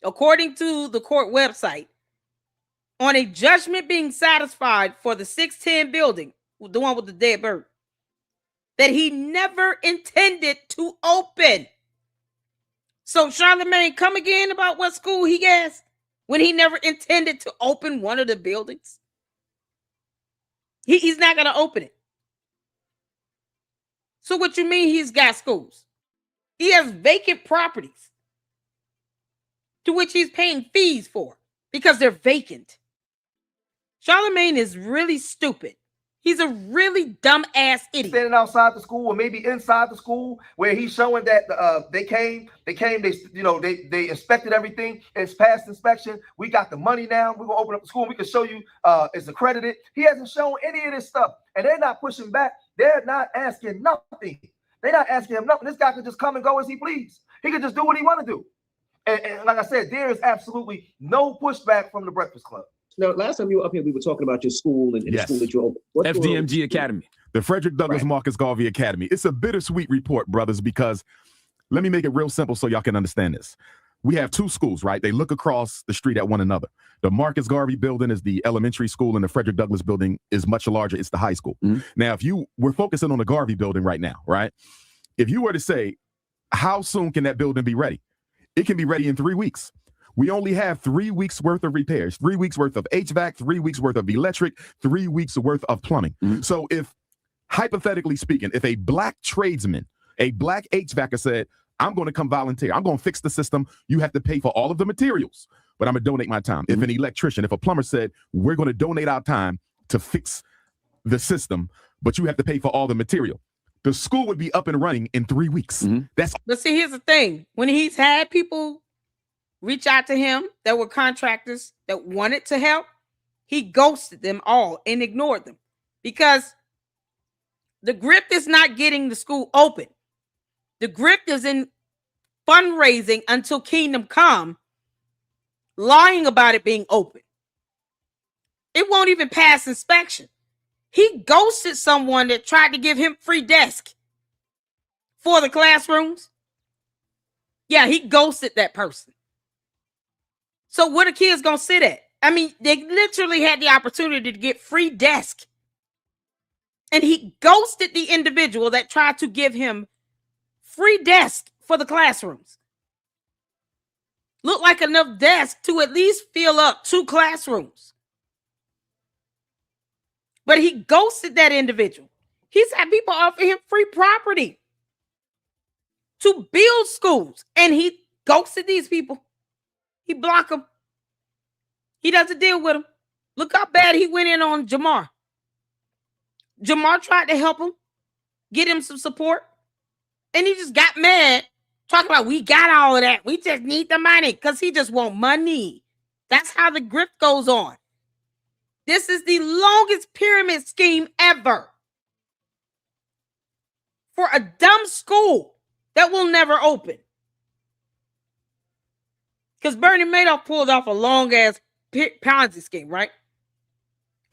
according to the court website, on a judgment being satisfied for the 610 building, the one with the dead bird, that he never intended to open. So Charlemagne, come again about what school he has when he never intended to open one of the buildings. He's not going to open it. So what you mean he's got schools? He has vacant properties to which he's paying fees for because they're vacant. Charlemagne is really stupid. He's a really dumb ass idiot. Standing outside the school or maybe inside the school where he's showing that they inspected everything. It's passed inspection. We got the money now. We're gonna open up the school. We can show you it's accredited. He hasn't shown any of this stuff, and they're not pushing back. They're not asking nothing. They're not asking him nothing. This guy could just come and go as he please. He could just do what he want to do. And like I said, there is absolutely no pushback from the Breakfast Club. Now, last time you were up here, we were talking about your school and the school that you opened. FDMG Academy. The Frederick Douglass Marcus Garvey Academy. It's a bittersweet report, brothers, because let me make it real simple so y'all can understand this. We have two schools, right? They look across the street at one another. The Marcus Garvey building is the elementary school, and the Frederick Douglass building is much larger. It's the high school. Now, we're focusing on the Garvey building right now, right? If you were to say, how soon can that building be ready? It can be ready in 3 weeks. We only have 3 weeks worth of repairs, 3 weeks worth of HVAC, 3 weeks worth of electric, 3 weeks worth of plumbing. So if, hypothetically speaking, if a black tradesman, a black HVACer said, I'm going to come volunteer, I'm going to fix the system, you have to pay for all of the materials, but I'm going to donate my time. If an electrician, if a plumber said, we're going to donate our time to fix the system, but you have to pay for all the material, the school would be up and running in 3 weeks. But see, here's the thing. When he's had people reach out to him that were contractors that wanted to help, he ghosted them all and ignored them because the grip is not getting the school open. The grip is in fundraising until Kingdom Come, lying about it being open. It won't even pass inspection. He ghosted someone that tried to give him free desk for the classrooms. Yeah, he ghosted that person. So what are kids going to sit at? I mean, they literally had the opportunity to get free desk. And he ghosted the individual that tried to give him free desk for the classrooms. Looked like enough desk to at least fill up 2 classrooms. But he ghosted that individual. He's had people offer him free property to build schools. And he ghosted these people. He blocked them. He doesn't deal with them. Look how bad he went in on Jamar. Jamar tried to help him, get him some support. And he just got mad, talking about, we got all of that. We just need the money because he just want money. That's how the grift goes on. This is the longest pyramid scheme ever for a dumb school that will never open. Because Bernie Madoff pulled off a long-ass Ponzi scheme, right?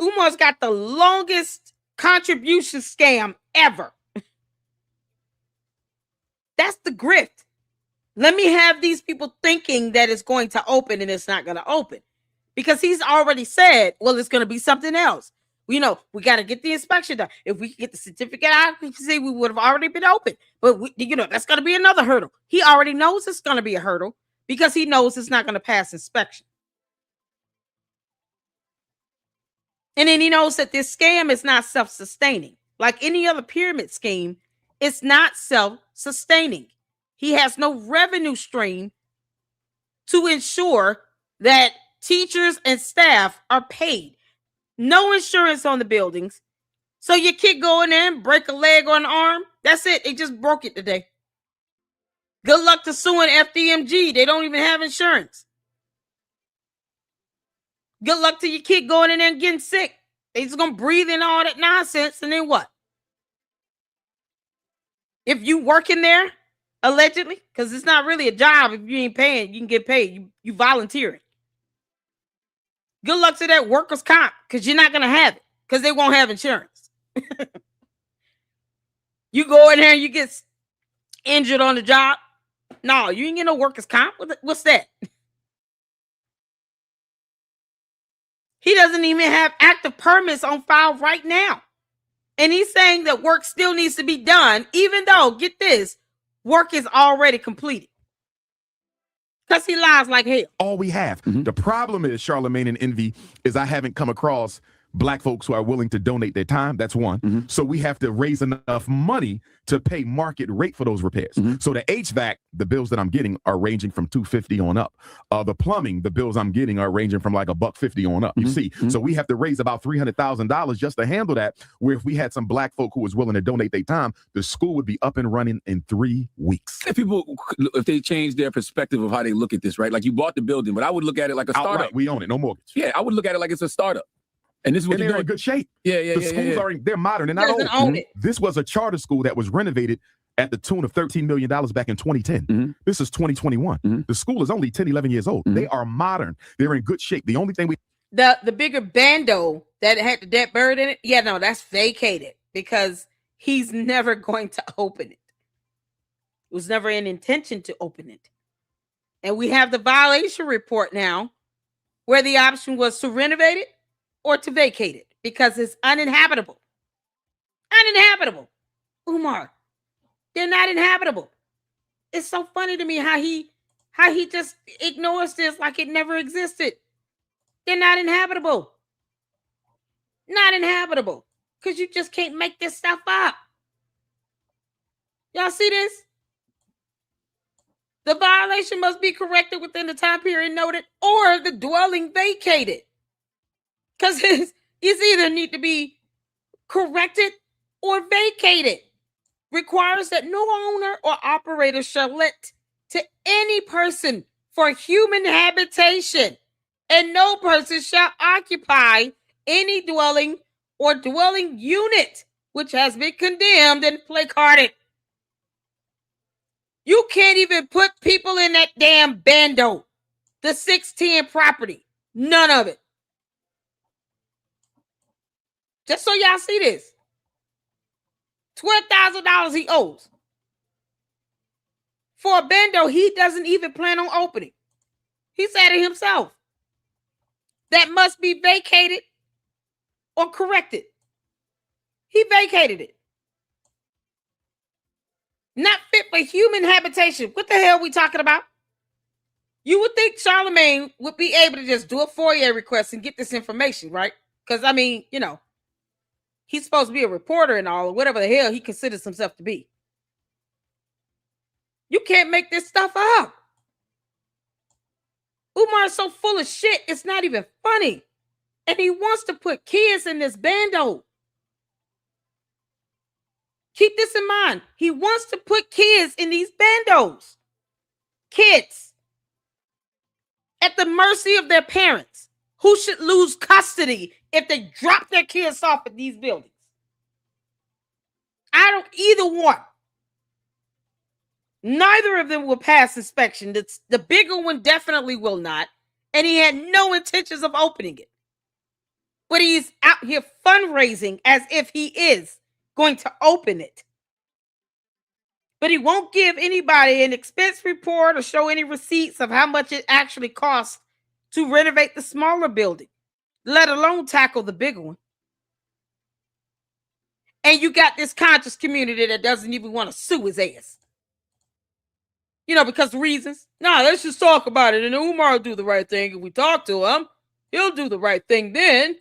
Umar's got the longest contribution scam ever. That's the grift. Let me have these people thinking that it's going to open and it's not going to open. Because he's already said, well, it's going to be something else. We got to get the inspection done. If we get the certificate of occupancy, we would have already been open. But, that's going to be another hurdle. He already knows it's going to be a hurdle because he knows it's not going to pass inspection. And then he knows that this scam is not self-sustaining. Like any other pyramid scheme, it's not self-sustaining. He has no revenue stream to ensure that teachers and staff are paid. No insurance on the buildings. So your kid go in there and break a leg or an arm. That's it. They just broke it today. Good luck to suing FDMG. They don't even have insurance. Good luck to your kid going in there and getting sick. They just gonna breathe in all that nonsense, and then what? If you work in there, allegedly, because it's not really a job. If you ain't paying, you can get paid. You volunteering. Good luck to that workers' comp, because you're not gonna have it, because they won't have insurance. You go in there and you get injured on the job. No, you ain't get no workers' comp. What's that? He doesn't even have active permits on file right now. And he's saying that work still needs to be done, even though, get this, work is already completed. Because he lies like hell. All we have. The problem is, Charlemagne and Envy, is I haven't come across Black folks who are willing to donate their time. That's one. So we have to raise enough money to pay market rate for those repairs. So the HVAC, the bills that I'm getting are ranging from $250 on up. The plumbing, the bills I'm getting are ranging from like $150 on up. You see, so we have to raise about $300,000 just to handle that. Where if we had some Black folk who was willing to donate their time, the school would be up and running in 3 weeks. If they change their perspective of how they look at this, right? Like you bought the building, but I would look at it like a startup. Outright, we own it, no mortgage. Yeah, I would look at it like it's a startup. And this is what they're in good shape. The schools are they're modern. They're not old. Own it. This was a charter school that was renovated at the tune of $13 million back in 2010. This is 2021. The school is only 10, 11 years old. They are modern. They're in good shape. The only thing the bigger bando that had the dead bird in it, yeah, no, that's vacated because he's never going to open it. It was never an intention to open it. And we have the violation report now where the option was to renovate it or to vacate it because it's uninhabitable. Uninhabitable. Umar, they're not inhabitable. It's so funny to me how he just ignores this like it never existed. They're not inhabitable. Not inhabitable. Because you just can't make this stuff up. Y'all see this? The violation must be corrected within the time period noted or the dwelling vacated. Because it's either need to be corrected or vacated. Requires that no owner or operator shall let to any person for human habitation, and no person shall occupy any dwelling or dwelling unit which has been condemned and placarded. You can't even put people in that damn bando, the 610 property. None of it. Just so y'all see this. $12,000 he owes. For a bando he doesn't even plan on opening. He said it himself. That must be vacated or corrected. He vacated it. Not fit for human habitation. What the hell are we talking about? You would think Charlemagne would be able to just do a FOIA request and get this information, right? Because, I mean, you know, he's supposed to be a reporter and all, or whatever the hell he considers himself to be. You can't make this stuff up. Umar is so full of shit, it's not even funny. And he wants to put kids in this bando. Keep this in mind. He wants to put kids in these bandos. Kids. At the mercy of their parents, who should lose custody if they drop their kids off at these buildings. I don't either one. Neither of them will pass inspection. The bigger one definitely will not. And he had no intentions of opening it. But he's out here fundraising as if he is going to open it. But he won't give anybody an expense report or show any receipts of how much it actually costs to renovate the smaller building, let alone tackle the bigger one. And you got this conscious community that doesn't even want to sue his ass. You know, because of reasons. No, let's just talk about it. And Umar will do the right thing. If we talk to him, he'll do the right thing then.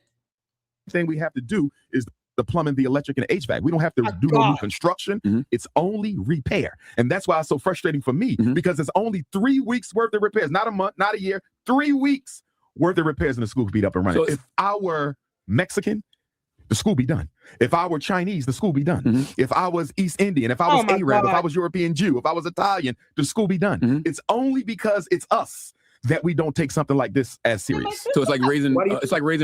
The thing we have to do is the plumbing, the electric, and the HVAC. We don't have to do no new construction. It's only repair. And that's why it's so frustrating for me, because it's only 3 weeks worth of repairs, not a month, not a year, 3 weeks worth of repairs, and the school could be up and running. So if I were Mexican, the school be done. If I were Chinese, the school be done. If I was East Indian, if I was Arab, if I was European Jew, if I was Italian, the school be done. It's only because it's us that we don't take something like this as serious. So it's like raising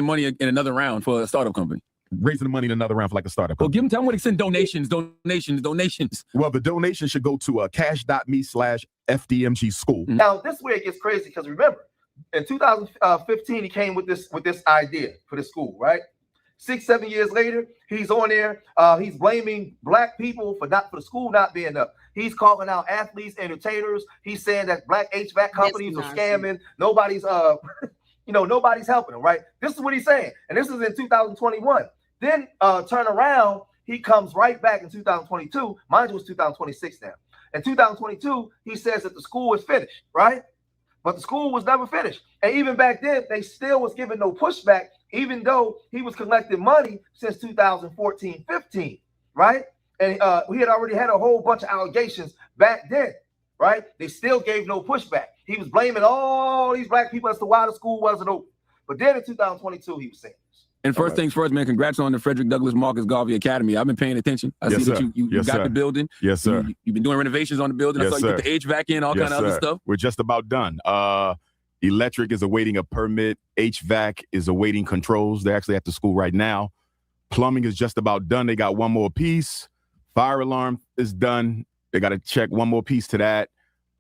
money in another round for a startup company. Raising the money in another round for like a startup Well, company. tell them what to send donations. Well, the donation should go to cash.me/FDMG school. Now, this is where it gets crazy because remember, in 2015, he came with this idea for the school, right? 6-7 years later, he's on there. He's blaming black people for the school not being up. He's calling out athletes, entertainers. He's saying that black HVAC companies are scamming. Nobody's nobody's helping him, right? This is what he's saying, and this is in 2021. Then turn around, he comes right back in 2022. Mind you, it's 2026 now. In 2022, he says that the school is finished, right? But the school was never finished. And even back then, they still was giving no pushback, even though he was collecting money since 2014-15, right? And we had already had a whole bunch of allegations back then, right? They still gave no pushback. He was blaming all these black people as to why the school wasn't open. But then in 2022, he was saying this. And first things first, man, congrats on the Frederick Douglass Marcus Garvey Academy. I've been paying attention. I see that you got the building. Yes, sir. You've been doing renovations on the building. I saw you put the HVAC in, all kind of other stuff. We're just about done. Electric is awaiting a permit. HVAC is awaiting controls. They're actually at the school right now. Plumbing is just about done. They got one more piece. Fire alarm is done. They got to check one more piece to that.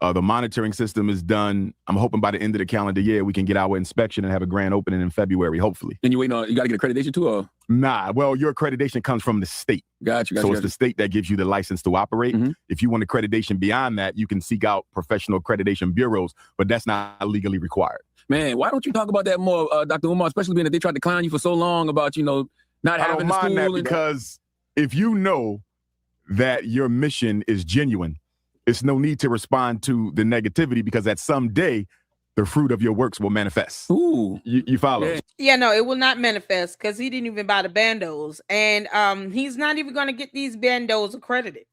The monitoring system is done. I'm hoping by the end of the calendar year, we can get our inspection and have a grand opening in February, hopefully. And you got to get accreditation too? Or? Nah, well, your accreditation comes from the state. Gotcha. So it's the state that gives you the license to operate. Mm-hmm. If you want accreditation beyond that, you can seek out professional accreditation bureaus, but that's not legally required. Man, why don't you talk about that more, Dr. Umar, especially being that they tried to clown you for so long about, not having the school? I don't mind that because if you know that your mission is genuine, it's no need to respond to the negativity because at some day, the fruit of your works will manifest. Ooh. You follow? Yeah, no, it will not manifest because he didn't even buy the bandos. And he's not even going to get these bandos accredited.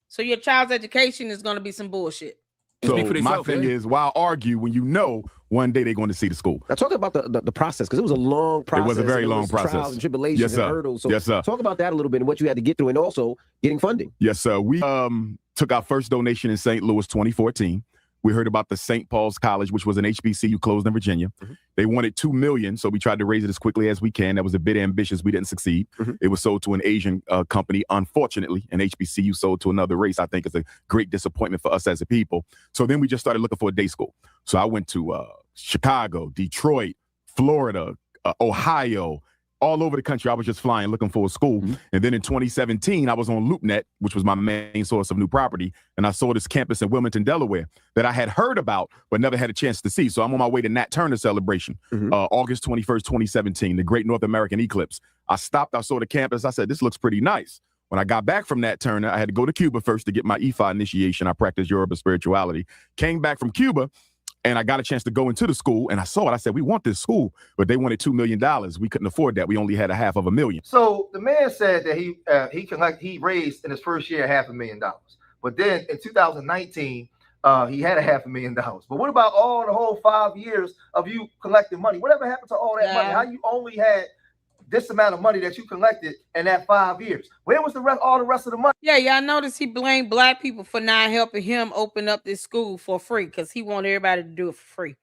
So your child's education is going to be some bullshit. So my thing is, why argue when you know one day they're going to see the school? Now talk about the process, because it was a long process. It was a very long process. Trials and tribulations and hurdles. So yes, sir. Talk about that a little bit and what you had to get through and also getting funding. Yes, sir. We took our first donation in St. Louis 2014. We heard about the St. Paul's College, which was an HBCU closed in Virginia. Mm-hmm. They wanted $2 million, so we tried to raise it as quickly as we can. That was a bit ambitious. We didn't succeed. Mm-hmm. It was sold to an Asian company. Unfortunately, an HBCU sold to another race. I think it's a great disappointment for us as a people. So then we just started looking for a day school. So I went to Chicago, Detroit, Florida, Ohio, all over the country. I was just flying, looking for a school. Mm-hmm. And then in 2017, I was on LoopNet, which was my main source of new property. And I saw this campus in Wilmington, Delaware that I had heard about, but never had a chance to see. So I'm on my way to Nat Turner celebration, August 21st, 2017, the Great North American Eclipse. I stopped, I saw the campus. I said, this looks pretty nice. When I got back from Nat Turner, I had to go to Cuba first to get my IFA initiation. I practiced Yoruba spirituality. Came back from Cuba, and I got a chance to go into the school, and I saw it. I said, we want this school, but they wanted $2 million. We couldn't afford that. We only had $500,000. So the man said that he raised in his first year $500,000. But then in 2019, he had $500,000. But what about the whole 5 years of you collecting money? Whatever happened to all that money? How you only had this amount of money that you collected in that 5 years? Where was all the rest of the money? Yeah, y'all notice he blamed black people for not helping him open up this school for free because he want everybody to do it for free.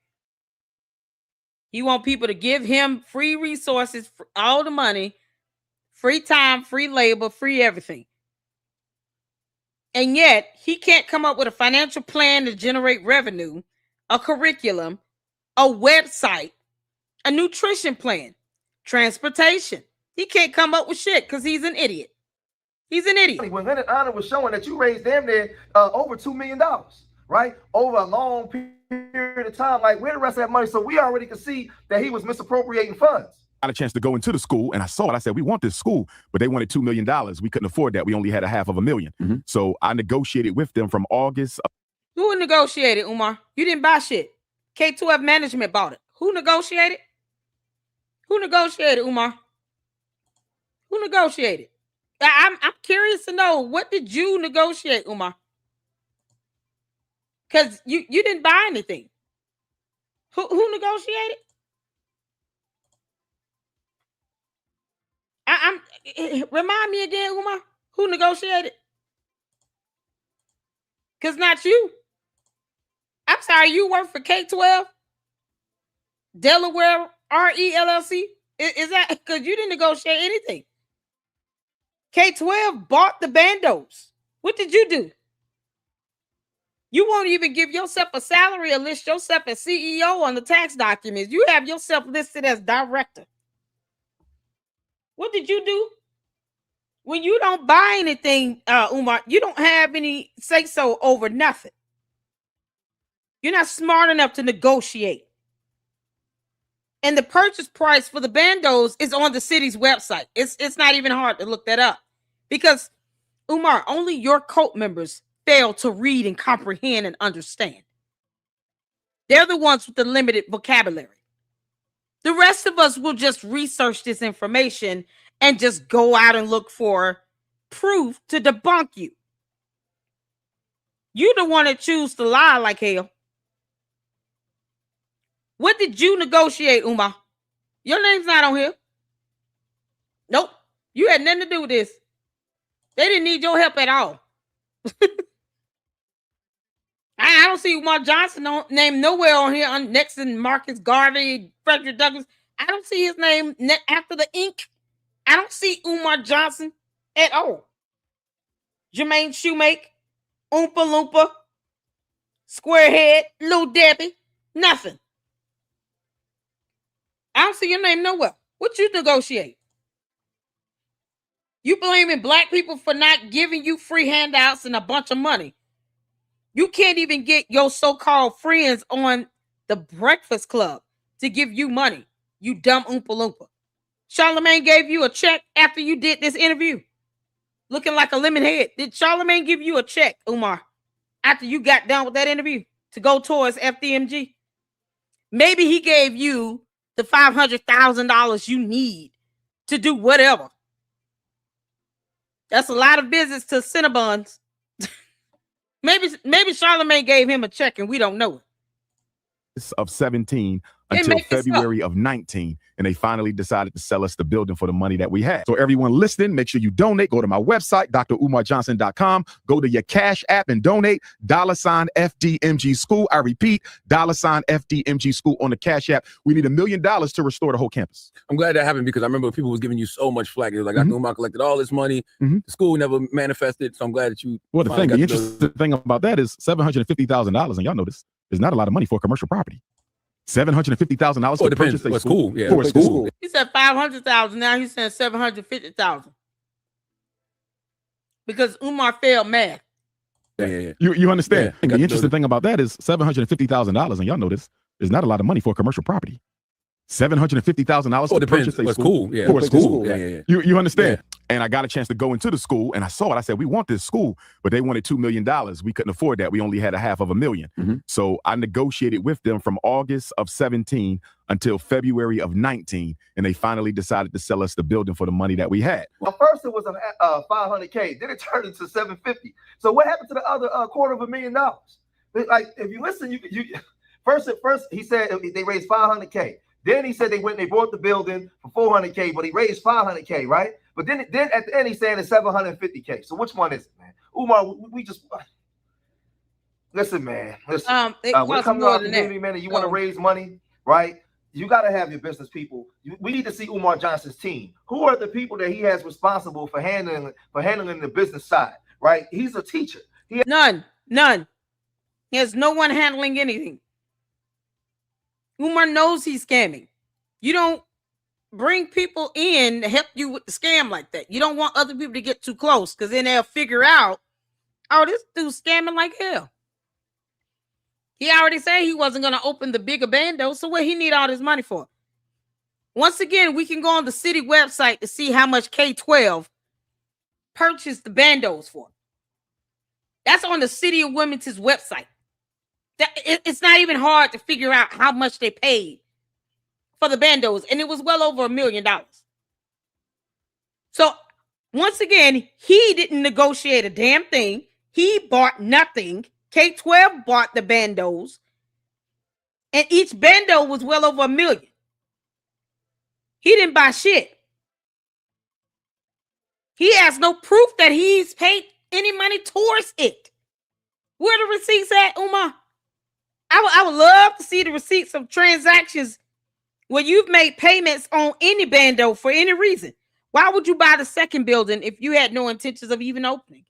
He want people to give him free resources, all the money, free time, free labor, free everything. And yet he can't come up with a financial plan to generate revenue, a curriculum, a website, a nutrition plan, transportation. He can't come up with shit because he's an idiot. He's an idiot. When Leonard Honor was showing that you raised damn near over $2 million, right? Over a long period of time. Like, where the rest of that money? So we already could see that he was misappropriating funds. I had a chance to go into the school, and I saw it. I said, we want this school, but they wanted $2 million. We couldn't afford that. We only had $500,000. Mm-hmm. So I negotiated with them from August. Who negotiated, Umar? You didn't buy shit. K12 management bought it. Who negotiated? Who negotiated, Umar? Who negotiated? I'm curious to know, what did you negotiate, Umar? Because you didn't buy anything. Who negotiated? Remind me again, Umar. Who negotiated? Because not you. I'm sorry, you work for K-12? Delaware RELLC? Is that because you didn't negotiate anything? K-12 bought the bandos. What did you do? You won't even give yourself a salary or list yourself as CEO on the tax documents. You have yourself listed as director. What did you do? When you don't buy anything, Umar, you don't have any say-so over nothing. You're not smart enough to negotiate. And the purchase price for the bandos is on the city's website. It's not even hard to look that up. Because, Umar, only your cult members fail to read and comprehend and understand. They're the ones with the limited vocabulary. The rest of us will just research this information and just go out and look for proof to debunk you. You the one that choose to lie like hell. What did you negotiate, Umar? Your name's not on here. Nope. You had nothing to do with this. They didn't need your help at all. I don't see Umar Johnson name nowhere on here next to Marcus Garvey, Frederick Douglass. I don't see his name after the ink. I don't see Umar Johnson at all. Jermaine Shoemake, Oompa Loompa, Squarehead, Lil Debbie, nothing. I don't see your name nowhere. What you negotiate? You blaming black people for not giving you free handouts and a bunch of money. You can't even get your so-called friends on the Breakfast Club to give you money. You dumb Oompa Loompa. Charlamagne gave you a check after you did this interview. Looking like a lemon head. Did Charlamagne give you a check, Umar, after you got done with that interview to go towards FDMG? Maybe he gave you the $500,000 you need to do whatever. That's a lot of business to Cinnabons. Maybe Charlamagne gave him a check and we don't know it. Of 17 until February of 19, and they finally decided to sell us the building for the money that we had. So everyone listening, make sure you donate. Go to my website, drumarjohnson.com. Go to your Cash App and donate. $FDMG School. I repeat, $FDMG School on the Cash App. We need $1 million to restore the whole campus. I'm glad that happened because I remember people was giving you so much flack. It was like, Dr. Umar collected all this money. The school never manifested. So I'm glad that you. Well, the interesting thing about that is $750,000, and y'all know this, is not a lot of money for a commercial property. $750,000 for purchase a school. Yeah, for a school. He said 500,000. Now he's saying 750,000 because Umar failed math. Yeah. You understand? Yeah. The interesting thing about that is $750,000, and y'all know this, is not a lot of money for a commercial property. $750,000 to purchase a school. Yeah. For a school. Yeah. You understand? Yeah. And I got a chance to go into the school, and I saw it. I said, we want this school, but they wanted $2 million. We couldn't afford that. We only had $500,000. So I negotiated with them from August of 17 until February of 19, and they finally decided to sell us the building for the money that we had. Well, first it was $500K, then it turned into $750. So what happened to the other $250,000? Like, if you listen, you first he said they raised $500K. Then he said they bought the building for $400K, but he raised $500K, right? But then at the end he's saying it's $750K. So which one is it, man? Umar, we just listen, man. Listen, when it comes to our community, man, and you want to raise money, right? You got to have your business people. We need to see Umar Johnson's team. Who are the people that he has responsible for handling the business side, right? He's a teacher. None. He has no one handling anything. Umar knows he's scamming. You don't bring people in to help you with the scam like that. You don't want other people to get too close because then they'll figure out, oh, this dude's scamming like hell. He already said he wasn't going to open the bigger bando, so what he need all this money for? Once again, we can go on the city website to see how much K-12 purchased the bandos for. That's on the City of Wilmington's website. It's not even hard to figure out how much they paid for the bandos, and it was well over $1 million. So once again, he didn't negotiate a damn thing. He bought nothing. K-12 bought the bandos, and each bando was well over $1 million. He didn't buy shit. He has no proof that he's paid any money towards it. Where the receipts at, Umar? I would love to see the receipts of transactions where you've made payments on any bando for any reason. Why would you buy the second building if you had no intentions of even opening?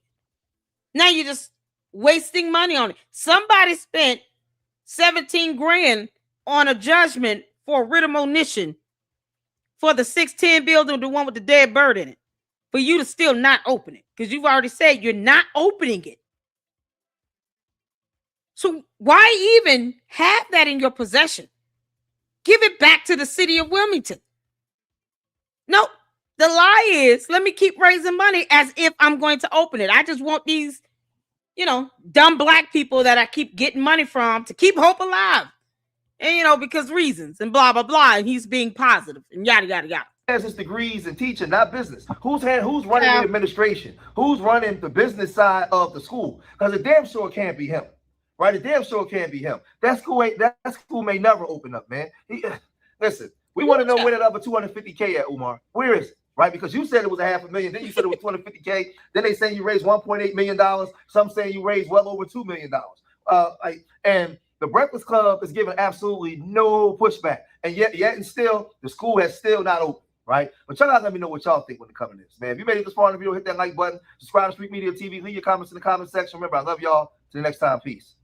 Now you're just wasting money on it. Somebody spent 17 grand on a judgment for writ of monition for the 610 building, the one with the dead bird in it, for you to still not open it because you've already said you're not opening it. So why even have that in your possession? Give it back to the city of Wilmington. No, the lie is, let me keep raising money as if I'm going to open it. I just want these, dumb black people that I keep getting money from to keep hope alive. And, because reasons and blah, blah, blah. And he's being positive and yada, yada, yada. Has his degrees in teaching, not business. Who's running the administration? Who's running the business side of the school? Because it damn sure can't be him. Right? It damn sure can't be him. That school may never open up, man. Listen, we want to know where that other 250K at, Umar. Where is it? Right? Because you said it was $500,000. Then you said it was 250K. Then they say you raised $1.8 million. Some saying you raised well over $2 million. And the Breakfast Club is giving absolutely no pushback. And yet and still, the school has still not opened. Right? But y'all gotta let me know what y'all think when it comes to this, man. If you made it this far in the video, hit that like button, subscribe to Street Media TV, leave your comments in the comment section. Remember, I love y'all. Till the next time, peace.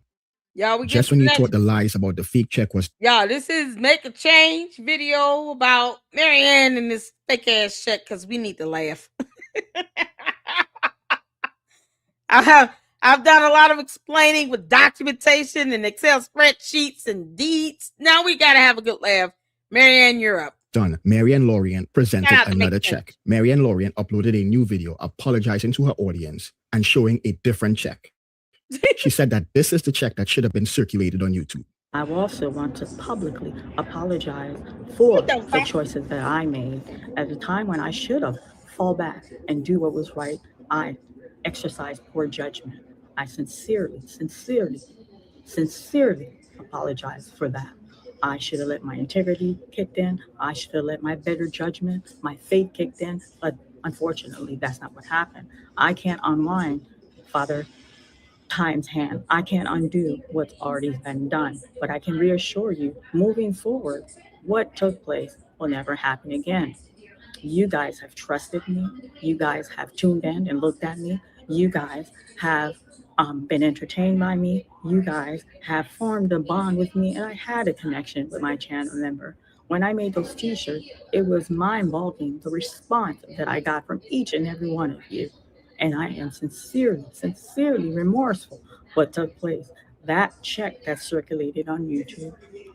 Y'all, just when you thought the lies about the fake check was this is Make a Change video about Marianne and this fake ass check because we need to laugh. I've done a lot of explaining with documentation and Excel spreadsheets and deeds. Now we gotta have a good laugh. Marianne, you're up. done. Marianne Lorient presented another check. Marianne Lorient uploaded a new video apologizing to her audience and showing a different check. She said that this is the check that should have been circulated on YouTube. I also want to publicly apologize for the choices that I made at a time when I should have fall back and do what was right. I exercised poor judgment. I sincerely apologize for that. I should have let my integrity kicked in. I should have let my better judgment, my faith kicked in. But unfortunately, that's not what happened. I can't unwind Father Time's hand. I can't undo what's already been done. But I can reassure you, moving forward, what took place will never happen again. You guys have trusted me. You guys have tuned in and looked at me. You guys have been entertained by me. You guys have formed a bond with me, and I had a connection with my channel member. When I made those t-shirts, it was mind-boggling, the response that I got from each and every one of you. And I am sincerely remorseful what took place. That check that circulated on YouTube,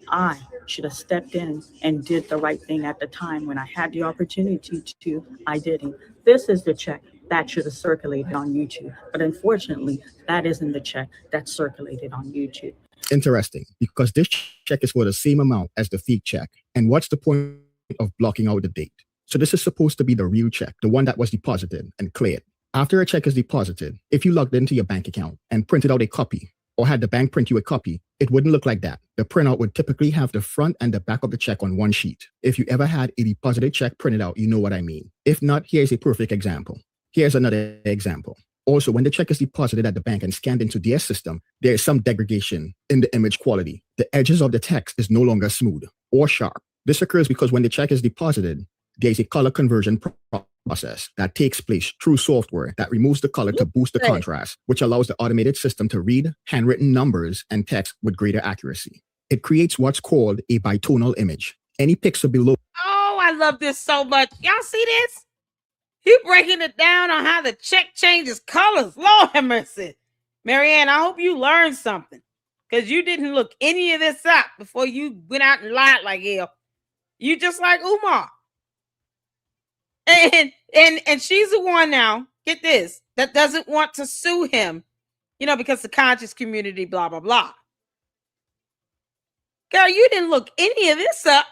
I should have stepped in and did the right thing at the time when I had the opportunity to. I didn't. This is the check that should have circulated on YouTube. But unfortunately, that isn't the check that circulated on YouTube. Interesting, because this check is for the same amount as the fake check. And what's the point of blocking out the date? So this is supposed to be the real check, the one that was deposited and cleared. After a check is deposited, if you logged into your bank account and printed out a copy, or had the bank print you a copy, it wouldn't look like that. The printout would typically have the front and the back of the check on one sheet. If you ever had a deposited check printed out, you know what I mean. If not, here's a perfect example. Here's another example. Also, when the check is deposited at the bank and scanned into their system, there is some degradation in the image quality. The edges of the text is no longer smooth or sharp. This occurs because when the check is deposited, there is a color conversion process that takes place through software that removes the color to boost the contrast, which allows the automated system to read handwritten numbers and text with greater accuracy. It creates what's called a bitonal image. Any pixel below. Oh, I love this so much. Y'all see this? He breaking it down on how the check changes colors. Lord have mercy. Marianne, I hope you learned something, because you didn't look any of this up before you went out and lied like hell. You just like Umar. And she's the one now, get this, that doesn't want to sue him, because the conscious community, blah, blah, blah. Girl, you didn't look any of this up.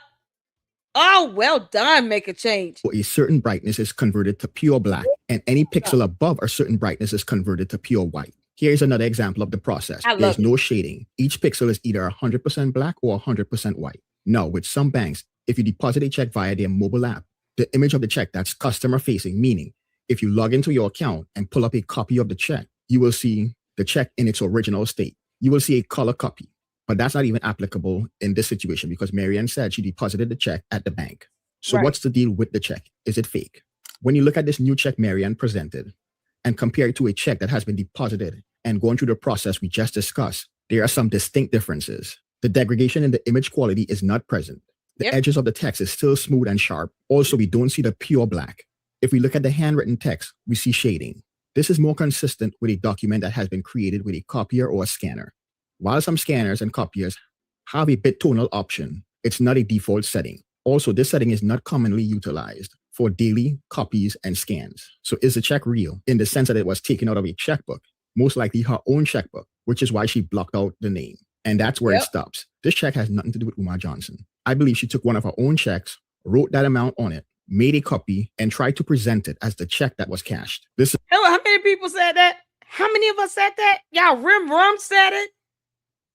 Oh, well done, Make a Change. A certain brightness is converted to pure black, and any pixel above a certain brightness is converted to pure white. Here's another example of the process. There's no shading. Each pixel is either 100% black or 100% white. Now, with some banks, if you deposit a check via their mobile app, the image of the check that's customer facing, meaning if you log into your account and pull up a copy of the check, you will see the check in its original state. You will see a color copy. But that's not even applicable in this situation because Marianne said she deposited the check at the bank. So what's the deal with the check? Is it fake? When you look at this new check Marianne presented and compare it to a check that has been deposited and gone through the process we just discussed, there are some distinct differences. The degradation in the image quality is not present. The edges of the text is still smooth and sharp. Also, we don't see the pure black. If we look at the handwritten text, we see shading. This is more consistent with a document that has been created with a copier or a scanner. While some scanners and copiers have a bit tonal option, it's not a default setting. Also, this setting is not commonly utilized for daily copies and scans. So is the check real in the sense that it was taken out of a checkbook? Most likely her own checkbook, which is why she blocked out the name. And that's where it stops. This check has nothing to do with Umar Johnson. I believe she took one of her own checks, wrote that amount on it, made a copy, and tried to present it as the check that was cashed. This is Hello, how many people said that? How many of us said that? Y'all, Rum said it.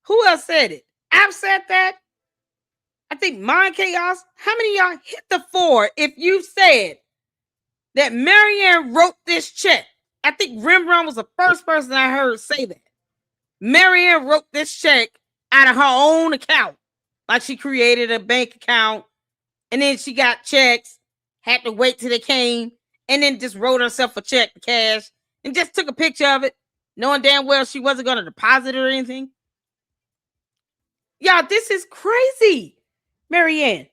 Who else said it? I've said that. I think Mind Chaos. How many of y'all hit the 4 if you said that Marianne wrote this check? I think Rim was the first person I heard say that. Marianne wrote this check out of her own account. Like she created a bank account and then she got checks, had to wait till they came, and then just wrote herself a check to cash and just took a picture of it, knowing damn well she wasn't going to deposit it or anything. Y'all, this is crazy. Marianne,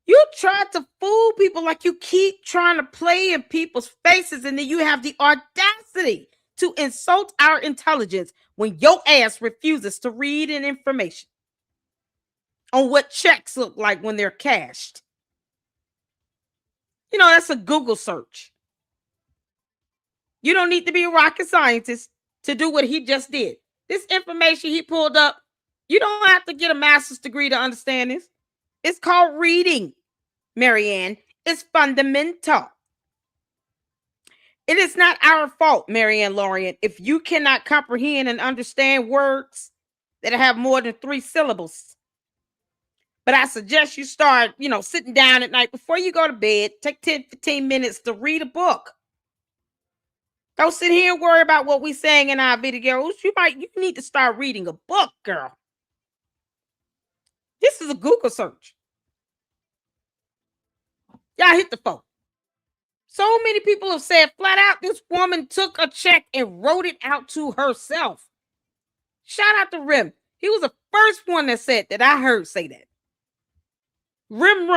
you tried to fool people like you keep trying to play in people's faces, and then you have the audacity to insult our intelligence when your ass refuses to read an information on what checks look like when they're cashed. You know, that's a Google search. You don't need to be a rocket scientist to do what he just did. This information he pulled up, you don't have to get a master's degree to understand this. It's called reading, Marianne. It's fundamental. It is not our fault, Marianne Lorient, if you cannot comprehend and understand words that have more than 3 syllables. But I suggest you start, sitting down at night before you go to bed. Take 10, 15 minutes to read a book. Don't sit here and worry about what we're saying in our videos. You need to start reading a book, girl. This is a Google search. Y'all hit the phone. So many people have said flat out, this woman took a check and wrote it out to herself. Shout out to Rim. He was the first one that said that I heard say that. Rim.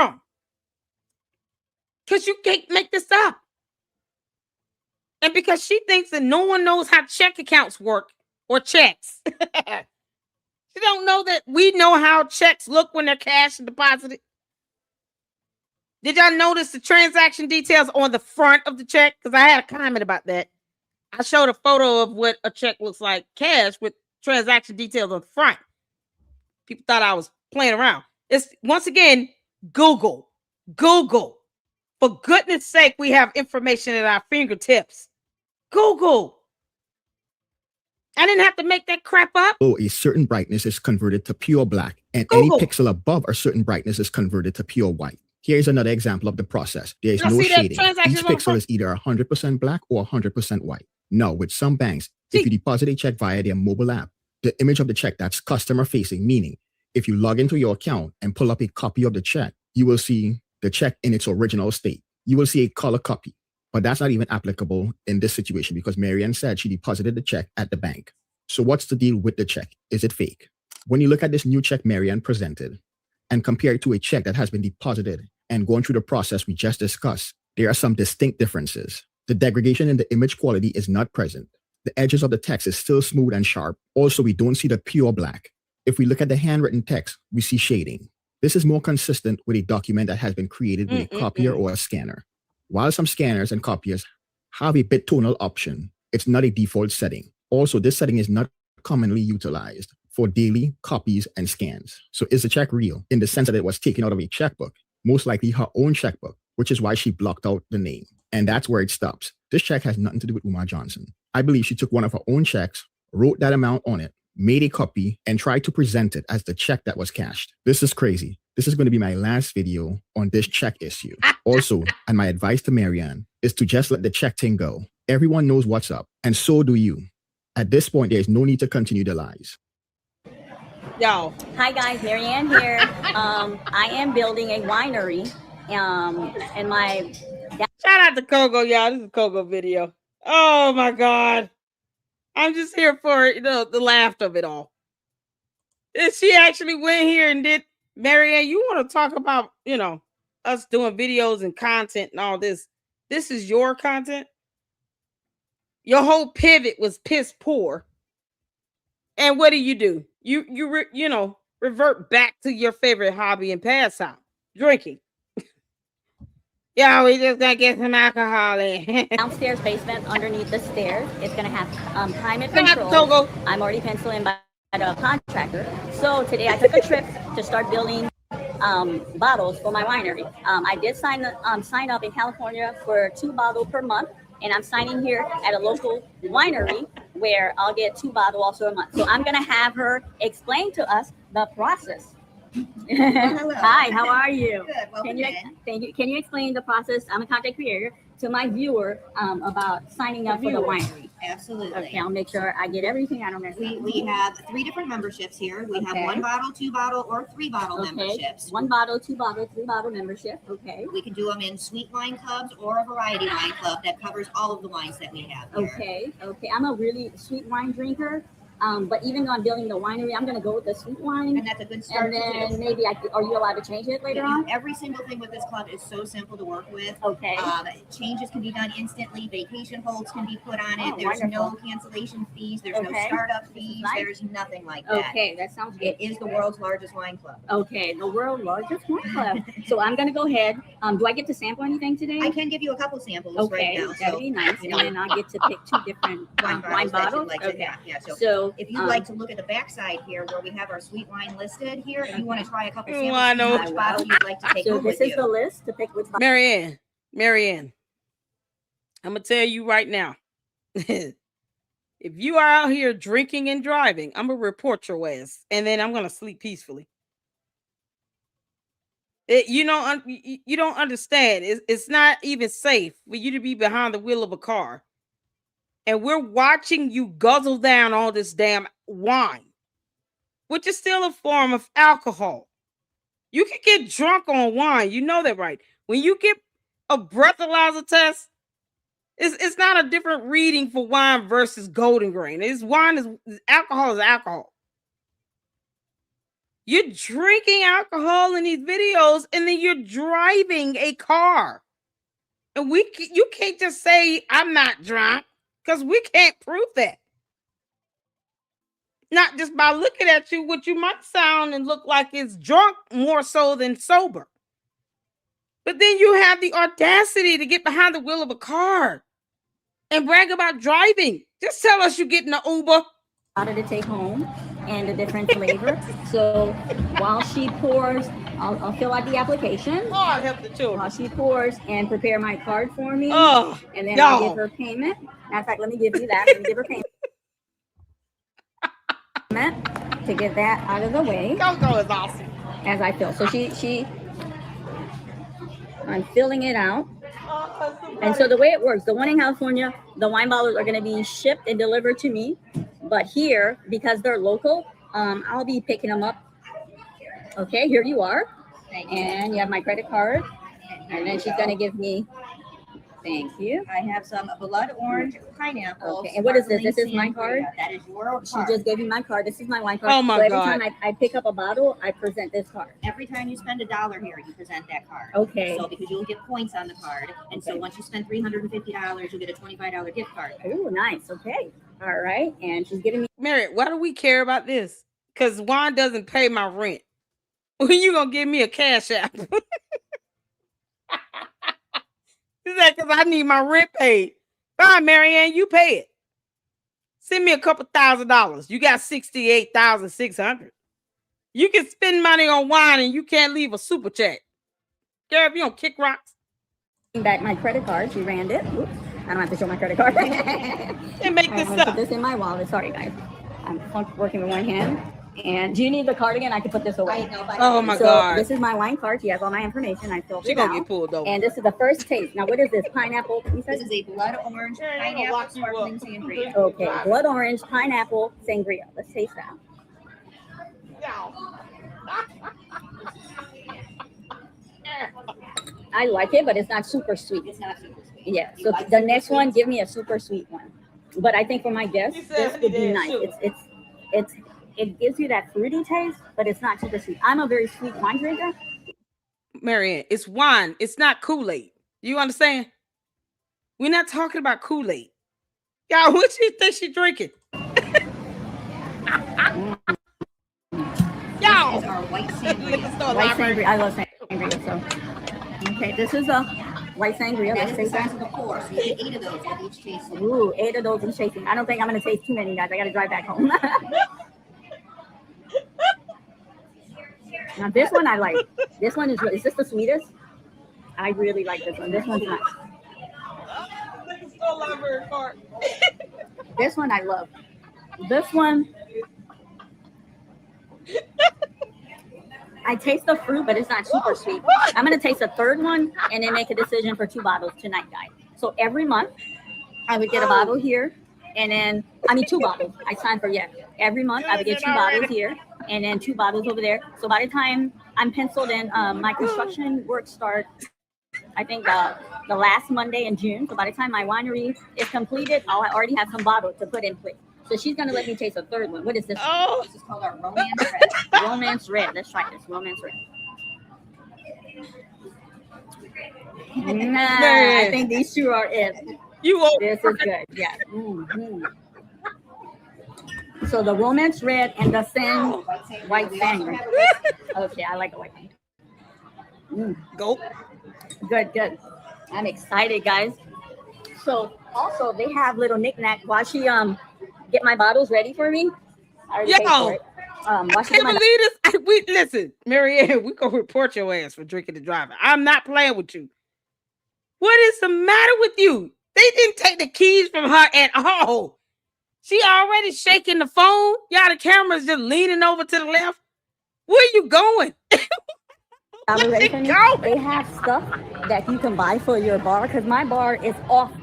Because you can't make this up. And because she thinks that no one knows how check accounts work or checks. She don't know that we know how checks look when they're cashed and deposited. Did y'all notice the transaction details on the front of the check? Because I had a comment about that. I showed a photo of what a check looks like cash with transaction details on the front. People thought I was playing around. It's, once again, Google. For goodness sake, we have information at our fingertips. Google. I didn't have to make that crap up. A certain brightness is converted to pure black, and any pixel above a certain brightness is converted to pure white. Here's another example of the process. There is no shading. Each pixel is either 100% black or 100% white. Now, with some banks, if you deposit a check via their mobile app, the image of the check that's customer facing, meaning if you log into your account and pull up a copy of the check, you will see the check in its original state. You will see a color copy. But that's not even applicable in this situation because Marianne said she deposited the check at the bank. So what's the deal with the check? Is it fake? When you look at this new check Marianne presented and compare it to a check that has been deposited and gone through the process we just discussed, there are some distinct differences. The degradation in the image quality is not present. The edges of the text is still smooth and sharp. Also, we don't see the pure black. If we look at the handwritten text, we see shading. This is more consistent with a document that has been created with a copier or a scanner. While some scanners and copiers have a bit tonal option, it's not a default setting. Also, this setting is not commonly utilized for daily copies and scans. So is the check real in the sense that it was taken out of a checkbook? Most likely her own checkbook, which is why she blocked out the name. And that's where it stops. This check has nothing to do with Umar Johnson. I believe she took one of her own checks, wrote that amount on it, made a copy, and tried to present it as the check that was cashed. This is crazy. This is going to be my last video on this check issue. Also, and my advice to Marianne is to just let the check thing go. Everyone knows what's up, and so do you. At this point, there is no need to continue the lies. Yo. Hi guys, Marianne here. I am building a winery. And my shout out to Coco, y'all. This is a Coco video. Oh my God. I'm just here for the laugh of it all. She actually went here and did. Marianne, you want to talk about, us doing videos and content and all this. This is your content. Your whole pivot was piss poor. And what do? You revert back to your favorite hobby and pastime, drinking. Yeah, we just gotta get some alcohol in. downstairs basement underneath the stairs. It's gonna have climate control. I'm already penciling by the contractor. So today I took a trip to start building bottles for my winery. I did sign up in California for 2 bottles per month, and I'm signing here at a local winery where I'll get 2 bottles also a month. So I'm gonna have her explain to us the process. Hello. Hi, how are you? Good. Welcome Thank you. Can you explain the process? I'm a content creator to my viewer about signing up for the winery. Absolutely. Okay, I'll make sure I get everything. I don't know. We have 3 different memberships here. We have 1 bottle, 2 bottle, or 3 bottle memberships. 1 bottle, 2 bottle, 3 bottle membership. Okay. We can do them in sweet wine clubs or a variety wine club that covers all of the wines that we have here. Okay. I'm a really sweet wine drinker. But even though I'm building the winery, I'm going to go with the sweet wine. And that's a good start. And then maybe are you allowed to change it later on? Every single thing with this club is so simple to work with. Okay. Changes can be done instantly. Vacation holds can be put on it. There's wonderful. no cancellation fees. There's no startup fees. Nice. There's nothing like that. Okay, that sounds good. It is the world's largest wine club. Okay, the world's largest wine club. So I'm going to go ahead. Do I get to sample anything today? I can give you a couple samples right now. That'd be nice. And then I'll get to pick 2 different wine bottles. Like Okay. Yeah. So if you'd like to look at the backside here where we have our sweet wine listed here, if you want to try a couple samples, I know. which bottle you'd like to take So home this with is you. the list to pick which bottle. Marianne, I'm gonna tell you right now. If you are out here drinking and driving, I'm gonna report your ass, and then I'm gonna sleep peacefully. You don't understand. It's not even safe for you to be behind the wheel of a car, and we're watching you guzzle down all this damn wine, which is still a form of alcohol. You can get drunk on wine. You know that, right? When you get a breathalyzer test, it's not a different reading for wine versus golden grain. Alcohol is alcohol. You're drinking alcohol in these videos, and then you're driving a car. And you can't just say, I'm not drunk, because we can't prove that. Not just by looking at you, what you might sound and look like is drunk more so than sober. But then you have the audacity to get behind the wheel of a car and brag about driving. Just tell us you're getting an Uber. How to take home and a different flavor. So while she pours, I'll fill out the application. Oh, I'll help the children. While she pours and prepare my card for me. Oh, and then I'll give her payment. Matter of fact, let me give you that. Let me give her payment. To get that out of the way. Coco is awesome. As I fill. So I'm filling it out. And so the way it works, the one in California, the wine bottles are going to be shipped and delivered to me. But here, because they're local, I'll be picking them up. Okay, here you are. And you have my credit card. And then she's going to give me, thank you. I have some blood orange pineapple. Okay, and what is this? This is my card? That is your She card. just gave me my card. This is my wine card. Oh my so every God. time I pick up a bottle, I present this card. Every time you spend $1 here, you present that card. Okay. So because you'll get points on the card, and so once you spend $350, you'll get a $25 gift card. Oh, nice. Okay. All right. And she's giving me. Mary, why do we care about this? Because wine doesn't pay my rent. When you gonna give me a cash app? Is that because I need my rent paid? Fine, Marianne, you pay it. Send me a couple $1,000. You got $68,600. You can spend money on wine and you can't leave a super chat. Girl, if you don't kick rocks. Back my credit card. She ran it. Oops. I don't have to show my credit card. And make this up. Put this in my wallet. Sorry, guys. I'm working with one hand. And do you need the card again? I can put this away. Oh my God. This is my wine card. She has all my information. I filled She it gonna out. get pulled over. And this is the first taste. Now, what is this? Pineapple? This is a blood orange pineapple sparkling sangria. Okay, blood orange, pineapple, sangria. Let's taste that. I like it, but it's not super sweet. It's not super sweet. Yeah. So the next one, give me a super sweet one. But I think for my guests, this would be nice. It gives you that fruity taste, but it's not super sweet. I'm a very sweet wine drinker. Marianne, it's wine. It's not Kool-Aid. You understand? We're not talking about Kool-Aid. Y'all, what you think she drinking? Y'all. White sangria. I love sangria. So, okay, this is a white sangria. That Let's is the taste size of that. the pour, so you get 8 of those at each tasting. Ooh, 8 of those each tasting. I don't think I'm going to taste too many, guys. I got to drive back home. Now, this one I like. This one is this the sweetest? I really like this one. This one's nice. This one I love. This one, I taste the fruit, but it's not super sweet. I'm going to taste a third one and then make a decision for 2 bottles tonight, guys. So every month, I would get a bottle here, and then, 2 bottles. I signed for, every month, I would get 2 bottles here, and then 2 bottles over there. So by the time I'm penciled in, my construction work starts, I think the last Monday in June. So by the time my winery is completed, I'll already have some bottles to put in place. So she's going to let me taste a third one. What is this? Oh. This is called our Romance Red. Romance Red. Let's try this. Romance Red. Nah, I think these 2 are it. This is good. Yeah. Mm-hmm. So the Romance Red and the White Sangria. Okay, I like the white sangria. Go. Good. I'm excited, guys. So also they have little knickknack while she get my bottles ready for me. I already paid for it. I can't believe this. Listen, Marianne, we gonna report your ass for drinking and driving. I'm not playing with you. What is the matter with you? They didn't take the keys from her at all. She already shaking the phone. Y'all, the camera's just leaning over to the left. Where you going? Ready for me? They have stuff that you can buy for your bar because my bar is off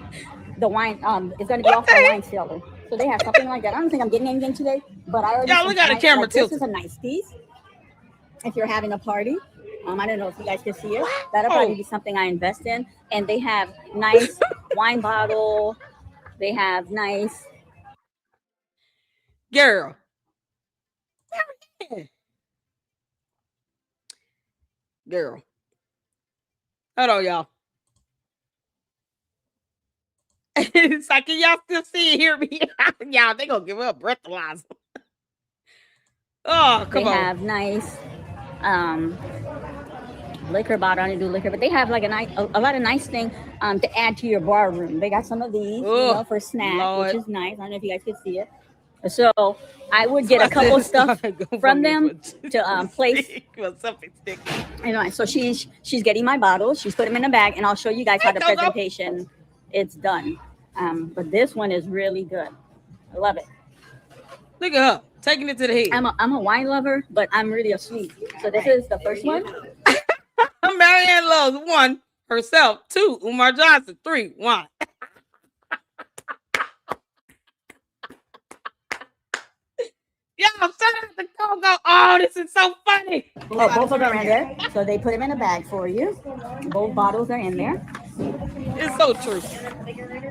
the wine. It's going to be off the wine cellar. So they have something like that. I don't think I'm getting anything today, but I already. Y'all look at the camera too. This is a nice piece. If you're having a party, I don't know if you guys can see it. That'll probably be something I invest in. And they have nice wine bottle. They have nice. Girl. Girl. Hold on, y'all. It's like, can y'all still see and hear me? Y'all, they gonna give up breathalyzer. Oh, come on. They have nice liquor bottle. I don't do liquor, but they have like a lot of nice thing to add to your bar room. They got some of these for snacks, which is nice. I don't know if you guys can see it. So I would get a couple stuff from them to place. Anyway, so she's getting my bottles. She's put them in a bag, and I'll show you guys how the presentation it's done. But this one is really good. I love it. Look at her taking it to the head. I'm a wine lover, but I'm really a sweet. So this is the first one. Marianne loves 1 herself. 2 Umar Johnson. 3 wine. Yo, shout out to Coco. Oh, this is so funny. Oh, both of them are in there. So they put them in a bag for you. Both bottles are in there. It's so true.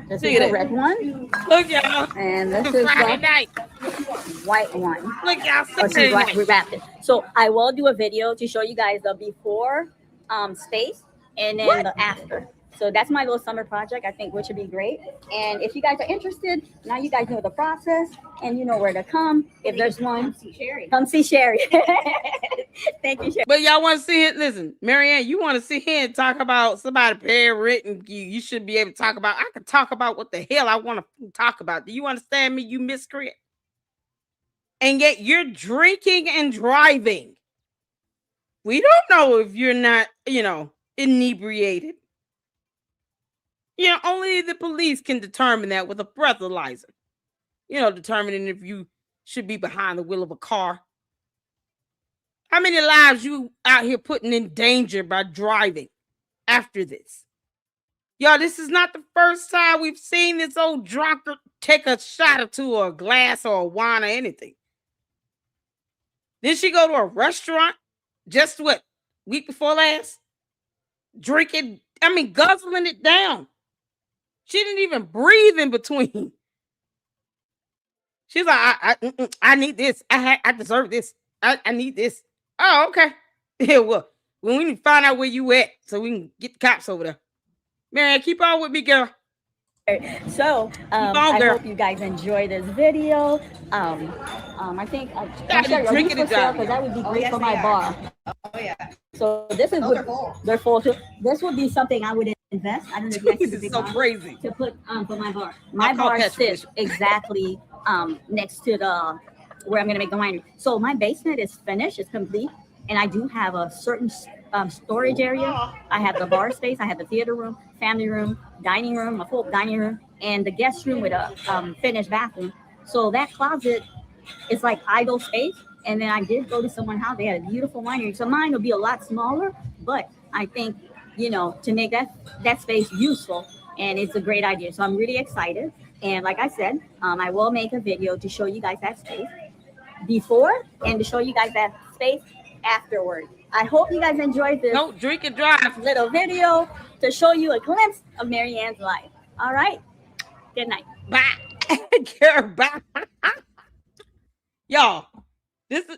This is the red one. Look, y'all. And this is Friday the night. White one. Look, y'all. We wrapped it. So I will do a video to show you guys the before space and then the after. So that's my little summer project, I think, which would be great. And if you guys are interested, now you guys know the process and you know where to come. If there's one, come see Sherry. Thank you, Sherry. But y'all want to see it? Listen, Marianne, you want to sit here and talk about somebody paying rent and you should be able to talk about. I can talk about what the hell I want to talk about. Do you understand me, you miscreant? And yet you're drinking and driving. We don't know if you're not, inebriated. Only the police can determine that with a breathalyzer. Determining if you should be behind the wheel of a car. How many lives you out here putting in danger by driving after this? Y'all, this is not the first time we've seen this old drunkard take a shot or two or a glass or a wine or anything. Then she go to a restaurant just week before last, drinking, guzzling it down. She didn't even breathe in between. She's like, I need this. I deserve this. I need this. Oh, okay. Yeah, well, we need to find out where you at so we can get the cops over there. Man, keep on with me, girl. So I hope you guys enjoy this video. I think drinking it because that would be great for my bar. Oh yeah. So this is they're full too. This would be something I would invest. I don't know if you guys this is so crazy to put for my bar. My bar sits exactly next to the where I'm gonna make the winery. So my basement is finished, it's complete, and I do have a certain storage area. I have the bar space, I have the theater room, family room, dining room, a full dining room, and the guest room with a finished bathroom. So that closet is like idle space. And then I did go to someone's house. They had a beautiful winery. So mine will be a lot smaller, but I think, to make that space useful, and it's a great idea. So I'm really excited. And like I said, I will make a video to show you guys that space before and to show you guys that space afterward. I hope you guys enjoyed this. No, drink and drive little video to show you a glimpse of Mary Ann's life. All right. Good night. Bye. Girl, bye. Y'all,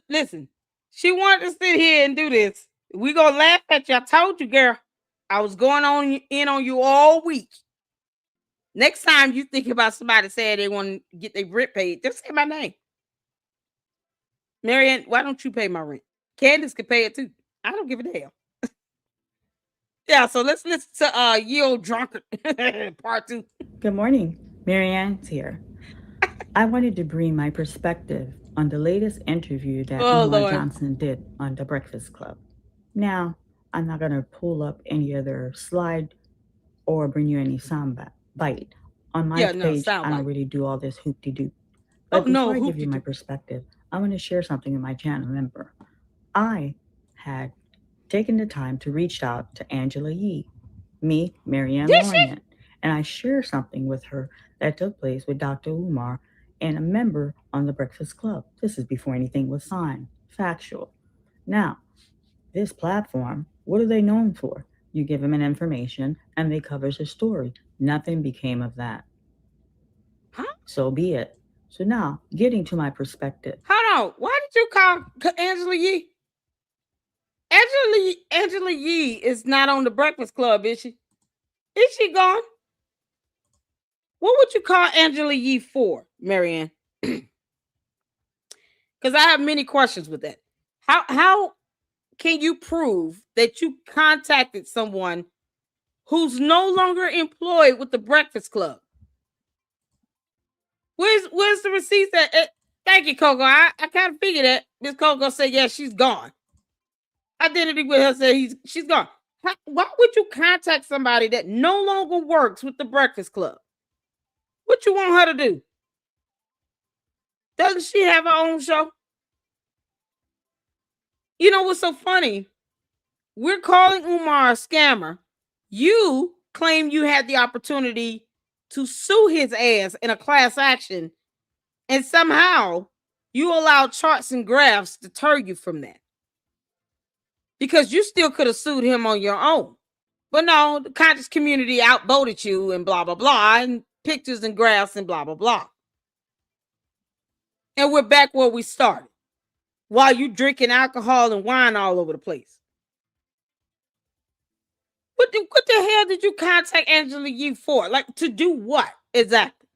listen. She wanted to sit here and do this. We gonna laugh at you. I told you, girl. I was going in on you all week. Next time you think about somebody saying they want to get their rent paid, just say my name. Marianne, why don't you pay my rent? Candace can pay it too. I don't give a damn. Yeah, so let's listen to Ye Old Drunkard part 2. Good morning. Mary Ann's here. I wanted to bring my perspective on the latest interview that Umar Johnson did on The Breakfast Club. Now, I'm not going to pull up any other slide or bring you any sound bite. On my page, I don't really do all this hoop-de-doop. But before I give you my perspective, I want to share something with my channel member. I had taken the time to reach out to Angela Yee, me, Marianne Lorient, and I shared something with her that took place with Dr. Umar and a member on The Breakfast Club. This is before anything was signed. Factual. Now, this platform, what are they known for? You give them an information and they covers the story. Nothing became of that. Huh? So be it. So now, getting to my perspective. Hold on. Why did you call Angela Yee? Angela Yee is not on The Breakfast Club, is she? Is she gone? What would you call Angela Yee for, Marianne? Because I have many questions with that. How can you prove that you contacted someone who's no longer employed with The Breakfast Club? Where's the receipts at? Thank you, Coco. I kind of figured that. Miss Coco said, yeah, she's gone. Identity with her said she's gone. Why would you contact somebody that no longer works with The Breakfast Club? What you want her to do? Doesn't she have her own show? You know what's so funny? We're calling Umar a scammer. You claim you had the opportunity to sue his ass in a class action, and somehow you allowed charts and graphs to deter you from that. Because you still could have sued him on your own. But no, the conscious community outvoted you and blah, blah, blah, and pictures and graphs and blah, blah, blah. And we're back where we started. While you drinking alcohol and wine all over the place. What the hell did you contact Angela Yee for? Like, to do what exactly?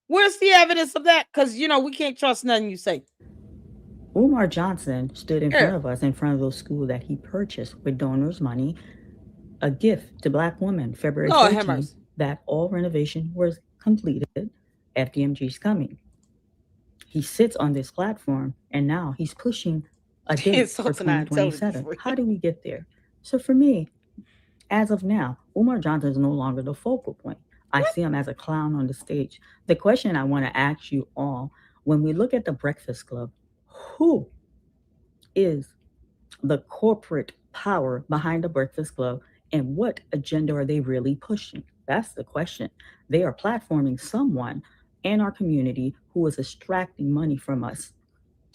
Where's the evidence of that? Because, we can't trust nothing you say. Umar Johnson stood in front of us, in front of those schools that he purchased with donors' money, a gift to Black women, February 13th, that all renovation was completed. FDMG's coming. He sits on this platform, and now he's pushing a date for 2027. How do we get there? So for me, as of now, Umar Johnson is no longer the focal point. I see him as a clown on the stage. The question I want to ask you all, when we look at The Breakfast Club, who is the corporate power behind The Breakfast Club, and what agenda are they really pushing? That's the question. They are platforming someone in our community who is extracting money from us.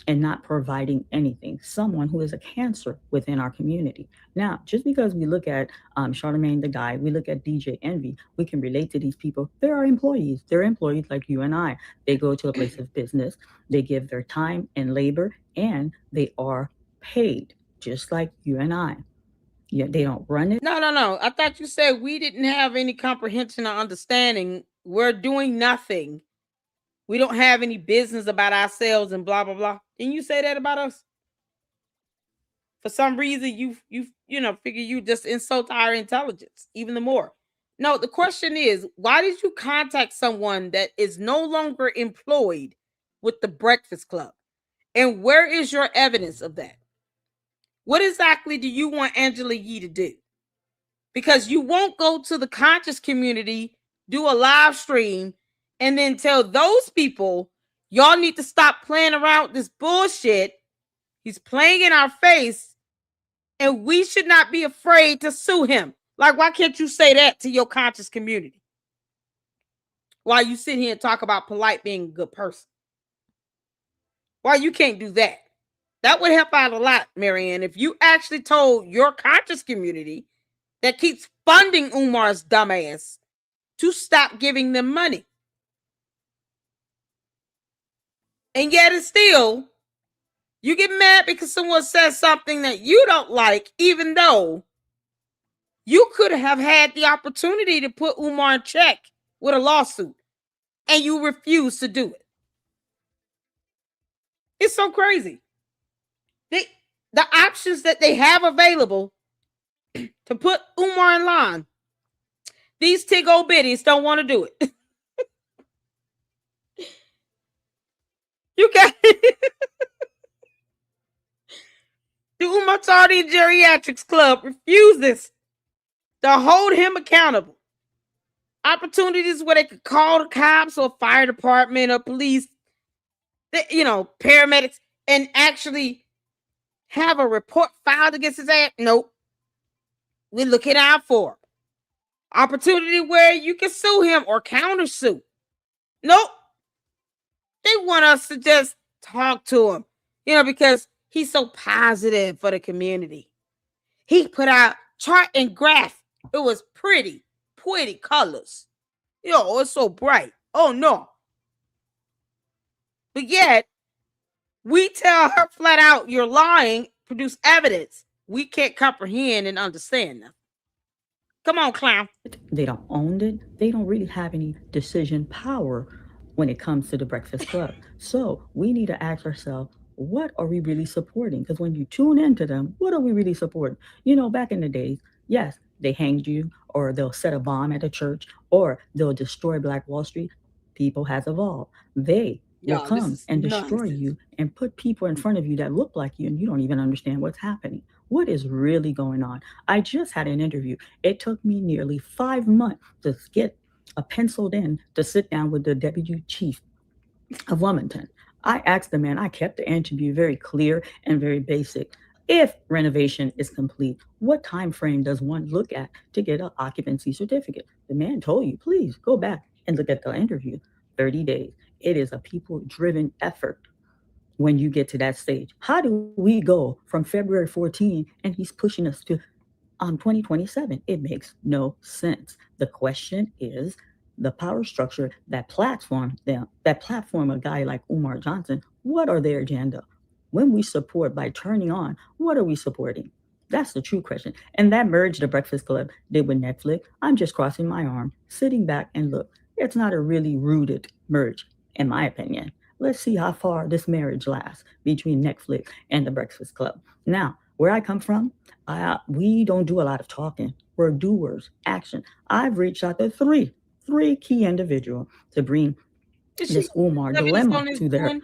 and not providing anything. Someone who is a cancer within our community. Now, just because we look at Charlemagne the Guy, we look at DJ Envy, we can relate to these people. They're our employees. They're employees like you and I. They go to a place of business, they give their time and labor, and they are paid just like you and I. Yeah, they don't run it. No. I thought you said we didn't have any comprehension or understanding. We're doing nothing. We don't have any business about ourselves and blah, blah, blah. Didn't you say that about us? For some reason, you figure you just insult our intelligence even the more. No, the question is, why did you contact someone that is no longer employed with the Breakfast Club? And where is your evidence of that? What exactly do you want Angela Yee to do? Because you won't go to the conscious community, do a live stream, and then tell those people, y'all need to stop playing around with this bullshit. He's playing in our face, and we should not be afraid to sue him. Like, why can't you say that to your conscious community? While you sit here and talk about polite being a good person. Why you can't do that? That would help out a lot, Marianne, if you actually told your conscious community that keeps funding Umar's dumbass to stop giving them money. And yet it's still, you get mad because someone says something that you don't like, even though you could have had the opportunity to put Umar in check with a lawsuit, and you refuse to do it. It's so crazy. The options that they have available to put Umar in line, these tig old biddies don't want to do it. You got it. The Umar Tardy Geriatrics Club refuses to hold him accountable. Opportunities where they could call the cops or fire department or police, paramedics, and actually have a report filed against his ass. Nope. We're looking out for him. Opportunity where you can sue him or countersue. Nope. They want us to just talk to him, because he's so positive for the community. He put out chart and graph. It was pretty colors. It's so bright. Oh, no. But yet, we tell her flat out, you're lying, produce evidence. We can't comprehend and understand them. Come on, clown. They don't own it. They don't really have any decision power when it comes to the Breakfast Club. So we need to ask ourselves, what are we really supporting? Because when you tune into them, what are we really supporting? Back in the days, yes, they hanged you, or they'll set a bomb at a church, or they'll destroy Black Wall Street. People has evolved. They will come and destroy you and put people in front of you that look like you, and you don't even understand what's happening. What is really going on? I just had an interview. It took me nearly 5 months to get penciled in to sit down with the deputy chief of Wilmington. I asked the man, I kept the interview very clear and very basic. If renovation is complete, what time frame does one look at to get an occupancy certificate? The man told you, please go back and look at the interview. 30 days. It is a people-driven effort when you get to that stage. How do we go from February 14 and he's pushing us to 2027? It makes no sense. The question is the power structure, that platform a guy like Umar Johnson, what are their agenda? When we support by turning on, what are we supporting? That's the true question. And that merge the Breakfast Club did with Netflix. I'm just crossing my arm, sitting back and look. It's not a really rooted merge, in my opinion. Let's see how far this marriage lasts between Netflix and the Breakfast Club. Now, where I come from, we don't do a lot of talking. We're doers, action. I've reached out to three key individuals to bring this Umar dilemma to their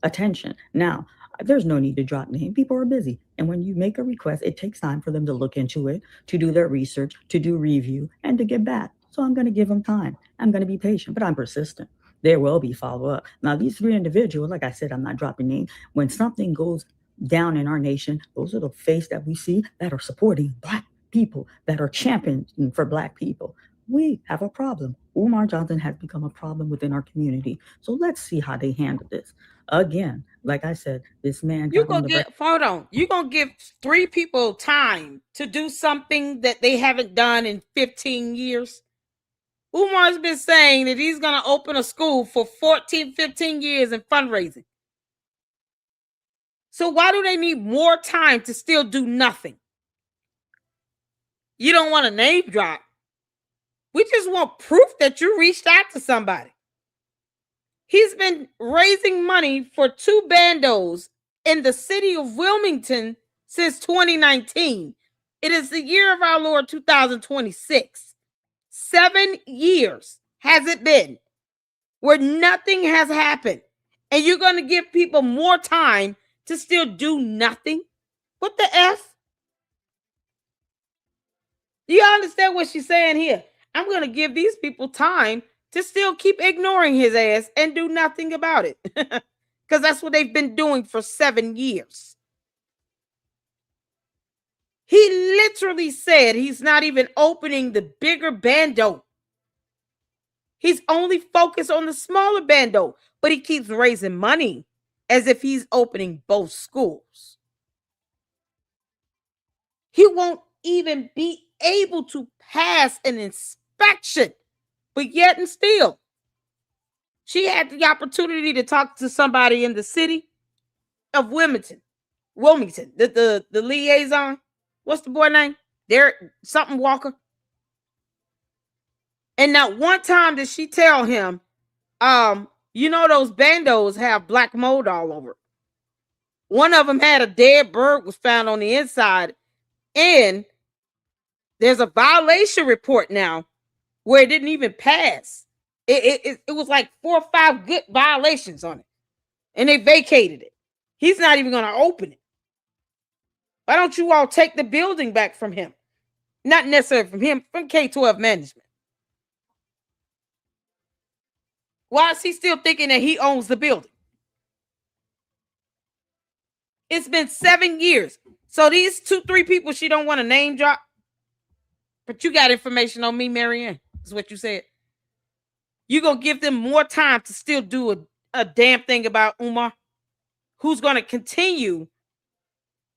attention. Now, there's no need to drop names. People are busy. And when you make a request, it takes time for them to look into it, to do their research, to do review, and to get back. So I'm going to give them time. I'm going to be patient, but I'm persistent. There will be follow-up. Now, these three individuals, like I said, I'm not dropping names. When something goes down in our nation, those are the faces that we see that are supporting Black people, that are championing for Black people. We have a problem. Umar Johnson has become a problem within our community. So let's see how they handle this. Again, Like I said, this man You got on gonna the get hold on. You gonna give 3 people time to do something that they haven't done in 15 years? Umar's been saying that he's gonna open a school for 14, 15 years in fundraising. So why do they need more time to still do nothing? You don't want to name drop. We just want proof that you reached out to somebody. He's been raising money for 2 bandos in the city of Wilmington since 2019. It is the year of our Lord 2026. 7 years has it been where nothing has happened. And you're going to give people more time to still do nothing? What the F? Do you understand what she's saying here? I'm going to give these people time to still keep ignoring his ass and do nothing about it. Because that's what they've been doing for 7 years. He literally said he's not even opening the bigger bando. He's only focused on the smaller bando, but he keeps raising money as if he's opening both schools. He won't even be able to pass an inspection, but yet and still, she had the opportunity to talk to somebody in the city of Wilmington, the liaison. What's the boy name? Derek something Walker. And not one time did she tell him, you know, those bandos have black mold all over. One of them had a dead bird was found on the inside, and there's a violation report now where it didn't even pass. It was like 4 or 5 good violations on it, and they vacated it. He's not even going to open it. Why don't you all take the building back from him? Not necessarily from him, from K-12 management. Why is he still thinking that he owns the building? It's been 7 years. So these 2-3 people she don't want to name drop, but you got information on me, Marianne, is what you said. You gonna give them more time to still do a damn thing about Umar, who's gonna continue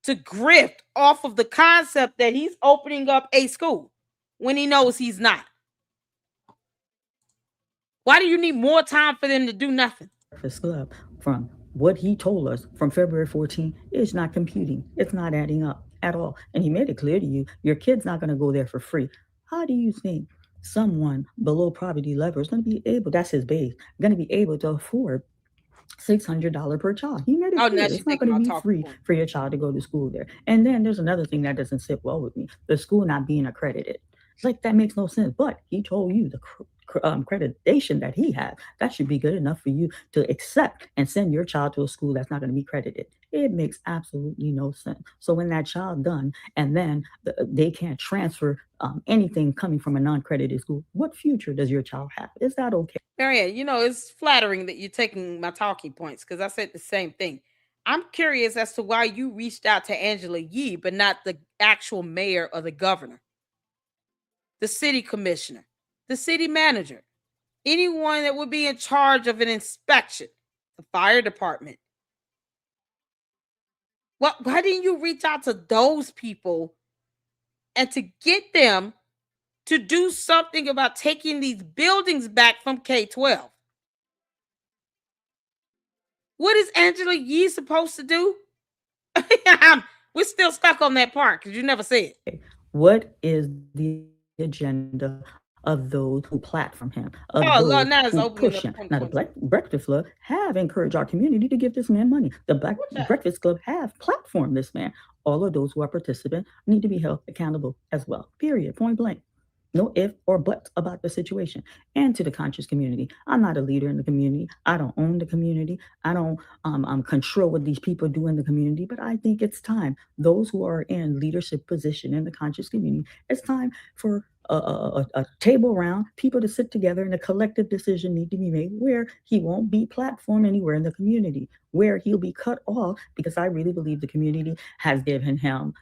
to grift off of the concept that he's opening up a school when he knows he's not. Why do you need more time for them to do nothing? Breakfast Club, from what he told us from February 14, is not computing. It's not adding up at all. And he made it clear to you, your kid's not going to go there for free. How do you think someone below poverty level is going to be able, that's his base, going to be able to afford $600 per child? He made it clear it's not going to be free for your child to go to school there. And then there's another thing that doesn't sit well with me, the school not being accredited. It's like, that makes no sense. But he told you the accreditation that he had, that should be good enough for you to accept and send your child to a school that's not going to be credited. It makes absolutely no sense. So when that child done, and then they can't transfer anything coming from a non-credited school, what future does your child have? Is that okay? Marianne, you know, it's flattering that you're taking my talking points, because I said the same thing. I'm curious as to why you reached out to Angela Yee, but not the actual mayor or the governor, the city commissioner, the city manager, anyone that would be in charge of an inspection, the fire department. Why didn't you reach out to those people and to get them to do something about taking these buildings back from K-12? What is Angela Yee supposed to do? We're still stuck on that part because you never said. What is the agenda of those who platform him, of Lord, now those it's who push him? Now, the Breakfast Club have encouraged our community to give this man money. The Breakfast Club have platformed this man. All of those who are participants need to be held accountable as well. Period. Point blank. No if or buts about the situation. And to the conscious community, I'm not a leader in the community. I don't own the community. I don't control what these people do in the community. But I think it's time, those who are in leadership position in the conscious community, it's time for a table round, people to sit together, and a collective decision need to be made where he won't be platformed anywhere in the community, where he'll be cut off, because I really believe the community has given him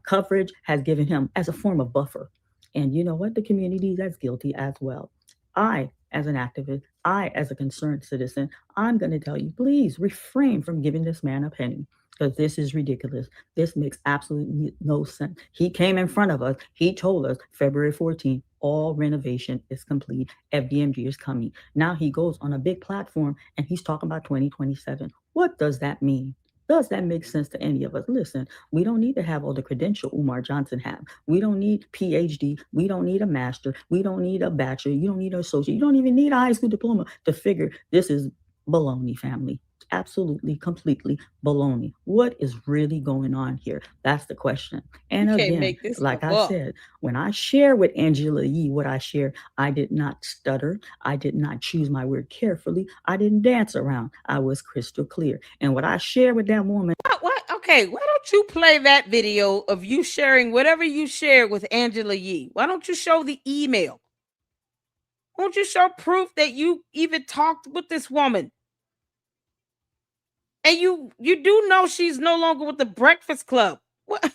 coverage, has given him as a form of buffer. And you know what? The community is guilty as well. I, as an activist, I, as a concerned citizen, I'm going to tell you, please refrain from giving this man a penny. Because this is ridiculous. This makes absolutely no sense. He came in front of us. He told us February 14th, all renovation is complete. FDMG is coming. Now he goes on a big platform and he's talking about 2027. What does that mean? Does that make sense to any of us? Listen, we don't need to have all the credential Umar Johnson have. We don't need PhD. We don't need a master. We don't need a bachelor. You don't need an associate. You don't even need a high school diploma to figure this is baloney, family. Absolutely, completely baloney. What is really going on here? That's the question. And You can't again, make this like stuff I up. said, when I share with Angela Yee what I share, I did not stutter. I did not choose my word carefully. I didn't dance around. I was crystal clear. And what I share with that woman. What? Okay, why don't you play that video of you sharing whatever you shared with Angela Yee? Why don't you show the email? Why don't you show proof that you even talked with this woman? And you do know she's no longer with the Breakfast Club. What?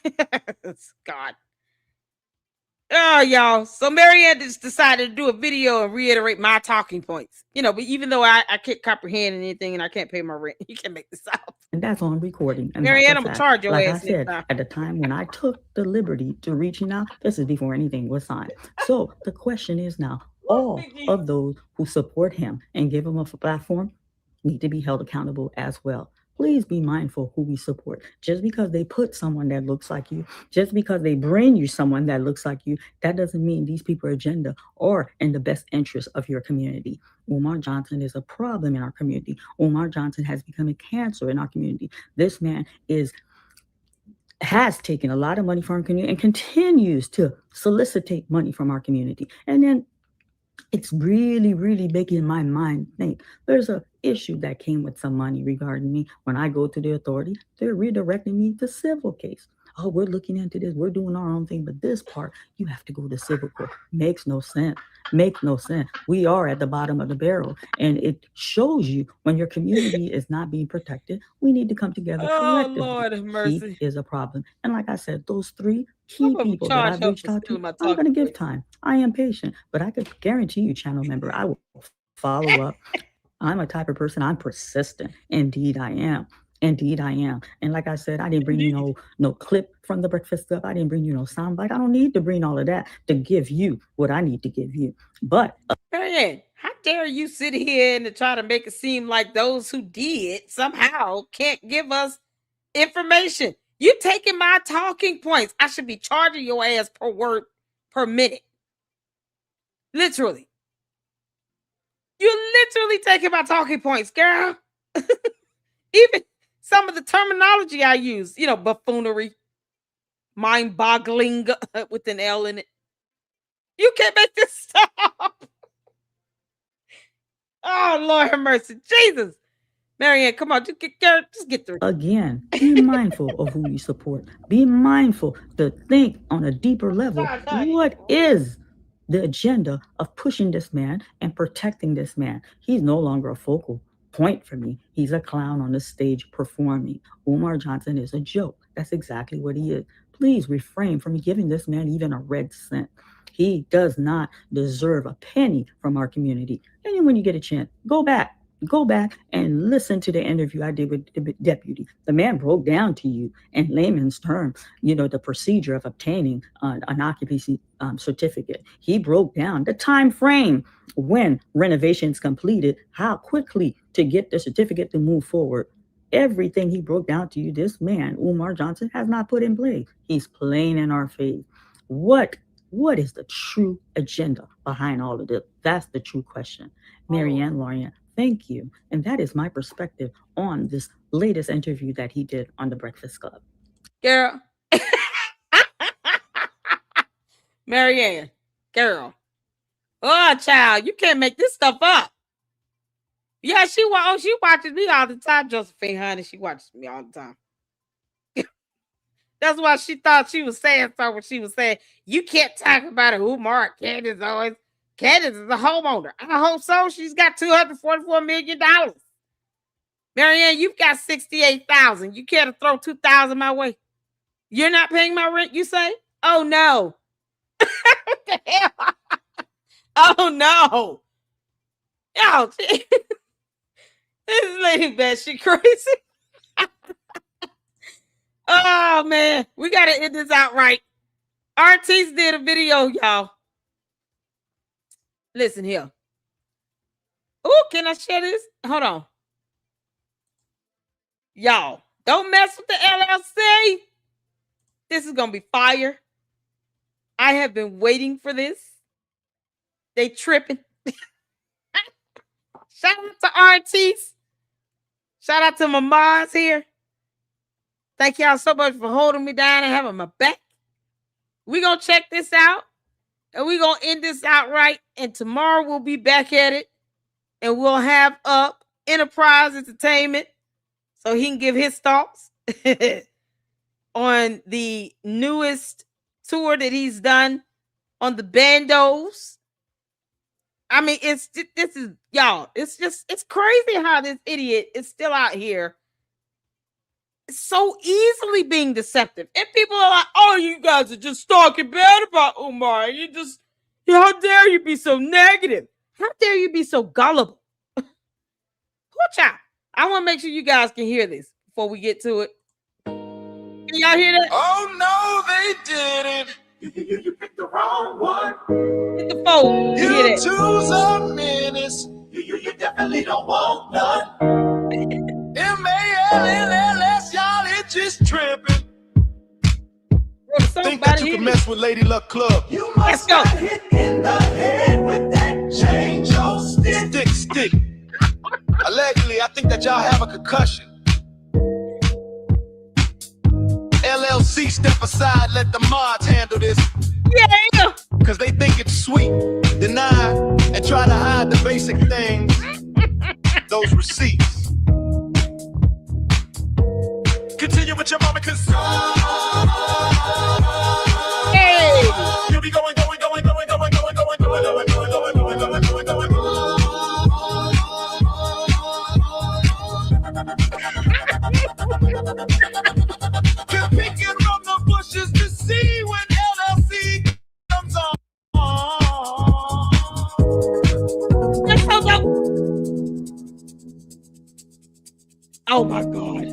God. Oh, y'all. So Marianne just decided to do a video and reiterate my talking points. But even though I can't comprehend anything and I can't pay my rent, you can make this out. And that's on recording. And Marianne, I'm going to charge your like ass. I said, at the time when I took the liberty to reaching out, this is before anything was signed. So the question is now, all of those who support him and give him a platform need to be held accountable as well. Please be mindful who we support. Just because they put someone that looks like you, just because they bring you someone that looks like you, that doesn't mean these people's agenda are in the best interest of your community. Umar Johnson is a problem in our community. Umar Johnson has become a cancer in our community. This man has taken a lot of money from our community and continues to solicitate money from our community. And then it's really, really making my mind think. There's a issue that came with some money regarding me. When I go to the authority, they're redirecting me to civil case. Oh, we're looking into this. We're doing our own thing. But this part, you have to go to civil court. Makes no sense. Makes no sense. We are at the bottom of the barrel. And it shows you when your community is not being protected, we need to come together collectively. Lord have mercy. Heat is a problem. And like I said, those three key people that I've reached out to, I'm going to give time. I am patient. But I could guarantee you, channel member, I will follow up. I'm a type of person, I'm persistent. Indeed, I am. Indeed, I am. And like I said, I didn't bring you no clip from the Breakfast Club. I didn't bring you no soundbite. I don't need to bring all of that to give you what I need to give you. But Marianne, how dare you sit here and try to make it seem like those who did somehow can't give us information? You taking my talking points. I should be charging your ass per word per minute. Literally. You're literally taking my talking points, girl. Even some of the terminology I use, buffoonery, mind-boggling with an L in it. You can't make this stop. Oh, Lord have mercy. Jesus. Marianne, come on, just get through. Again, be mindful of who you support. Be mindful to think on a deeper level. What is the agenda of pushing this man and protecting this man? He's no longer a focal point for me. He's a clown on the stage performing. Umar Johnson is a joke. That's exactly what he is. Please refrain from giving this man even a red cent. He does not deserve a penny from our community. And when you get a chance, go back and listen to the interview I did with the deputy. The man broke down to you in layman's terms, the procedure of obtaining an occupancy certificate. He broke down the time frame when renovations completed, how quickly to get the certificate to move forward. Everything he broke down to you, this man, Umar Johnson, has not put in place. He's playing in our face. What is the true agenda behind all of this? That's the true question. Marianne Lorient, thank you. And that is my perspective on this latest interview that he did on the Breakfast Club. Girl. Marianne, girl. Oh, child, you can't make this stuff up. Yeah, she watches me all the time, Josephine, honey. She watches me all the time. That's why she thought she was saying something. She was saying, you can't talk about it. Umar, Candace is a homeowner. I hope so. She's got $244 million. Marianne, you've got $68,000. You care to throw $2,000 my way? You're not paying my rent, you say? Oh, no. What the hell? Oh, no. Yo, this lady bad, she crazy. Oh man, we gotta end this out right. Artiste did a video, y'all. Listen here. Oh, can I share this? Hold on. Y'all, don't mess with the LLC. This is gonna be fire. I have been waiting for this. They tripping. Shout out to Artiste. Shout out to my moms here. Thank y'all so much for holding me down and having my back. We're going to check this out. And we're going to end this out right. And tomorrow we'll be back at it. And we'll have up Enterprise Entertainment so he can give his thoughts on the newest tour that he's done on the bandos. I mean, this is, y'all, it's crazy how this idiot is still out here so easily being deceptive. And people are like, oh, you guys are just talking bad about Umar. How dare you be so negative? How dare you be so gullible? Watch out. I want to make sure you guys can hear this before we get to it. Can y'all hear that? Oh, no, they didn't. You picked the wrong one. Hit the phone. You hear that? two's a menace. You definitely don't want none. MALLS, y'all, it just tripping. Think that you can mess with Lady Luck Club. You must got hit in the head with that change your stick. Stick. Allegedly, I think that y'all have a concussion. LLC, step aside, let the mods handle this. Yeah. Cause they think it's sweet, deny, and try to hide the basic things. Those receipts. Continue with your mama, cause hey, you'll be going. Picking from the bushes to see when LLC comes on. Oh my God.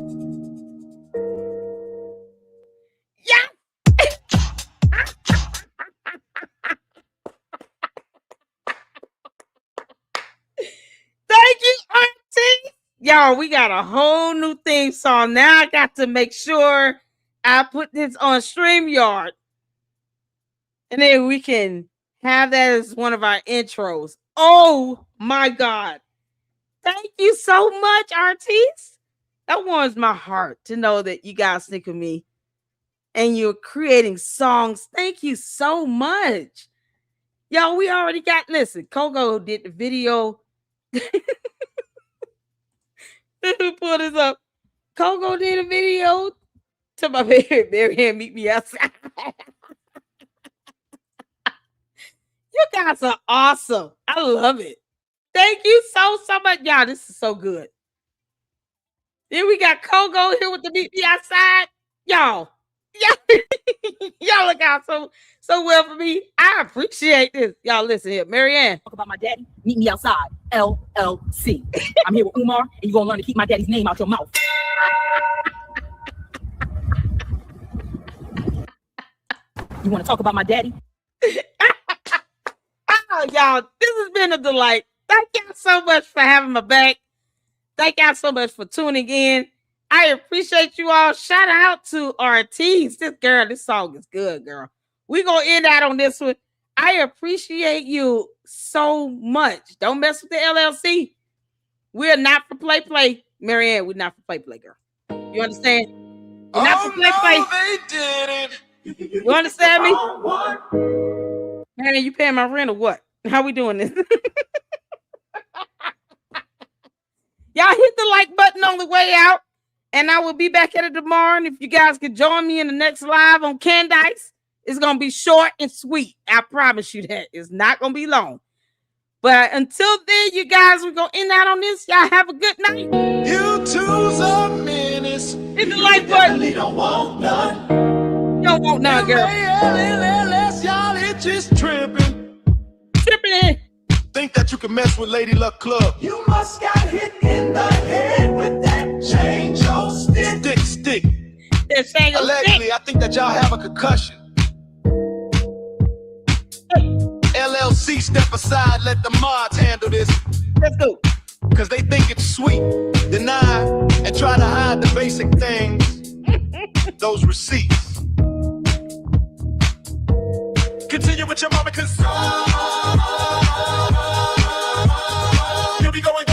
Thank you, Auntie. Y'all, we got a whole new theme song. Now I got to make sure I put this on StreamYard. And then we can have that as one of our intros. Oh my God. Thank you so much, Artiste. That warms my heart to know that you guys think of me and you're creating songs. Thank you so much. Y'all, we already got, listen, Kogo did the video. Pull this up. Kogo did a video to my baby Marianne meet me outside. You guys are awesome. I love it. Thank you so much. Y'all, this is so good. Then we got Kogo here with the meet me outside. Y'all look out so well for me. I appreciate this. Y'all listen here. Marianne. Talk about my daddy. Meet me outside. LLC. I'm here with Umar, and you're going to learn to keep my daddy's name out your mouth. You want to talk about my daddy? Oh, y'all, this has been a delight. Thank y'all so much for having my back. Thank y'all so much for tuning in. I appreciate you all. Shout out to Artiste. This song is good, girl. We're going to end out on this one. I appreciate you so much. Don't mess with the LLC. We're not for play. Marianne, we're not for play, girl. You understand? We're not for play. They didn't. You understand me? Marianne, you paying my rent or what? How we doing this? Y'all hit the like button on the way out. And I will be back at it tomorrow. And if you guys could join me in the next live on Candice, it's going to be short and sweet. I promise you that. It's not going to be long. But until then, you guys, we're going to end out on this. Y'all have a good night. You two's a menace. Hit the like button. You don't want none. You don't want none, girl. MALLS, y'all, it just tripping. Tripping in. think that you can mess with Lady Luck Club. You must got hit in the head with that change your stick. Stick. Allegedly, I think that y'all have a concussion. LLC, step aside, let the mods handle this. Let's go. Cause they think it's sweet, deny, and try to hide the basic things, those receipts. Continue with your mama, cause you'll be going.